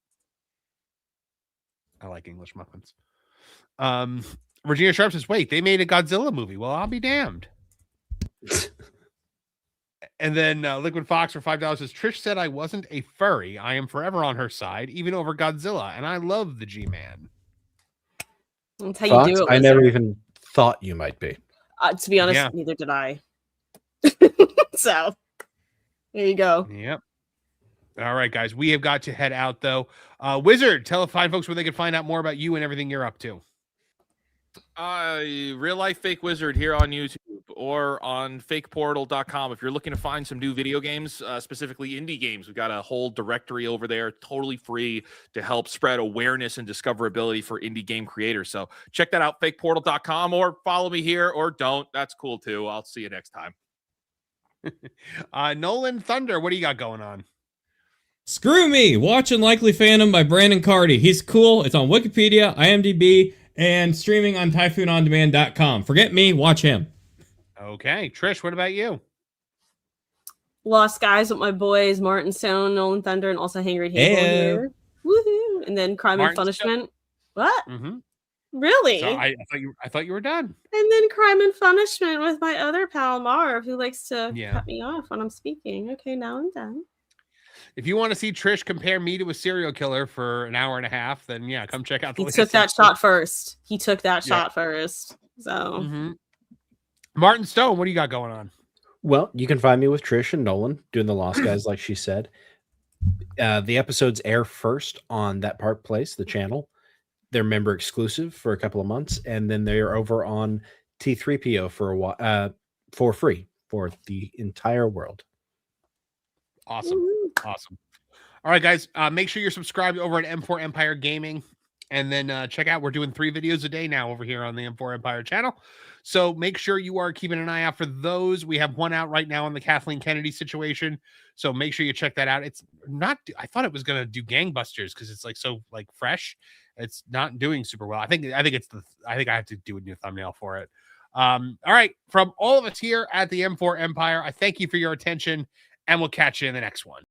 I like English muffins. Regina Sharp says, wait, they made a Godzilla movie. Well, I'll be damned. And then Liquid Fox for $5 says, Trish said I wasn't a furry. I am forever on her side, even over Godzilla. And I love the G-Man. That's how Fox, you do it. I never even thought you might be. To be honest, Yeah. neither did I. So, there you go. Yep. All right, guys. We have got to head out, though. Wizard, tell the fine folks where they can find out more about you and everything you're up to. Real life fake wizard here on YouTube or on fakeportal.com. If you're looking to find some new video games, specifically indie games, we've got a whole directory over there, totally free to help spread awareness and discoverability for indie game creators. So check that out, fakeportal.com, or follow me here, or don't. That's cool too. I'll see you next time. Nolan Thunder, what do you got going on? Screw me! Watch Unlikely Phantom by Brandon Carty. He's cool. It's on Wikipedia, IMDb, and streaming on typhoonondemand.com. Forget me, watch him. Okay. Trish, what about you? Lost Guys with my boys, Martin Stone, Nolan Thunder, and also Hangry Table here. Woohoo! And then Crime and Punishment. What? Mm-hmm. Really? So I thought you were done. And then Crime and Punishment with my other pal Marv, who likes to Yeah. cut me off when I'm speaking. Okay, now I'm done. If you want to see Trish compare me to a serial killer for an hour and a half, then yeah, come check out the He took that shot first. He took that shot first. So Mm-hmm. Martin Stone, what do you got going on? Well, you can find me with Trish and Nolan doing the Lost Guys, like she said. The episodes air first on That Park Place, the channel. They're member exclusive for a couple of months, and then they're over on T3PO for a while, for free for the entire world. Awesome. Awesome. All right, guys. Make sure you're subscribed over at M4 Empire Gaming. And then check out, we're doing 3 videos a day now over here on the M4 Empire channel. So make sure you are keeping an eye out for those. We have one out right now on the Kathleen Kennedy situation. So make sure you check that out. It's not, I thought it was going to do gangbusters because it's like so like fresh. It's not doing super well. I think I have to do a new thumbnail for it. All right, from all of us here at the M4 Empire, I thank you for your attention, and we'll catch you in the next one.